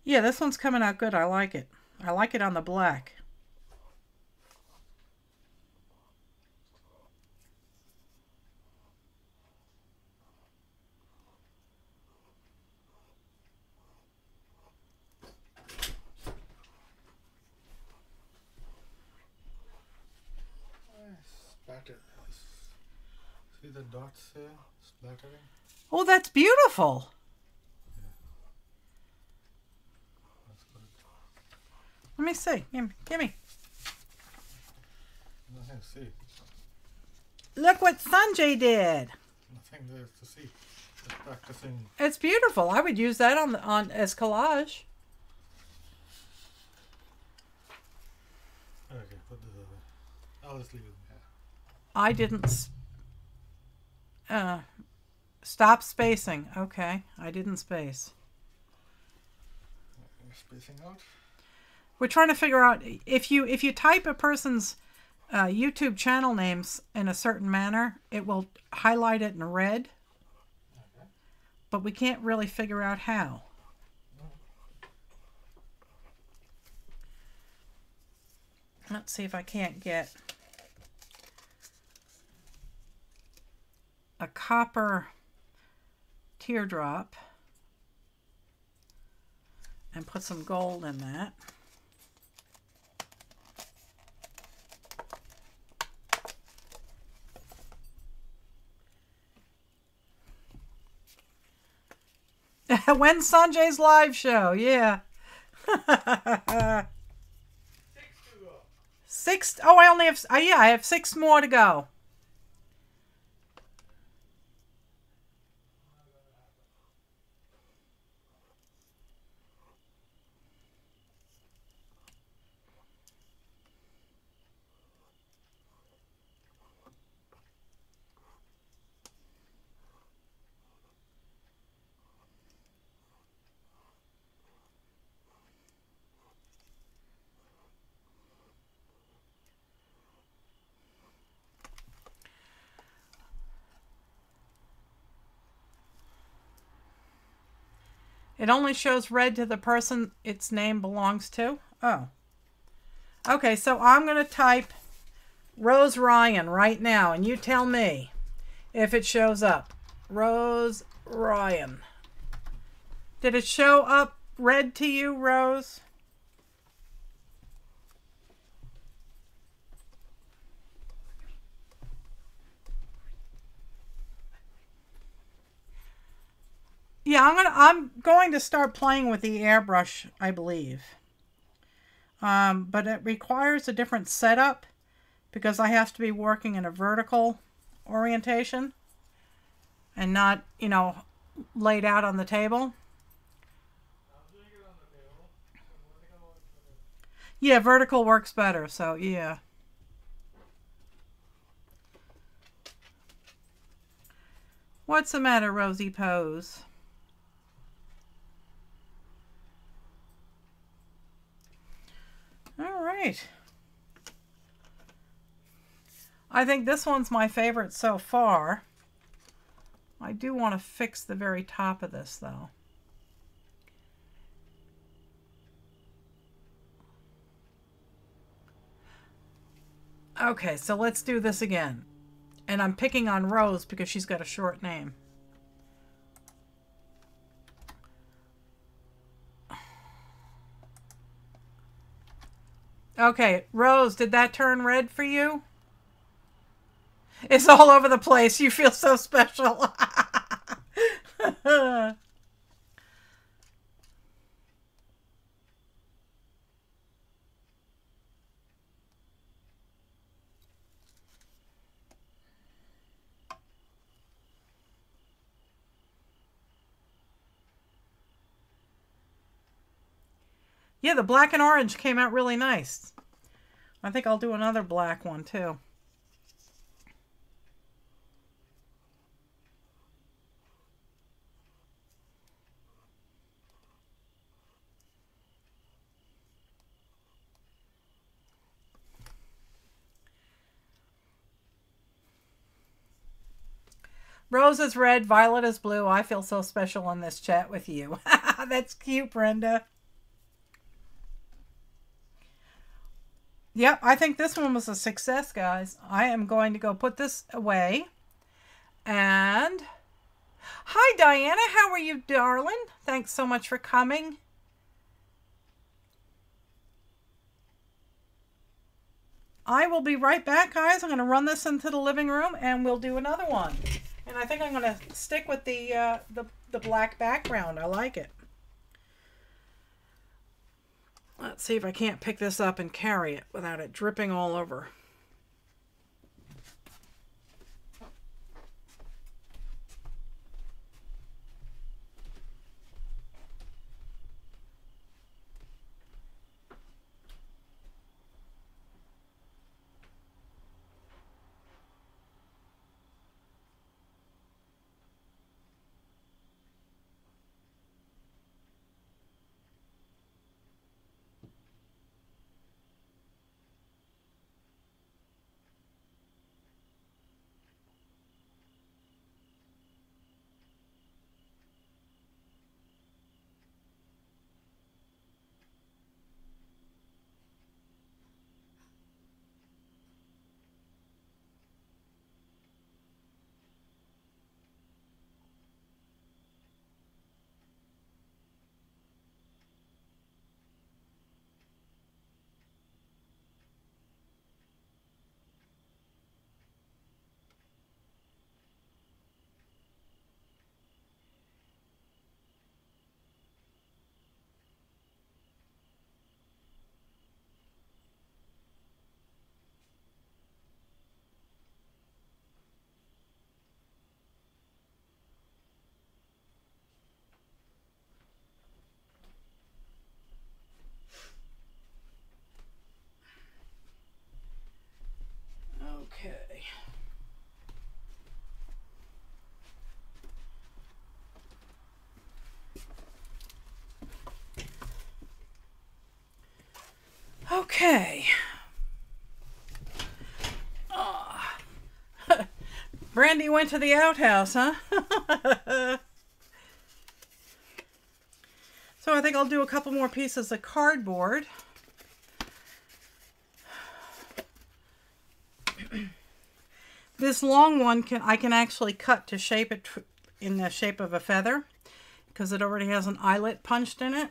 [SPEAKER 1] Yeah, this one's coming out good. I like it. I like it on the black.
[SPEAKER 2] Splatter. See the dots here splattering?
[SPEAKER 1] Oh, that's beautiful.
[SPEAKER 2] That's good.
[SPEAKER 1] Let me see. Give me.
[SPEAKER 2] Nothing to see.
[SPEAKER 1] Look what Sanjay did.
[SPEAKER 2] Nothing there to see. Just practicing.
[SPEAKER 1] It's beautiful. I would use that on as collage.
[SPEAKER 2] Okay, put this away. I'll just leave it there.
[SPEAKER 1] I didn't stop spacing. Okay, I didn't space.
[SPEAKER 2] Spacing out.
[SPEAKER 1] We're trying to figure out if you type a person's YouTube channel names in a certain manner, it will highlight it in red.
[SPEAKER 2] Okay.
[SPEAKER 1] But we can't really figure out how. Let's see if I can't get a copper teardrop and put some gold in that. When's Sanjay's live show? Yeah.
[SPEAKER 2] 6 to go.
[SPEAKER 1] 6. Oh, I only have. Yeah, I have 6 more to go. It only shows red to the person its name belongs to. Oh. Okay, so I'm going to type Rose Ryan right now, and you tell me if it shows up. Rose Ryan. Did it show up red to you, Rose? Yeah, I'm going to start playing with the airbrush, I believe. But it requires a different setup because I have to be working in a vertical orientation and not, you know, laid out on the table. Yeah, vertical works better, so yeah. What's the matter, Rosie Pose? All right. I think this one's my favorite so far. I do want to fix the very top of this, though. Okay, so let's do this again. And I'm picking on Rose because she's got a short name. Okay, Rose, did that turn red for you? It's all over the place. You feel so special. Yeah, the black and orange came out really nice. I think I'll do another black one too. Rose is red, Violet is blue. I feel so special in this chat with you. That's cute, Brenda. Yep, I think this one was a success, guys. I am going to go put this away. And hi, Diana. How are you, darling? Thanks so much for coming. I will be right back, guys. I'm going to run this into the living room and we'll do another one. And I think I'm going to stick with the black background. I like it. Let's see if I can't pick this up and carry it without it dripping all over. Okay. Okay. Oh. Brandy went to the outhouse, huh? So I think I'll do a couple more pieces of cardboard. This long one I can actually cut to shape it in the shape of a feather because it already has an eyelet punched in it.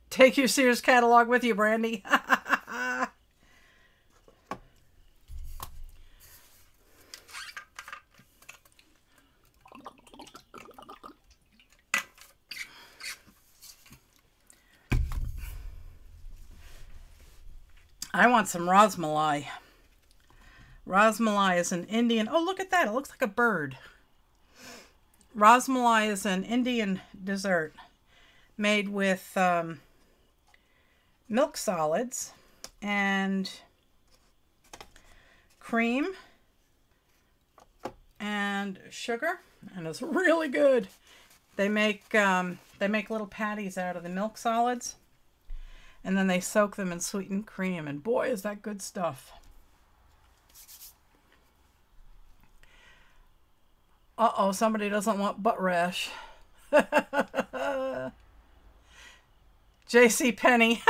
[SPEAKER 1] Take your Sears catalog with you, Brandy. I want some rasmalai. Rasmalai is an Indian... Oh, look at that. It looks like a bird. Rasmalai is an Indian dessert made with milk solids and cream and sugar, and it's really good. They make little patties out of the milk solids, and then they soak them in sweetened cream, and boy, is that good stuff. Uh-oh, somebody doesn't want butt rash. J.C. Penney.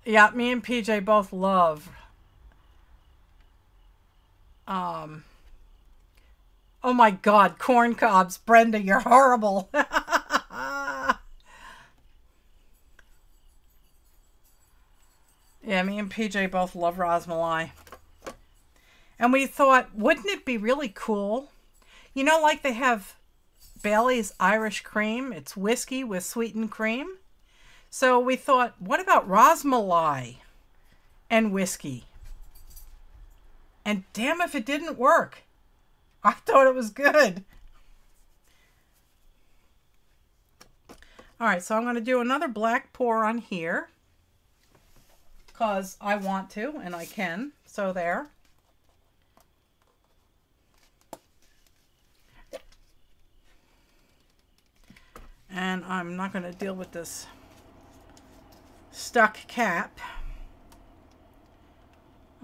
[SPEAKER 1] Yeah, me and PJ both love. Oh my God, corn cobs. Brenda, you're horrible. Yeah, me and PJ both love rasmalai. And we thought, wouldn't it be really cool? You know, like they have Bailey's Irish cream. It's whiskey with sweetened cream. So we thought, what about rasmalai and whiskey? And damn if it didn't work. I thought it was good. All right, so I'm going to do another black pour on here because I want to and I can. So there. And I'm not going to deal with this stuck cap.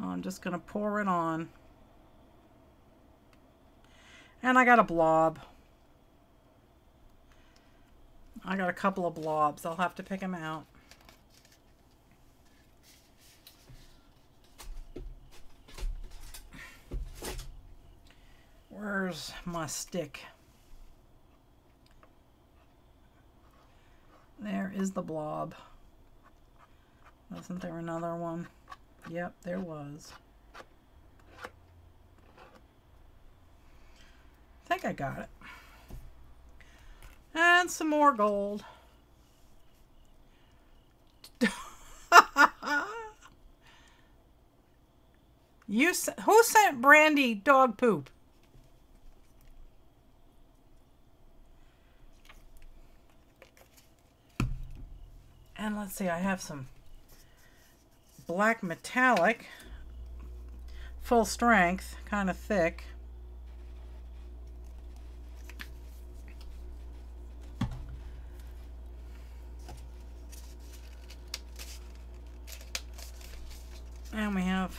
[SPEAKER 1] I'm just going to pour it on. And I got a blob. I got a couple of blobs. I'll have to pick them out. Where's my stick? There is the blob. Wasn't there another one? Yep, there was. I think I got it. And some more gold. Who sent Brandy dog poop? And let's see, I have some black metallic, full strength, kind of thick. And we have,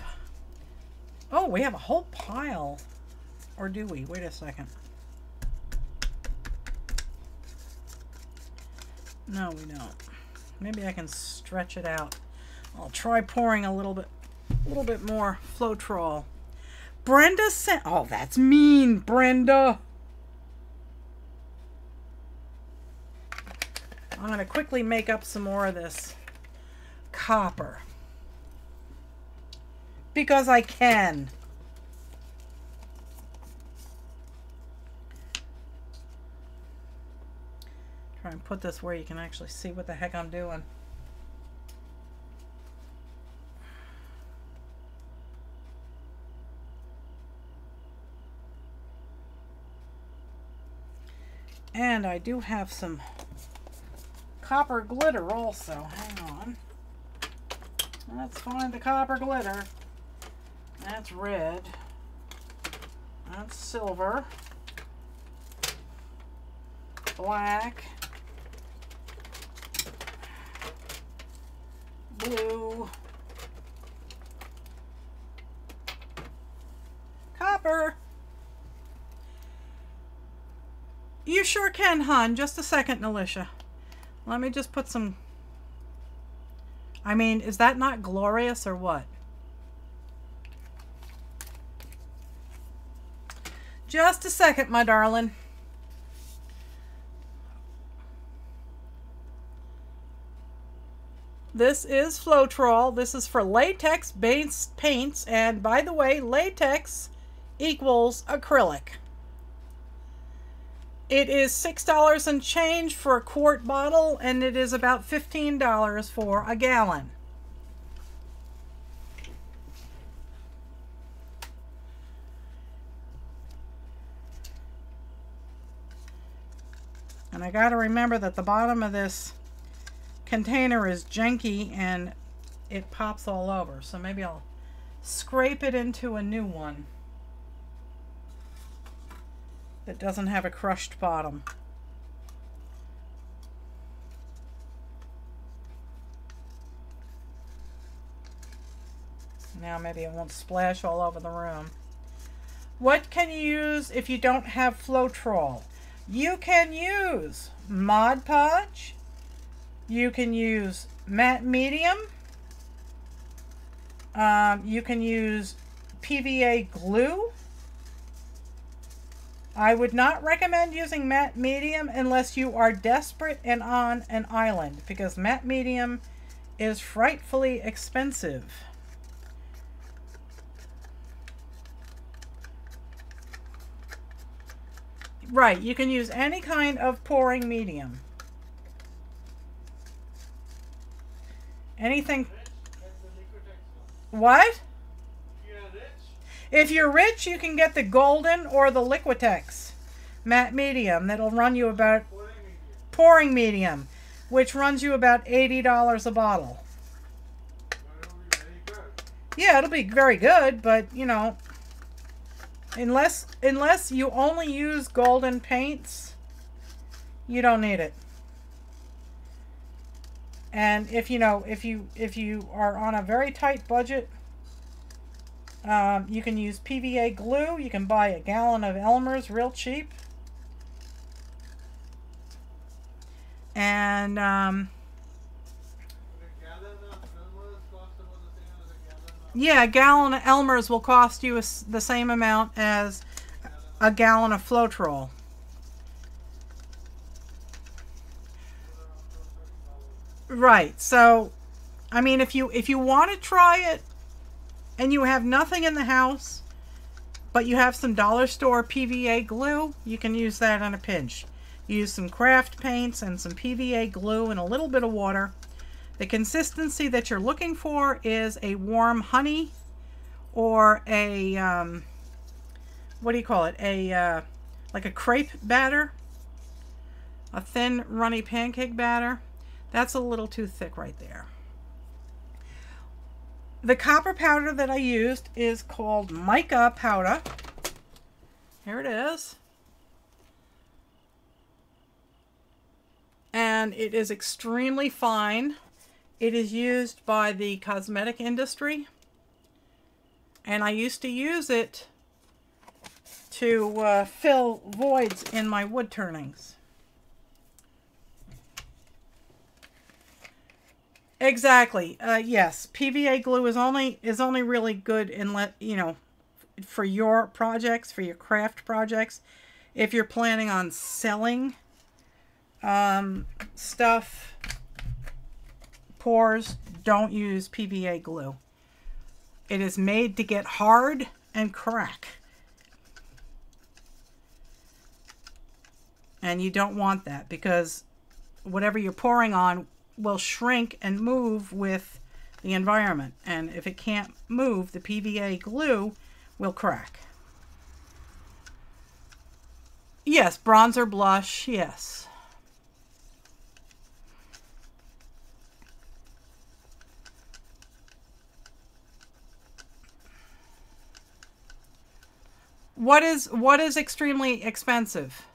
[SPEAKER 1] oh, we have a whole pile. Or do we? Wait a second. No, we don't. Maybe I can stretch it out. I'll try pouring a little bit more Floetrol. Brenda sent, oh, that's mean, Brenda. I'm going to quickly make up some more of this copper. Because I can. Try and put this where you can actually see what the heck I'm doing. And I do have some copper glitter also. Hang on. Let's find the copper glitter. That's red. That's silver. Black. Blue. you sure can, hon. Just a second, Alicia. Let me just put some... I mean, is that not glorious or what? Just a second, my darling. This is Floetrol. This is for latex-based paints. And by the way, latex equals acrylic. It is $6 and change for a quart bottle, and it is about $15 for a gallon. And I got to remember that the bottom of this container is janky and it pops all over. So maybe I'll scrape it into a new one that doesn't have a crushed bottom. Now maybe it won't splash all over the room. What can you use if you don't have Floetrol? You can use Mod Podge. You can use matte medium. You can use PVA glue. I would not recommend using matte medium unless you are desperate and on an island, because matte medium is frightfully expensive. Right, you can use any kind of pouring medium. Anything. What? If you're rich, you can get the golden or the Liquitex matte medium. That'll run you about pouring medium, which runs you about $80 a bottle. Yeah, it'll be very good, but you know, unless you only use golden paints, you don't need it. And if you are on a very tight budget, you can use PVA glue. You can buy a gallon of Elmer's real cheap. And yeah, a gallon of Elmer's will cost you the same amount as a gallon of Floetrol. Right. So, I mean, if you want to try it and you have nothing in the house, but you have some dollar store PVA glue, you can use that in a pinch. Use some craft paints and some PVA glue and a little bit of water. The consistency that you're looking for is a warm honey or a, what do you call it? Like a crepe batter, a thin runny pancake batter. That's a little too thick right there. The copper powder that I used is called mica powder. Here it is. And it is extremely fine. It is used by the cosmetic industry. And I used to use it to fill voids in my wood turnings. Exactly. Yes, PVA glue is only really good for your projects, for your craft projects. If you're planning on selling stuff, pours, don't use PVA glue. It is made to get hard and crack. And you don't want that, because whatever you're pouring on will shrink and move with the environment, and if it can't move, the PVA glue will crack. Yes, bronzer blush, yes. What is extremely expensive?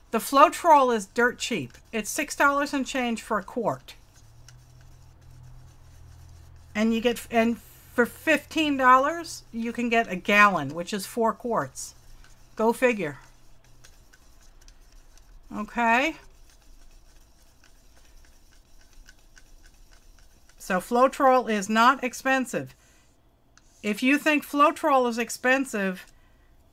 [SPEAKER 1] The Floetrol is dirt cheap. It's $6 and change for a quart. And for $15, you can get a gallon, which is 4 quarts. Go figure. Okay. So Floetrol is not expensive. If you think Floetrol is expensive,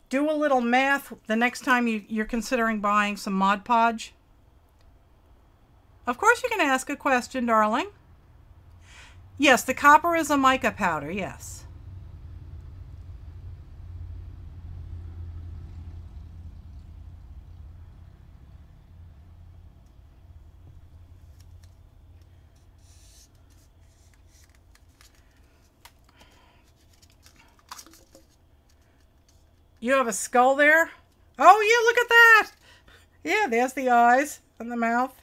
[SPEAKER 1] do a little math the next time you're considering buying some Mod Podge. Of course you can ask a question, darling. Yes, the copper is a mica powder, yes. You have a skull there? Oh, yeah, look at that. Yeah, there's the eyes and the mouth.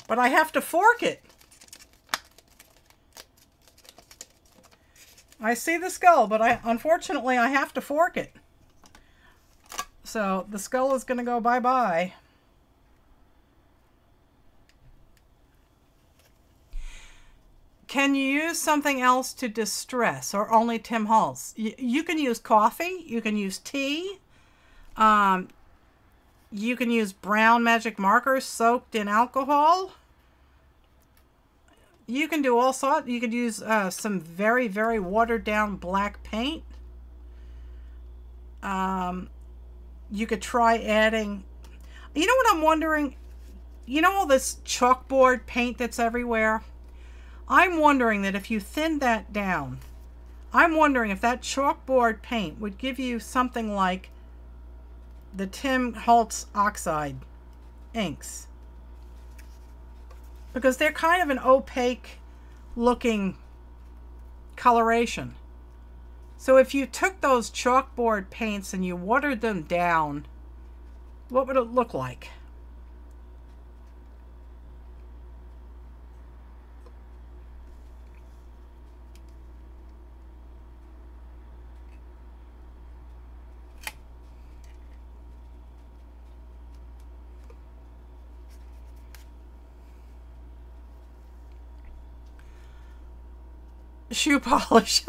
[SPEAKER 1] But I have to fork it. I see the skull, but unfortunately I have to fork it. So the skull is going to go bye-bye. Can you use something else to distress, or only Tim Holtz? You can use coffee. You can use tea. You can use brown magic markers soaked in alcohol. You can do all sorts. You could use some very, very watered down black paint. You could try adding, you know what I'm wondering? You know all this chalkboard paint that's everywhere? I'm wondering that if you thinned that down, I'm wondering if that chalkboard paint would give you something like the Tim Holtz oxide inks. Because they're kind of an opaque looking coloration. So if you took those chalkboard paints and you watered them down, what would it look like? Shoe polish.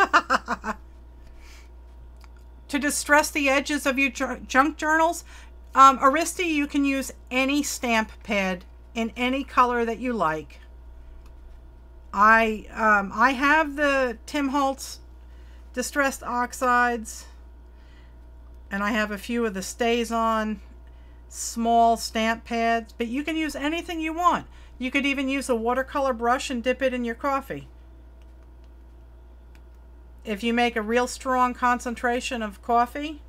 [SPEAKER 1] To distress the edges of your junk journals, Aristi, you can use any stamp pad in any color that you like. I have the Tim Holtz Distressed Oxides, and I have a few of the StazOn small stamp pads, but you can use anything you want. You could even use a watercolor brush and dip it in your coffee. If you make a real strong concentration of coffee,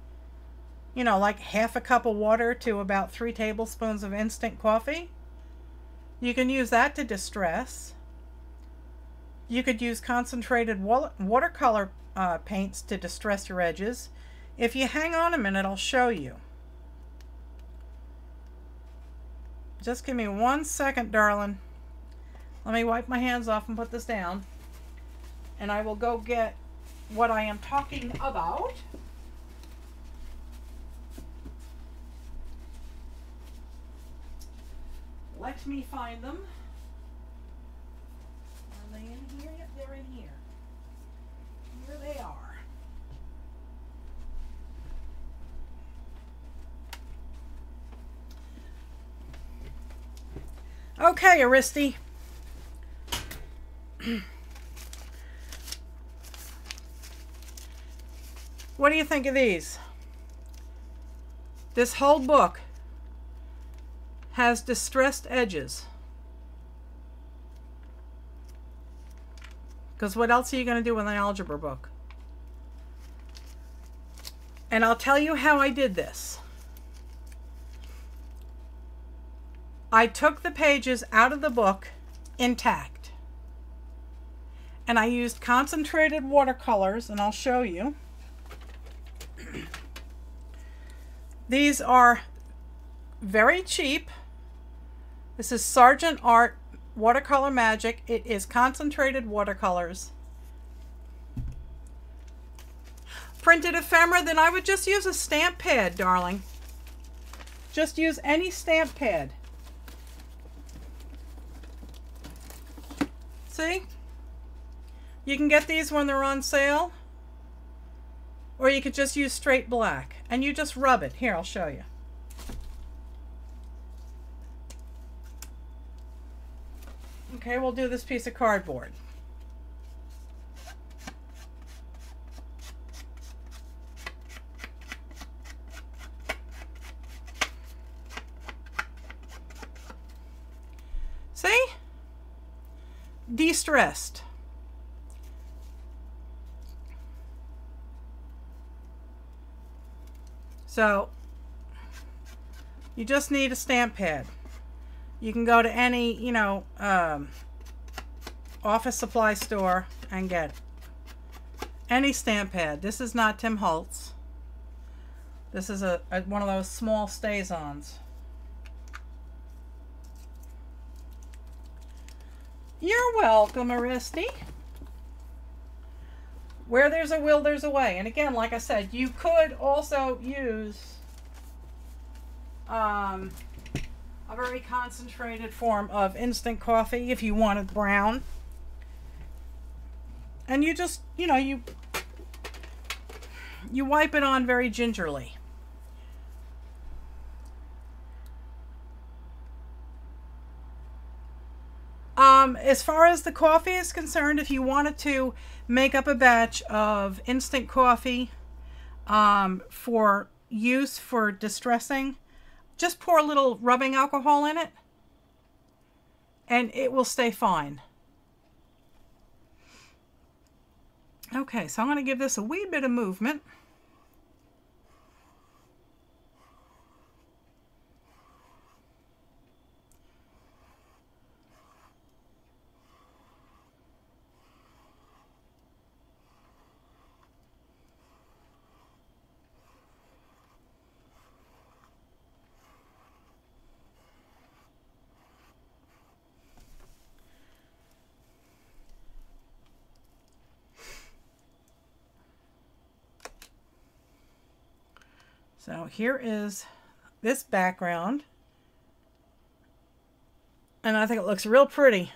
[SPEAKER 1] you know, like half a cup of water to about 3 tablespoons of instant coffee, you can use that to distress. You could use concentrated watercolor paints to distress your edges. If you hang on a minute, I'll show you. Just give me 1 second, darling. Let me wipe my hands off and put this down. And I will go get what I am talking about. Let me find them. Are they in here yet? They're in here. Here they are. Okay, Aristi. What do you think of these? This whole book has distressed edges. Because what else are you going to do with an algebra book? And I'll tell you how I did this. I took the pages out of the book intact. And I used concentrated watercolors, and I'll show you. These are very cheap. This is Sargent Art Watercolor Magic. It is concentrated watercolors. Printed ephemera, then I would just use a stamp pad, darling. Just use any stamp pad. See? You can get these when they're on sale. Or you could just use straight black. and you just rub it. Here, I'll show you. Okay, we'll do this piece of cardboard. See? De-stressed. So, you just need a stamp pad. You can go to any, you know, office supply store and get any stamp pad. This is not Tim Holtz. This is one of those small stay-ons. You're welcome, Aristi. Where there's a will, there's a way. And again, like I said, you could also use a very concentrated form of instant coffee if you wanted brown. And you just, you know, you wipe it on very gingerly. As far as the coffee is concerned, if you wanted to make up a batch of instant coffee for use for distressing, just pour a little rubbing alcohol in it and it will stay fine. Okay, so I'm going to give this a wee bit of movement. So here is this background, and I think it looks real pretty.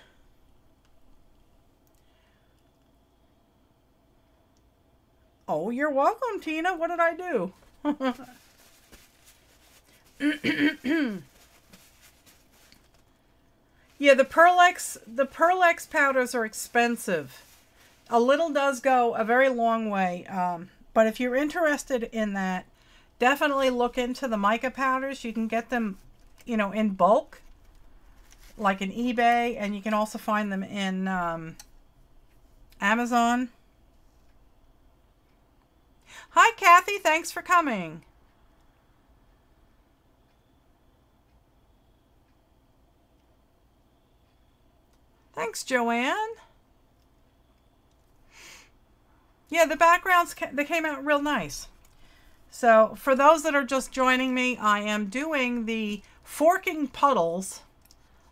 [SPEAKER 1] Oh, you're welcome, Tina. What did I do? Yeah, the Pearl-Ex powders are expensive. A little does go a very long way, but if you're interested in that, definitely look into the mica powders. You can get them, you know, in bulk, like in eBay, and you can also find them in Amazon. Hi, Kathy. Thanks for coming. Thanks, Joanne. Yeah, the backgrounds, they came out real nice. So for those that are just joining me, I am doing the Forking Puddles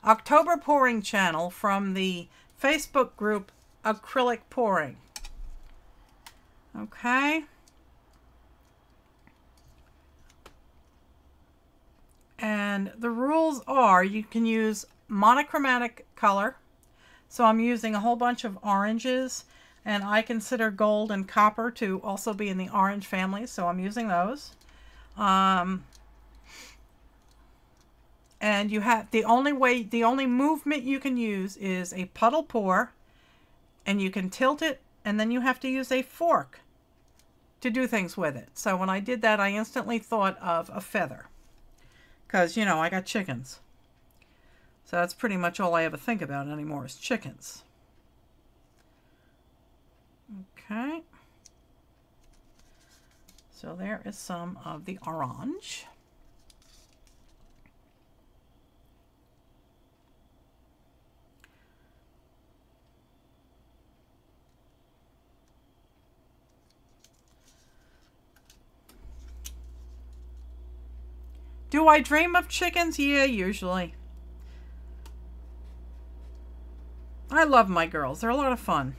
[SPEAKER 1] October pouring channel from the Facebook group Acrylic Pouring. Okay. And the rules are you can use monochromatic color. So I'm using a whole bunch of oranges. And I consider gold and copper to also be in the orange family, so I'm using those. And you have the only movement you can use is a puddle pour, and you can tilt it, and then you have to use a fork to do things with it. So when I did that, I instantly thought of a feather, because you know I got chickens. So that's pretty much all I ever think about anymore is chickens. Okay, so there is some of the orange. Do I dream of chickens? Yeah, usually. I love my girls. They're a lot of fun.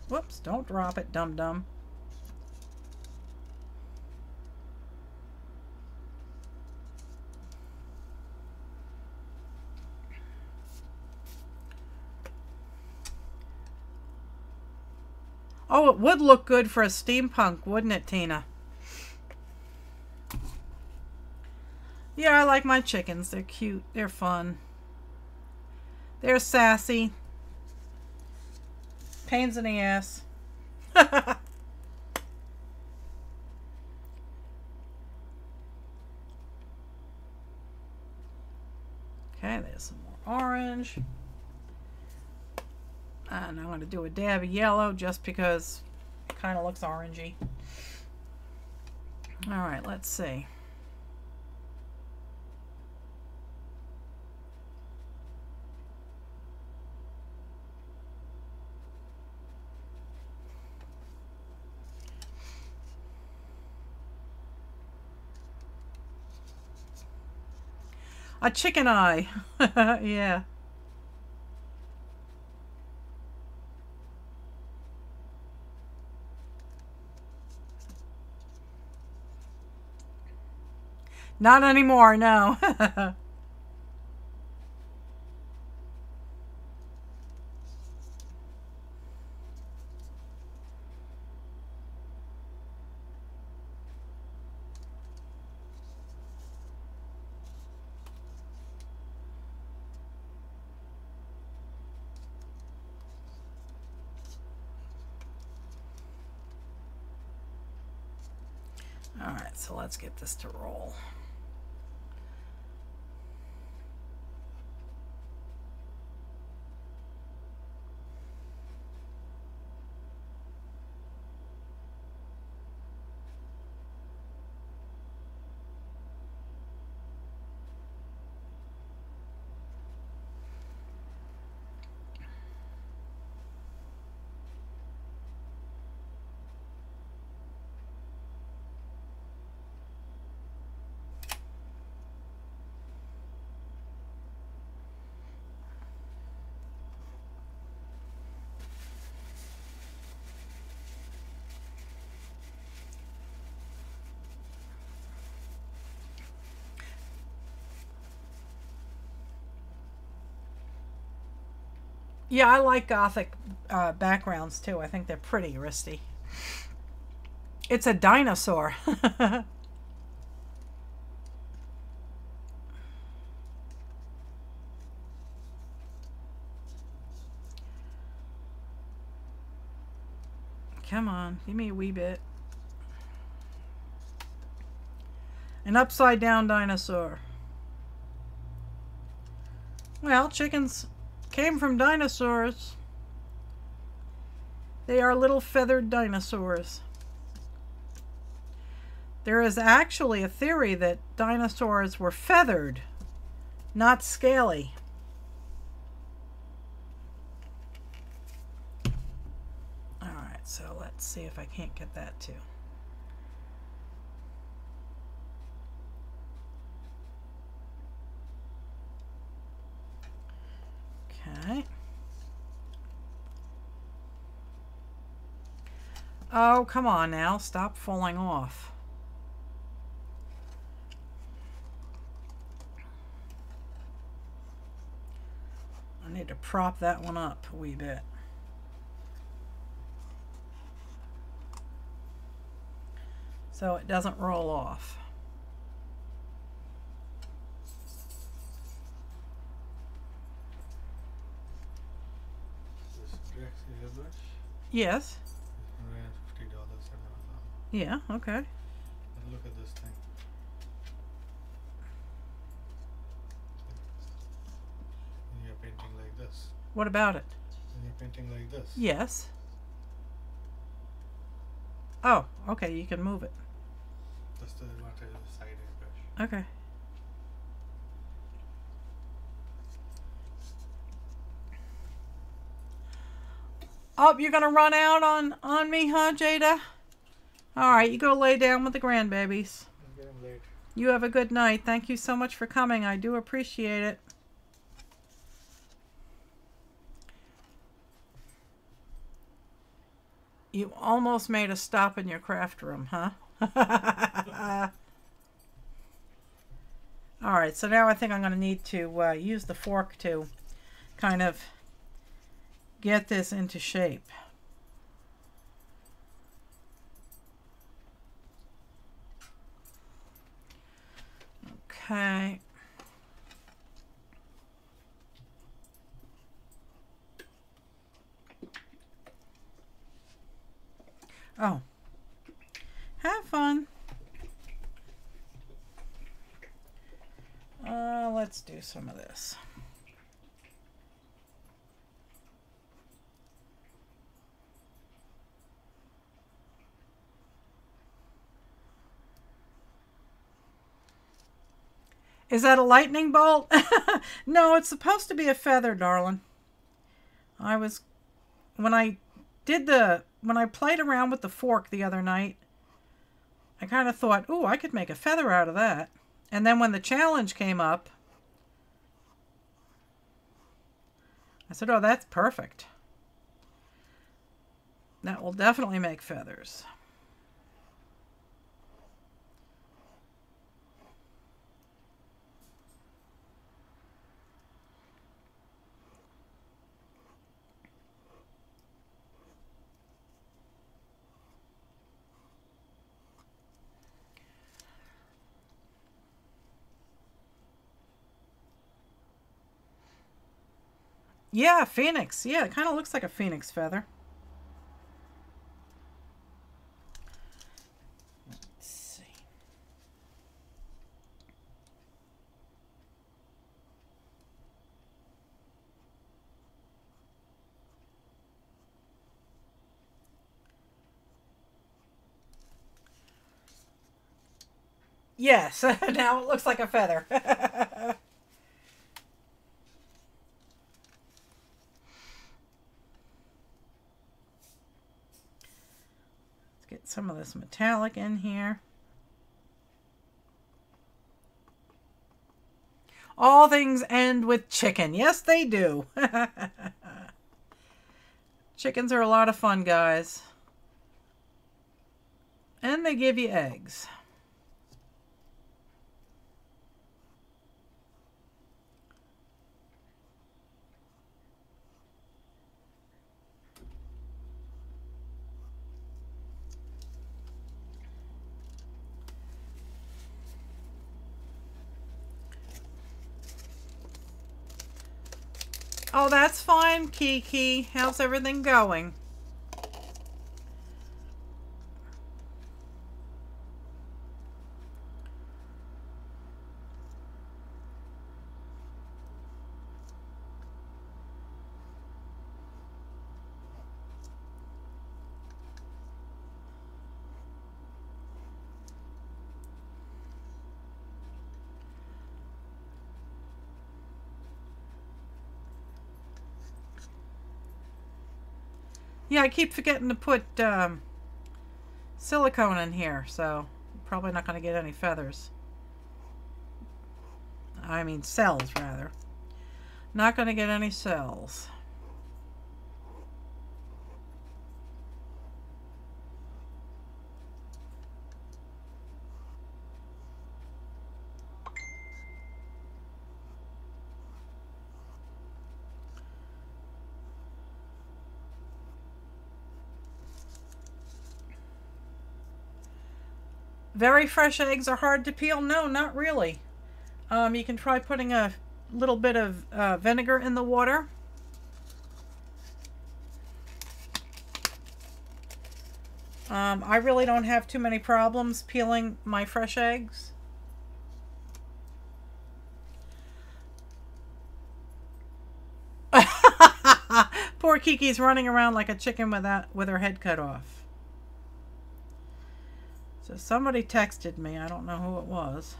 [SPEAKER 1] Whoops, don't drop it, dum-dum. Oh, it would look good for a steampunk, wouldn't it, Tina? Yeah, I like my chickens. They're cute. They're fun. They're sassy. Pains in the ass. Okay, there's some more orange. And I'm going to do a dab of yellow just because it kind of looks orangey. Alright, let's see. A chicken eye. Yeah. Not anymore, no. Alright, so let's get this to roll. Yeah, I like Gothic backgrounds too. I think they're pretty, Risty. It's a dinosaur. Come on, give me a wee bit. An upside down dinosaur. Well, chickens came from dinosaurs. They are little feathered dinosaurs. There is actually a theory that dinosaurs were feathered, not scaly. Alright, so let's see if I can't get that too. Okay. Oh, come on now. Stop falling off. I need to prop that one up a wee bit. So it doesn't roll off. Yes.
[SPEAKER 2] $150 at Amazon.
[SPEAKER 1] Yeah, okay.
[SPEAKER 2] And look at this thing. And you're painting like this.
[SPEAKER 1] What about it?
[SPEAKER 2] And you're painting like this.
[SPEAKER 1] Yes. Oh, okay, you can move it.
[SPEAKER 2] That's the advantage of the side airbrush.
[SPEAKER 1] Okay. Oh, you're gonna run out on me, huh, Jada? Alright, you go lay down with the grandbabies.
[SPEAKER 2] I'm getting late.
[SPEAKER 1] You have a good night. Thank you so much for coming. I do appreciate it. You almost made a stop in your craft room, huh? Alright, so now I think I'm going to need to use the fork to kind of get this into shape. Okay. Oh. Have fun. Let's do some of this. Is that a lightning bolt? No, it's supposed to be a feather, darling. When I played around with the fork the other night, I kind of thought, ooh, I could make a feather out of that. And then when the challenge came up, I said, oh, that's perfect. That will definitely make feathers. Yeah, phoenix. Yeah, it kind of looks like a phoenix feather. Let's see. Yes, now it looks like a feather. Let's get some of this metallic in here. All things end with chicken. Yes, they do. Chickens are a lot of fun, guys. And they give you eggs. Oh, that's fine, Kiki. How's everything going? Yeah, I keep forgetting to put silicone in here, so I'm probably not going to get any feathers. I mean cells, rather. Not going to get any cells. Very fresh eggs are hard to peel? No, not really. You can try putting a little bit of vinegar in the water. I really don't have too many problems peeling my fresh eggs. Poor Kiki's running around like a chicken with her head cut off. So somebody texted me. I don't know who it was.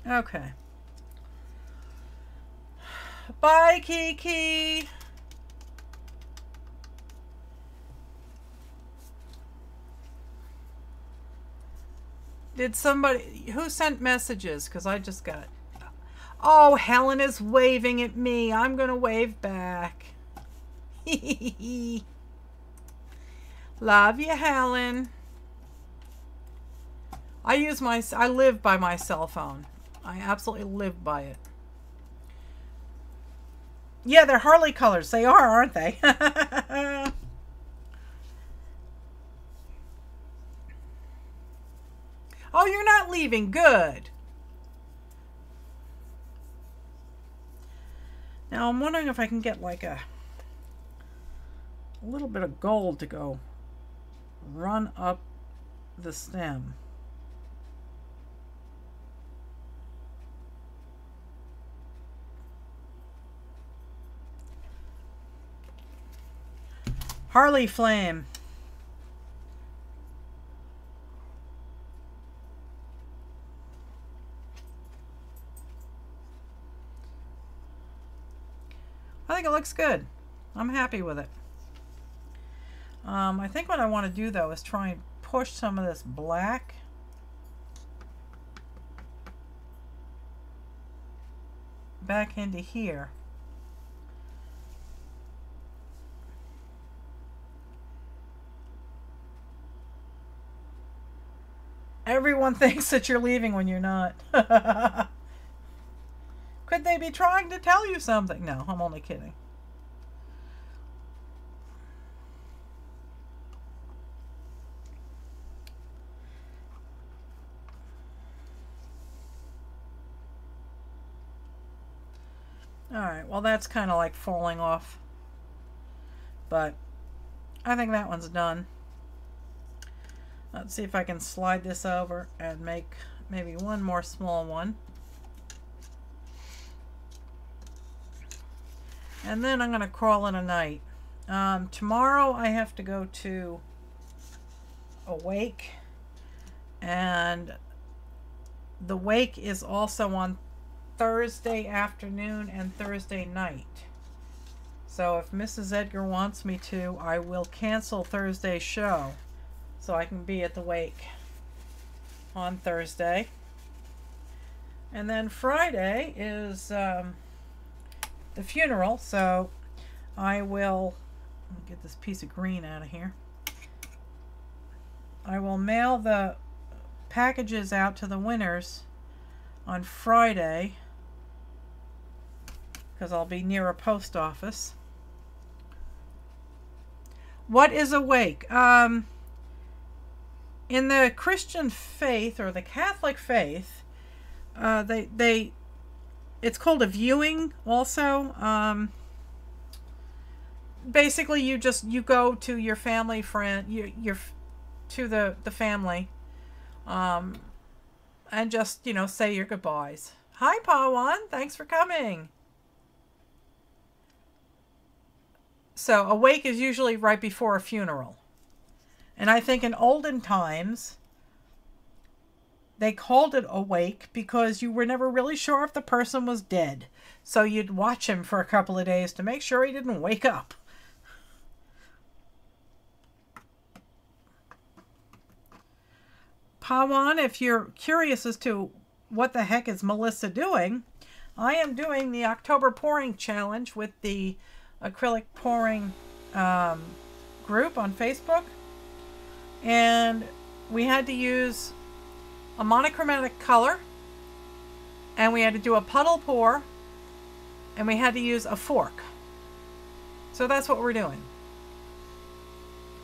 [SPEAKER 1] Okay. Bye, Kiki. Did somebody... Who sent messages? Because I just got... Oh, Helen is waving at me. I'm going to wave back. Love you, Helen. I live by my cell phone. I absolutely live by it. Yeah, they're Harley colors. They are, aren't they? Oh, you're not leaving. Good. Now I'm wondering if I can get like a little bit of gold to go run up the stem. Harley flame. I think it looks good. I'm happy with it. I think what I want to do though is try and push some of this black back into here. Everyone thinks that you're leaving when you're not. Could they be trying to tell you something? No, I'm only kidding. Alright, well that's kind of like falling off. But I think that one's done. Let's see if I can slide this over and make maybe one more small one. And then I'm going to crawl in a night. Tomorrow I have to go to a wake. And the wake is also on Thursday afternoon and Thursday night. So if Mrs. Edgar wants me to, I will cancel Thursday's show so I can be at the wake on Thursday. And then Friday is the funeral, so I will get this piece of green out of here. I will mail the packages out to the winners on Friday because I'll be near a post office. What is a wake? In the Christian faith or the Catholic faith, it's called a viewing also. Basically you go to your family friend, to the family, and just, say your goodbyes. Hi, Pawan. Thanks for coming. So a wake is usually right before a funeral. And I think in olden times, they called it a wake because you were never really sure if the person was dead. So you'd watch him for a couple of days to make sure he didn't wake up. Pawan, if you're curious as to what the heck is Melissa doing, I am doing the October pouring challenge with the acrylic pouring group on Facebook. And we had to use a monochromatic color, and we had to do a puddle pour, and we had to use a fork. So that's what we're doing.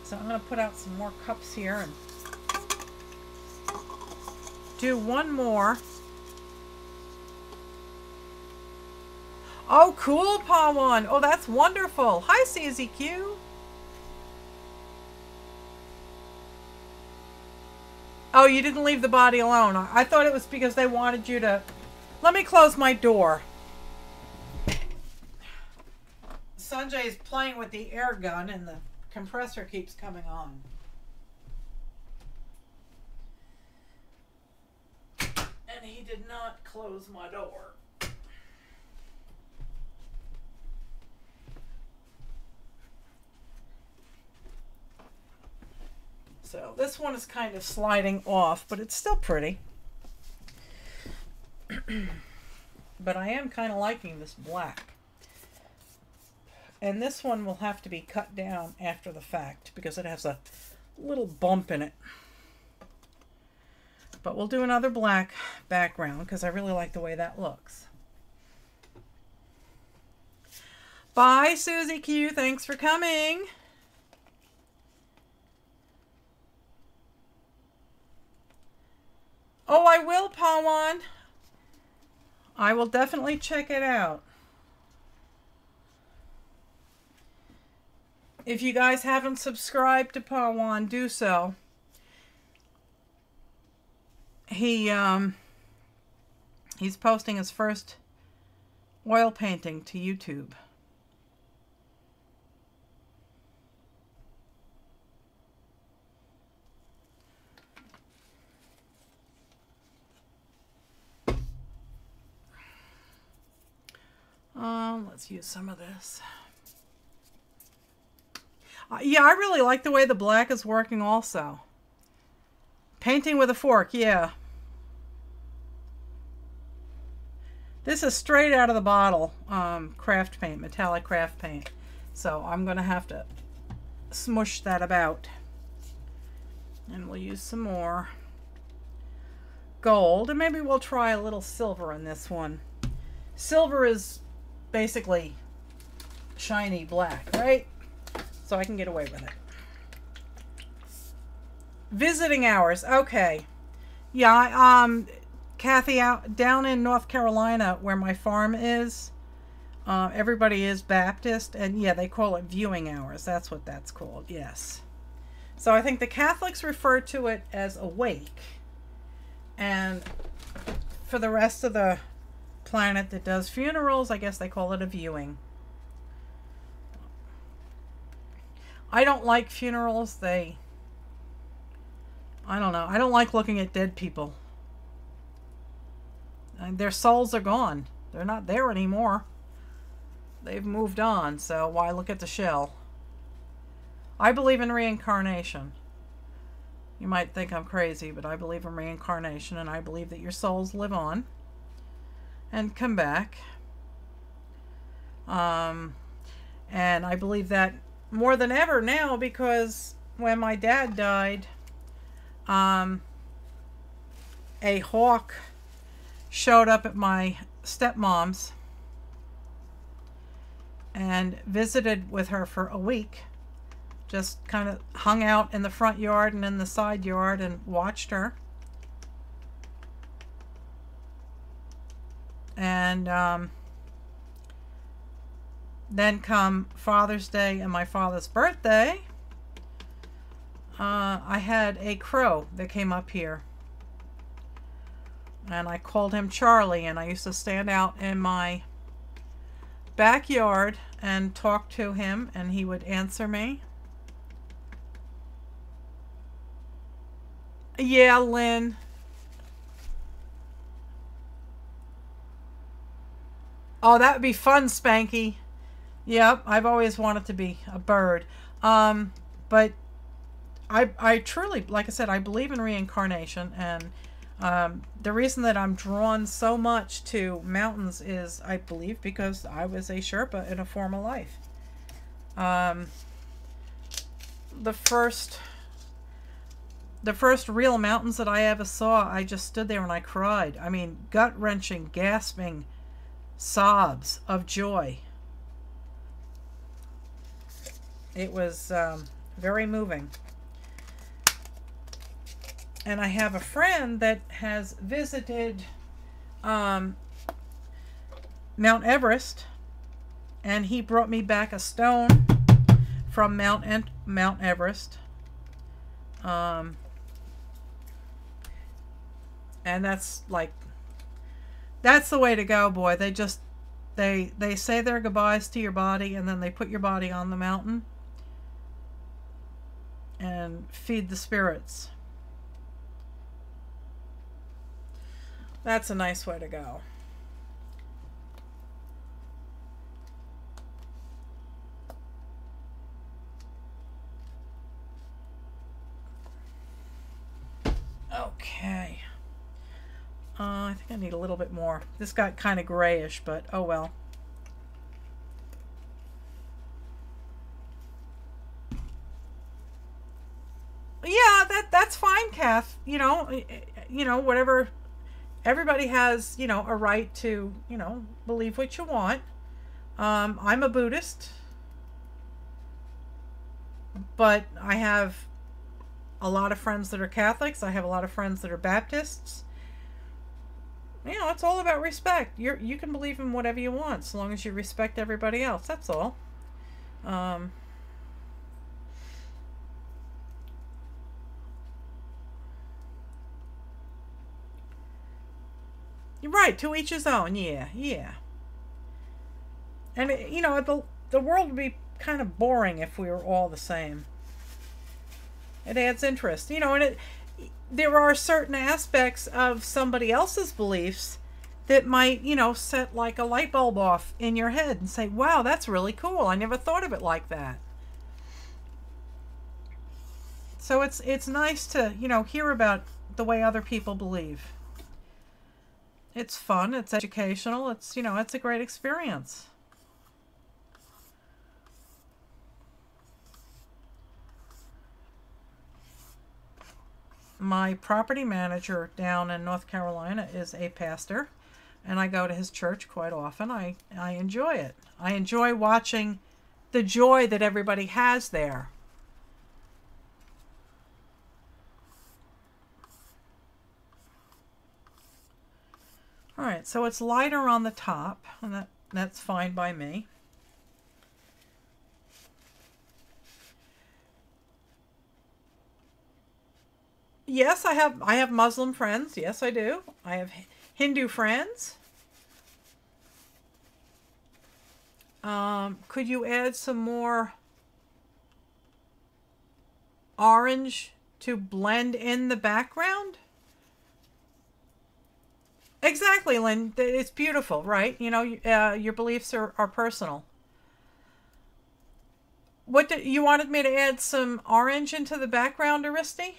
[SPEAKER 1] So I'm going to put out some more cups here and do one more. Oh, cool, Pawan. Oh, that's wonderful. Hi, CZQ. Oh, you didn't leave the body alone. I thought it was because they wanted you to... Let me close my door. Sanjay is playing with the air gun and the compressor keeps coming on. And he did not close my door. So this one is kind of sliding off, but it's still pretty. But I am kind of liking this black. And this one will have to be cut down after the fact because it has a little bump in it. But we'll do another black background because I really like the way that looks. Bye, Susie Q. Thanks for coming. Oh, I will, Pawan. I will definitely check it out. If you guys haven't subscribed to Pawan, do so. He's posting his first oil painting to YouTube. Let's use some of this. Yeah, I really like the way the black is working also. Painting with a fork, yeah. This is straight out of the bottle, craft paint, metallic craft paint. So I'm going to have to smush that about. And we'll use some more gold. And maybe we'll try a little silver in this one. Silver is basically shiny black, right? So I can get away with it. Visiting hours. Okay. Yeah, Kathy, out down in North Carolina where my farm is, everybody is Baptist, and yeah, they call it viewing hours. That's what that's called. Yes. So I think the Catholics refer to it as a wake, and for the rest of the planet that does funerals, I guess they call it a viewing. I don't like funerals. I don't know. I don't like looking at dead people. And their souls are gone. They're not there anymore. They've moved on, so why look at the shell? I believe in reincarnation. You might think I'm crazy, but I believe in reincarnation, and I believe that your souls live on and come back. And I believe that more than ever now, because when my dad died, a hawk showed up at my stepmom's and visited with her for a week. Just kind of hung out in the front yard and in the side yard and watched her. And then come Father's Day and my father's birthday, I had a crow that came up here. And I called him Charlie, and I used to stand out in my backyard and talk to him, and he would answer me. Yeah, Lynn. Oh, that would be fun, Spanky. Yep, I've always wanted to be a bird. But I truly, like I said, I believe in reincarnation, and the reason that I'm drawn so much to mountains is, I believe, because I was a Sherpa in a former life. The first real mountains that I ever saw, I just stood there and I cried. I mean, gut-wrenching, gasping sobs of joy. It was very moving. And I have a friend that has visited Mount Everest, and he brought me back a stone from Mount Everest. And that's like, that's the way to go, boy. They just, they say their goodbyes to your body, and then they put your body on the mountain and feed the spirits. That's a nice way to go. Okay. I think I need a little bit more. This got kind of grayish, but oh well. Yeah, that's fine, Kath. whatever. Everybody has, a right to, believe what you want. I'm a Buddhist, but I have a lot of friends that are Catholics. I have a lot of friends that are Baptists. It's all about respect. You can believe in whatever you want, as long as you respect everybody else. That's all. You're right. To each his own. Yeah, yeah. And the world would be kind of boring if we were all the same. It adds interest, and there are certain aspects of somebody else's beliefs that might, set like a light bulb off in your head and say, wow, that's really cool. I never thought of it like that. So it's nice to, hear about the way other people believe. It's fun. It's educational. It's a great experience. My property manager down in North Carolina is a pastor, and I go to his church quite often. I enjoy it. I enjoy watching the joy that everybody has there. All right, so it's lighter on the top, and that's fine by me. Yes, I have Muslim friends. Yes, I do. I have Hindu friends. Could you add some more orange to blend in the background? Exactly, Lynn. It's beautiful, right? Your beliefs are personal. You wanted me to add some orange into the background, Aristi?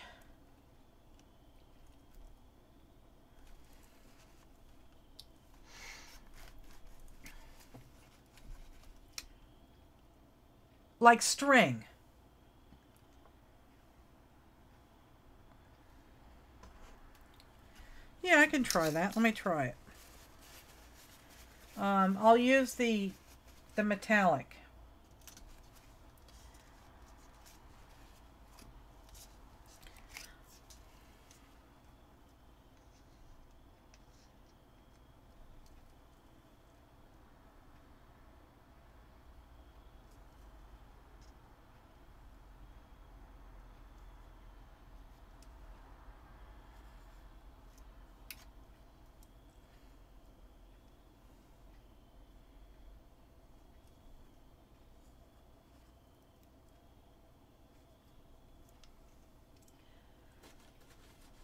[SPEAKER 1] Like string. Yeah, I can try that. Let me try it. I'll use the metallic.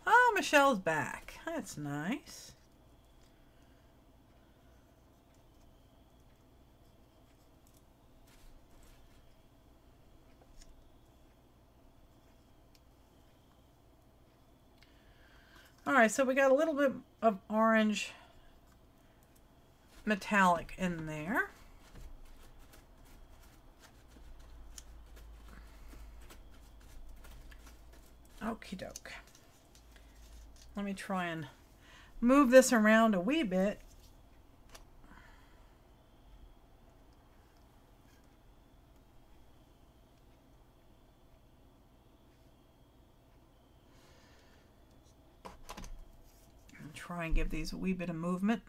[SPEAKER 1] Oh, Michelle's back. That's nice. All right, so we got a little bit of orange metallic in there. Okie doke. Let me try and move this around a wee bit. And try and give these a wee bit of movement.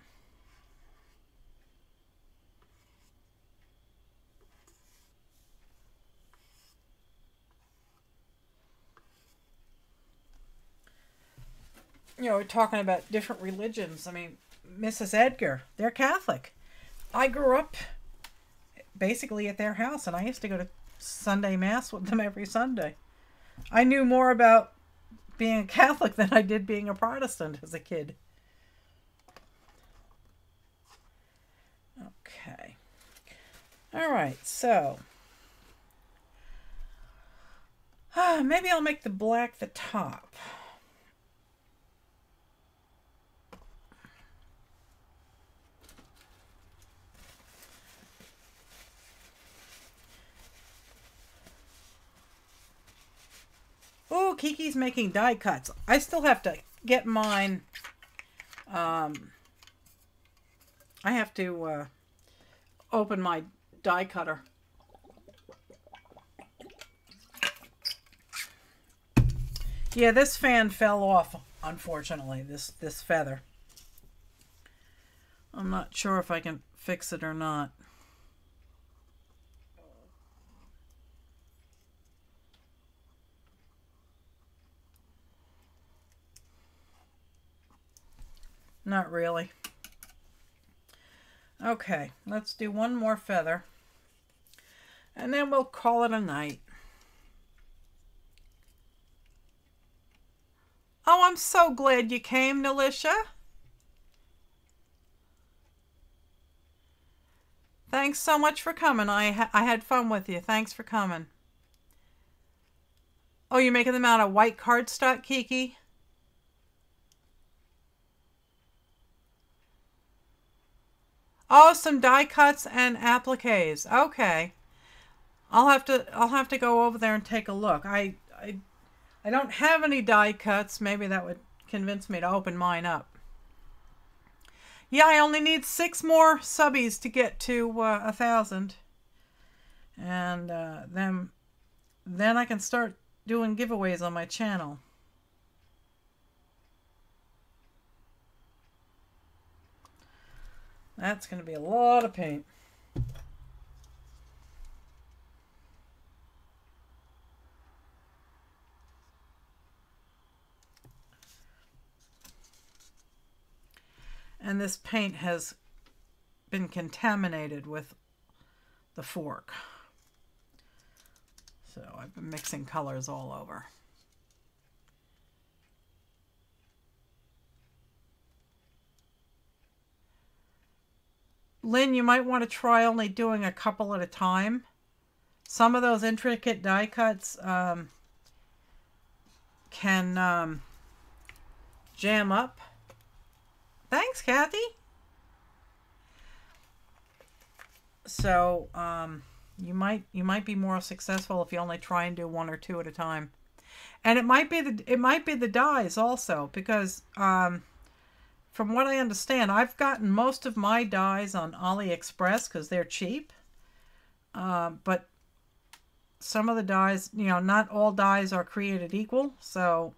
[SPEAKER 1] We're talking about different religions. I mean, Mrs. Edgar, they're Catholic. I grew up basically at their house, and I used to go to Sunday Mass with them every Sunday. I knew more about being a Catholic than I did being a Protestant as a kid. Okay. All right, so maybe I'll make the black the top. Ooh, Kiki's making die cuts. I still have to get mine. I have to open my die cutter. Yeah, this fan fell off, unfortunately, this feather. I'm not sure if I can fix it or not. Not really. Okay, let's do one more feather. And then we'll call it a night. Oh, I'm so glad you came, Nalisha. Thanks so much for coming. I had fun with you. Thanks for coming. Oh, you're making them out of white cardstock, Kiki? Oh, some die cuts and appliques. Okay. I'll have to go over there and take a look. I don't have any die cuts. Maybe that would convince me to open mine up. Yeah, I only need 6 more subbies to get to 1,000. And then I can start doing giveaways on my channel. That's going to be a lot of paint. And this paint has been contaminated with the fork. So I've been mixing colors all over. Lynn, you might want to try only doing a couple at a time. Some of those intricate die cuts can jam up. Thanks, Kathy. So you might be more successful if you only try and do 1 or 2 at a time. And it might be the dies also, because from what I understand, I've gotten most of my dies on AliExpress because they're cheap. But some of the dies, not all dies are created equal, so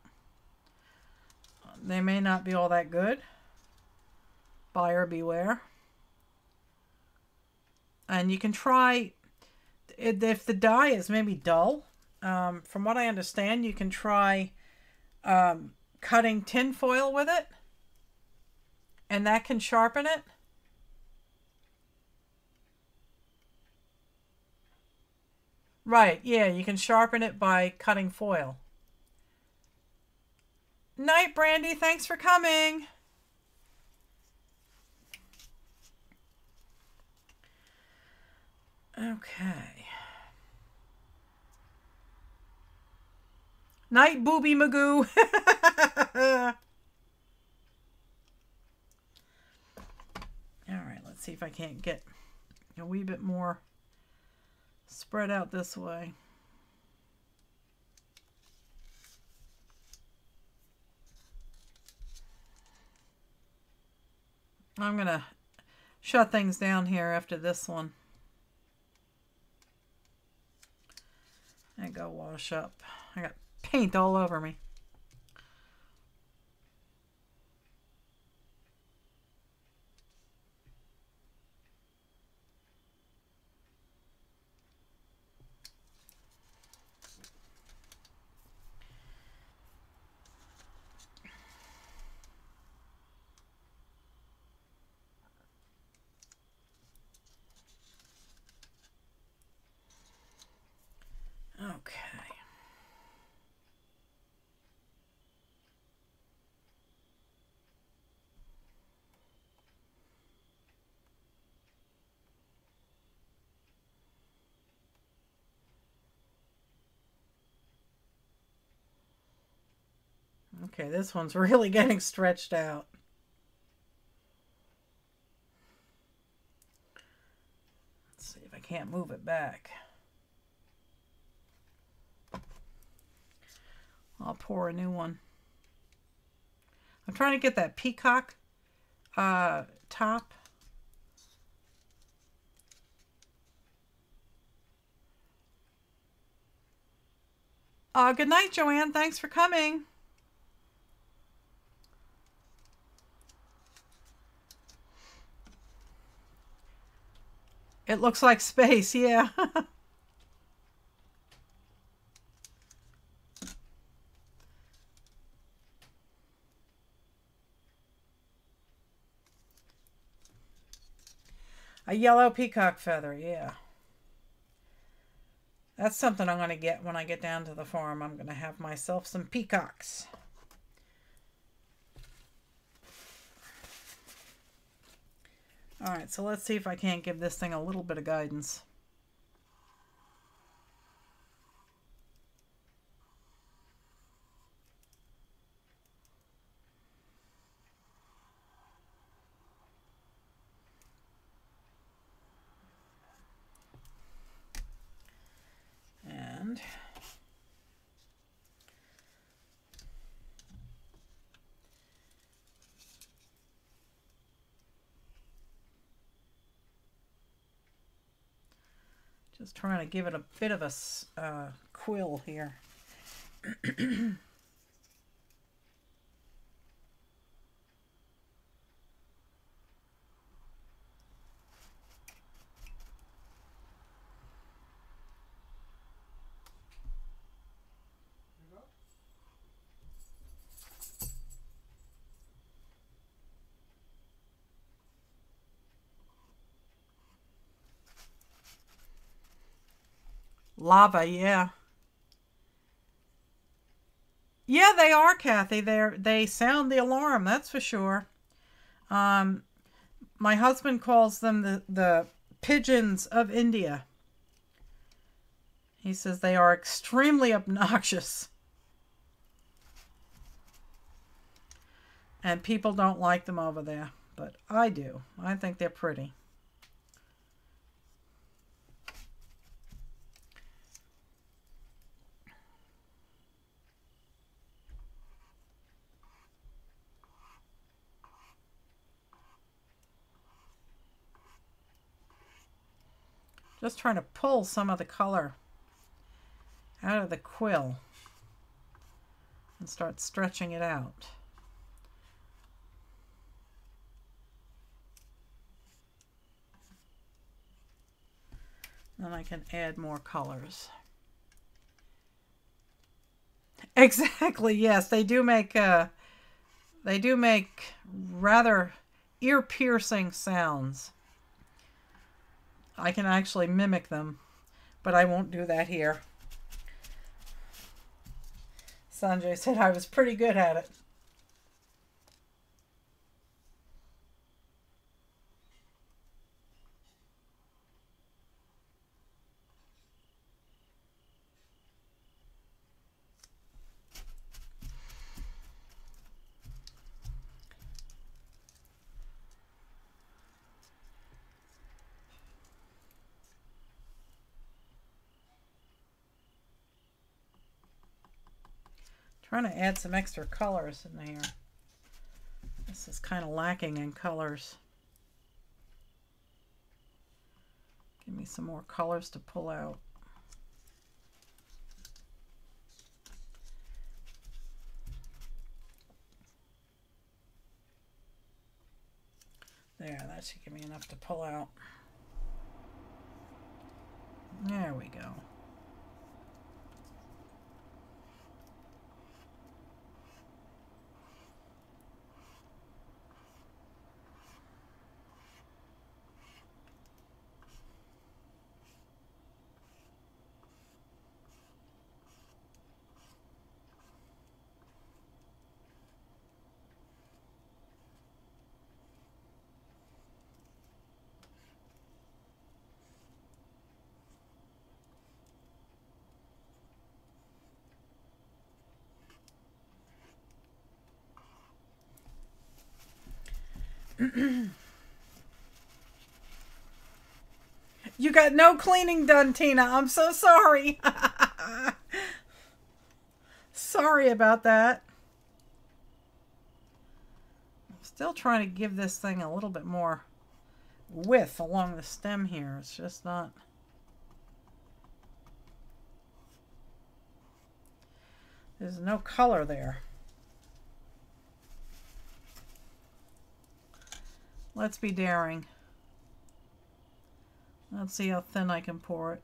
[SPEAKER 1] they may not be all that good. Buyer beware. And you can try, if the die is maybe dull, from what I understand, you can try cutting tin foil with it, and that can sharpen it. Right, yeah, you can sharpen it by cutting foil. Night, Brandy, thanks for coming. Okay. Night, Booby Magoo. Alright, let's see if I can't get a wee bit more spread out this way. I'm going to shut things down here after this one. And go wash up. I got paint all over me. Okay. Okay, this one's really getting stretched out. Let's see if I can't move it back. I'll pour a new one. I'm trying to get that peacock top. Good night, Joanne. Thanks for coming. It looks like space, yeah. A yellow peacock feather, yeah. That's something I'm going to get when I get down to the farm. I'm going to have myself some peacocks. All right, so let's see if I can't give this thing a little bit of guidance. And just trying to give it a bit of a quill here. Lava, yeah. Yeah, they are, Kathy. They sound the alarm, that's for sure. My husband calls them the pigeons of India. He says they are extremely obnoxious. And people don't like them over there, but I do. I think they're pretty. Just trying to pull some of the color out of the quill and start stretching it out. Then I can add more colors. Exactly, yes, they do make rather ear-piercing sounds. I can actually mimic them, but I won't do that here. Sanjay said I was pretty good at it. Trying to add some extra colors in there. This is kind of lacking in colors. Give me some more colors to pull out. There, that should give me enough to pull out. There we go. You got no cleaning done, Tina. I'm so sorry. Sorry. Sorry about that. I'm still trying to give this thing a little bit more width along the stem here. It's just not. There's no color there. Let's be daring. Let's see how thin I can pour it.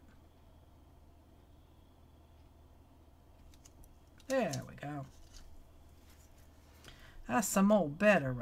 [SPEAKER 1] There we go. That's some old better.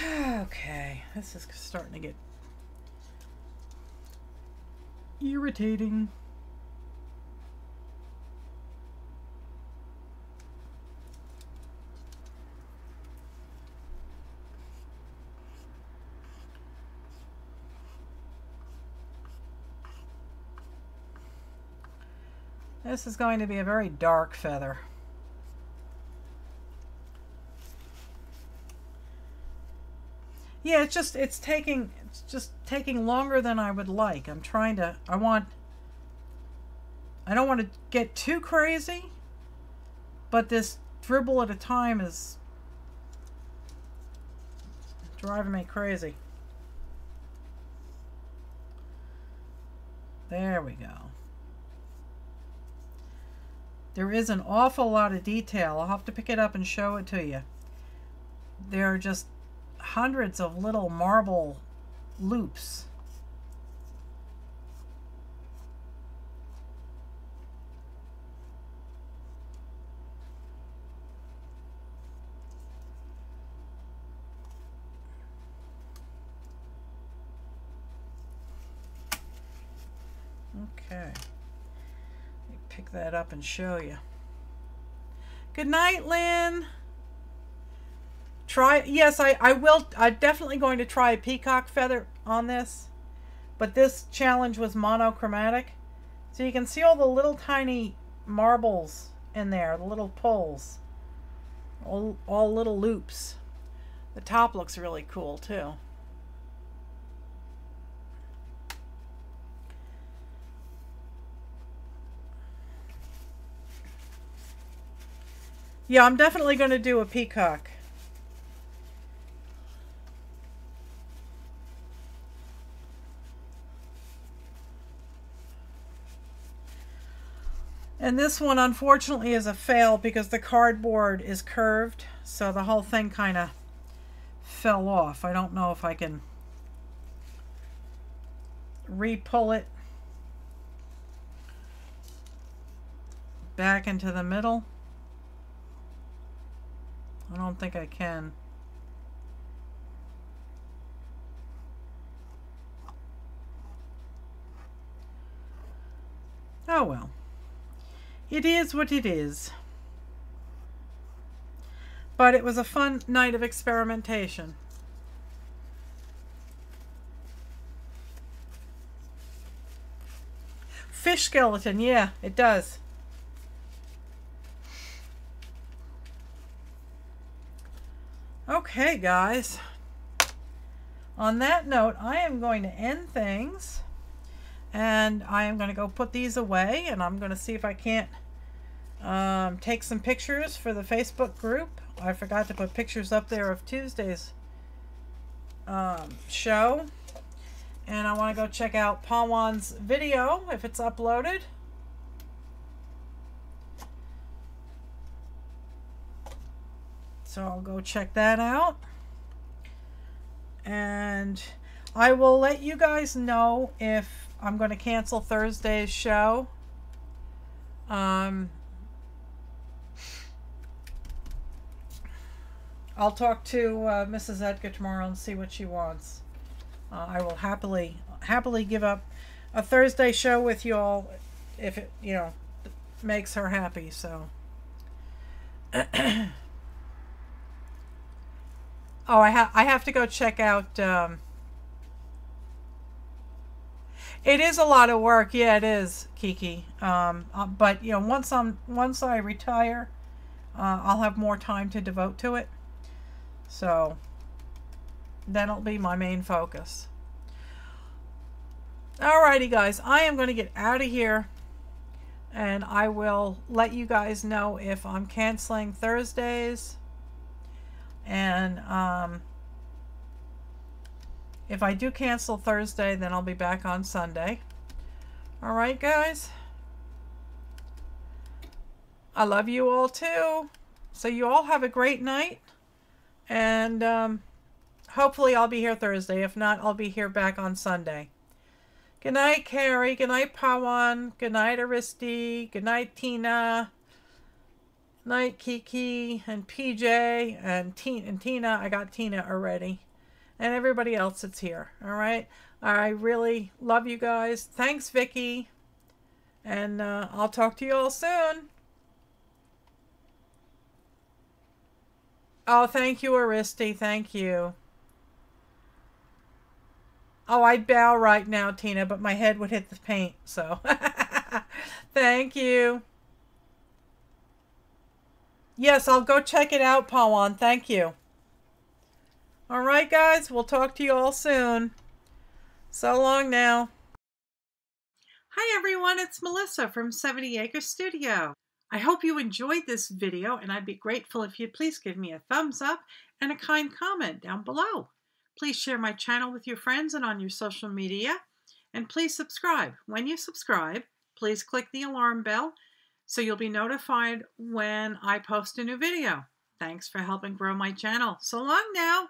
[SPEAKER 1] Okay, this is starting to get irritating. This is going to be a very dark feather. Yeah, it's just taking longer than I would like. I don't want to get too crazy, but this dribble at a time is driving me crazy. There we go. There is an awful lot of detail. I'll have to pick it up and show it to you. There are just hundreds of little marble loops. Okay. Let me pick that up and show you. Good night, Lynn. Yes, I will. I'm definitely going to try a peacock feather on this, but this challenge was monochromatic, so you can see all the little tiny marbles in there, the little pulls, all little loops. The top looks really cool too. Yeah, I'm definitely going to do a peacock. And this one, unfortunately, is a fail because the cardboard is curved, so the whole thing kind of fell off. I don't know if I can re-pull it back into the middle. I don't think I can. Oh well. It is what it is. But it was a fun night of experimentation. Fish skeleton, yeah, it does. Okay, guys. On that note, I am going to end things. And I am going to go put these away, and I'm going to see if I can't take some pictures for the Facebook group. I forgot to put pictures up there of Tuesday's show. And I want to go check out Pawan's video if it's uploaded. So I'll go check that out. And I will let you guys know if I'm going to cancel Thursday's show. I'll talk to Mrs. Edgar tomorrow and see what she wants. I will happily give up a Thursday show with you all if it, makes her happy. So, oh, I have to go check out It is a lot of work. Yeah, it is, Kiki. But you know, once I retire, I'll have more time to devote to it. So that'll be my main focus. Alrighty, guys, I am going to get out of here, and I will let you guys know if I'm canceling Thursdays, and if I do cancel Thursday, then I'll be back on Sunday. Alright, guys, I love you all too, so you all have a great night, and hopefully I'll be here Thursday. If not, I'll be here back on Sunday. Good night, Carrie. Good night, Pawan. Good night, Aristi. Good night, Tina. Night, Kiki and PJ and Tina. I got Tina already. And everybody else that's here. All right. I really love you guys. Thanks, Vicky. And I'll talk to you all soon. Oh, thank you, Aristi. Thank you. Oh, I'd bow right now, Tina, but my head would hit the paint, so. Thank you. Yes, I'll go check it out, Pawan. Thank you. All right, guys, we'll talk to you all soon. So long now. Hi, everyone. It's Melissa from 70 Acre Studio. I hope you enjoyed this video, and I'd be grateful if you'd please give me a thumbs up and a kind comment down below. Please share my channel with your friends and on your social media. And please subscribe. When you subscribe, please click the alarm bell so you'll be notified when I post a new video. Thanks for helping grow my channel. So long now.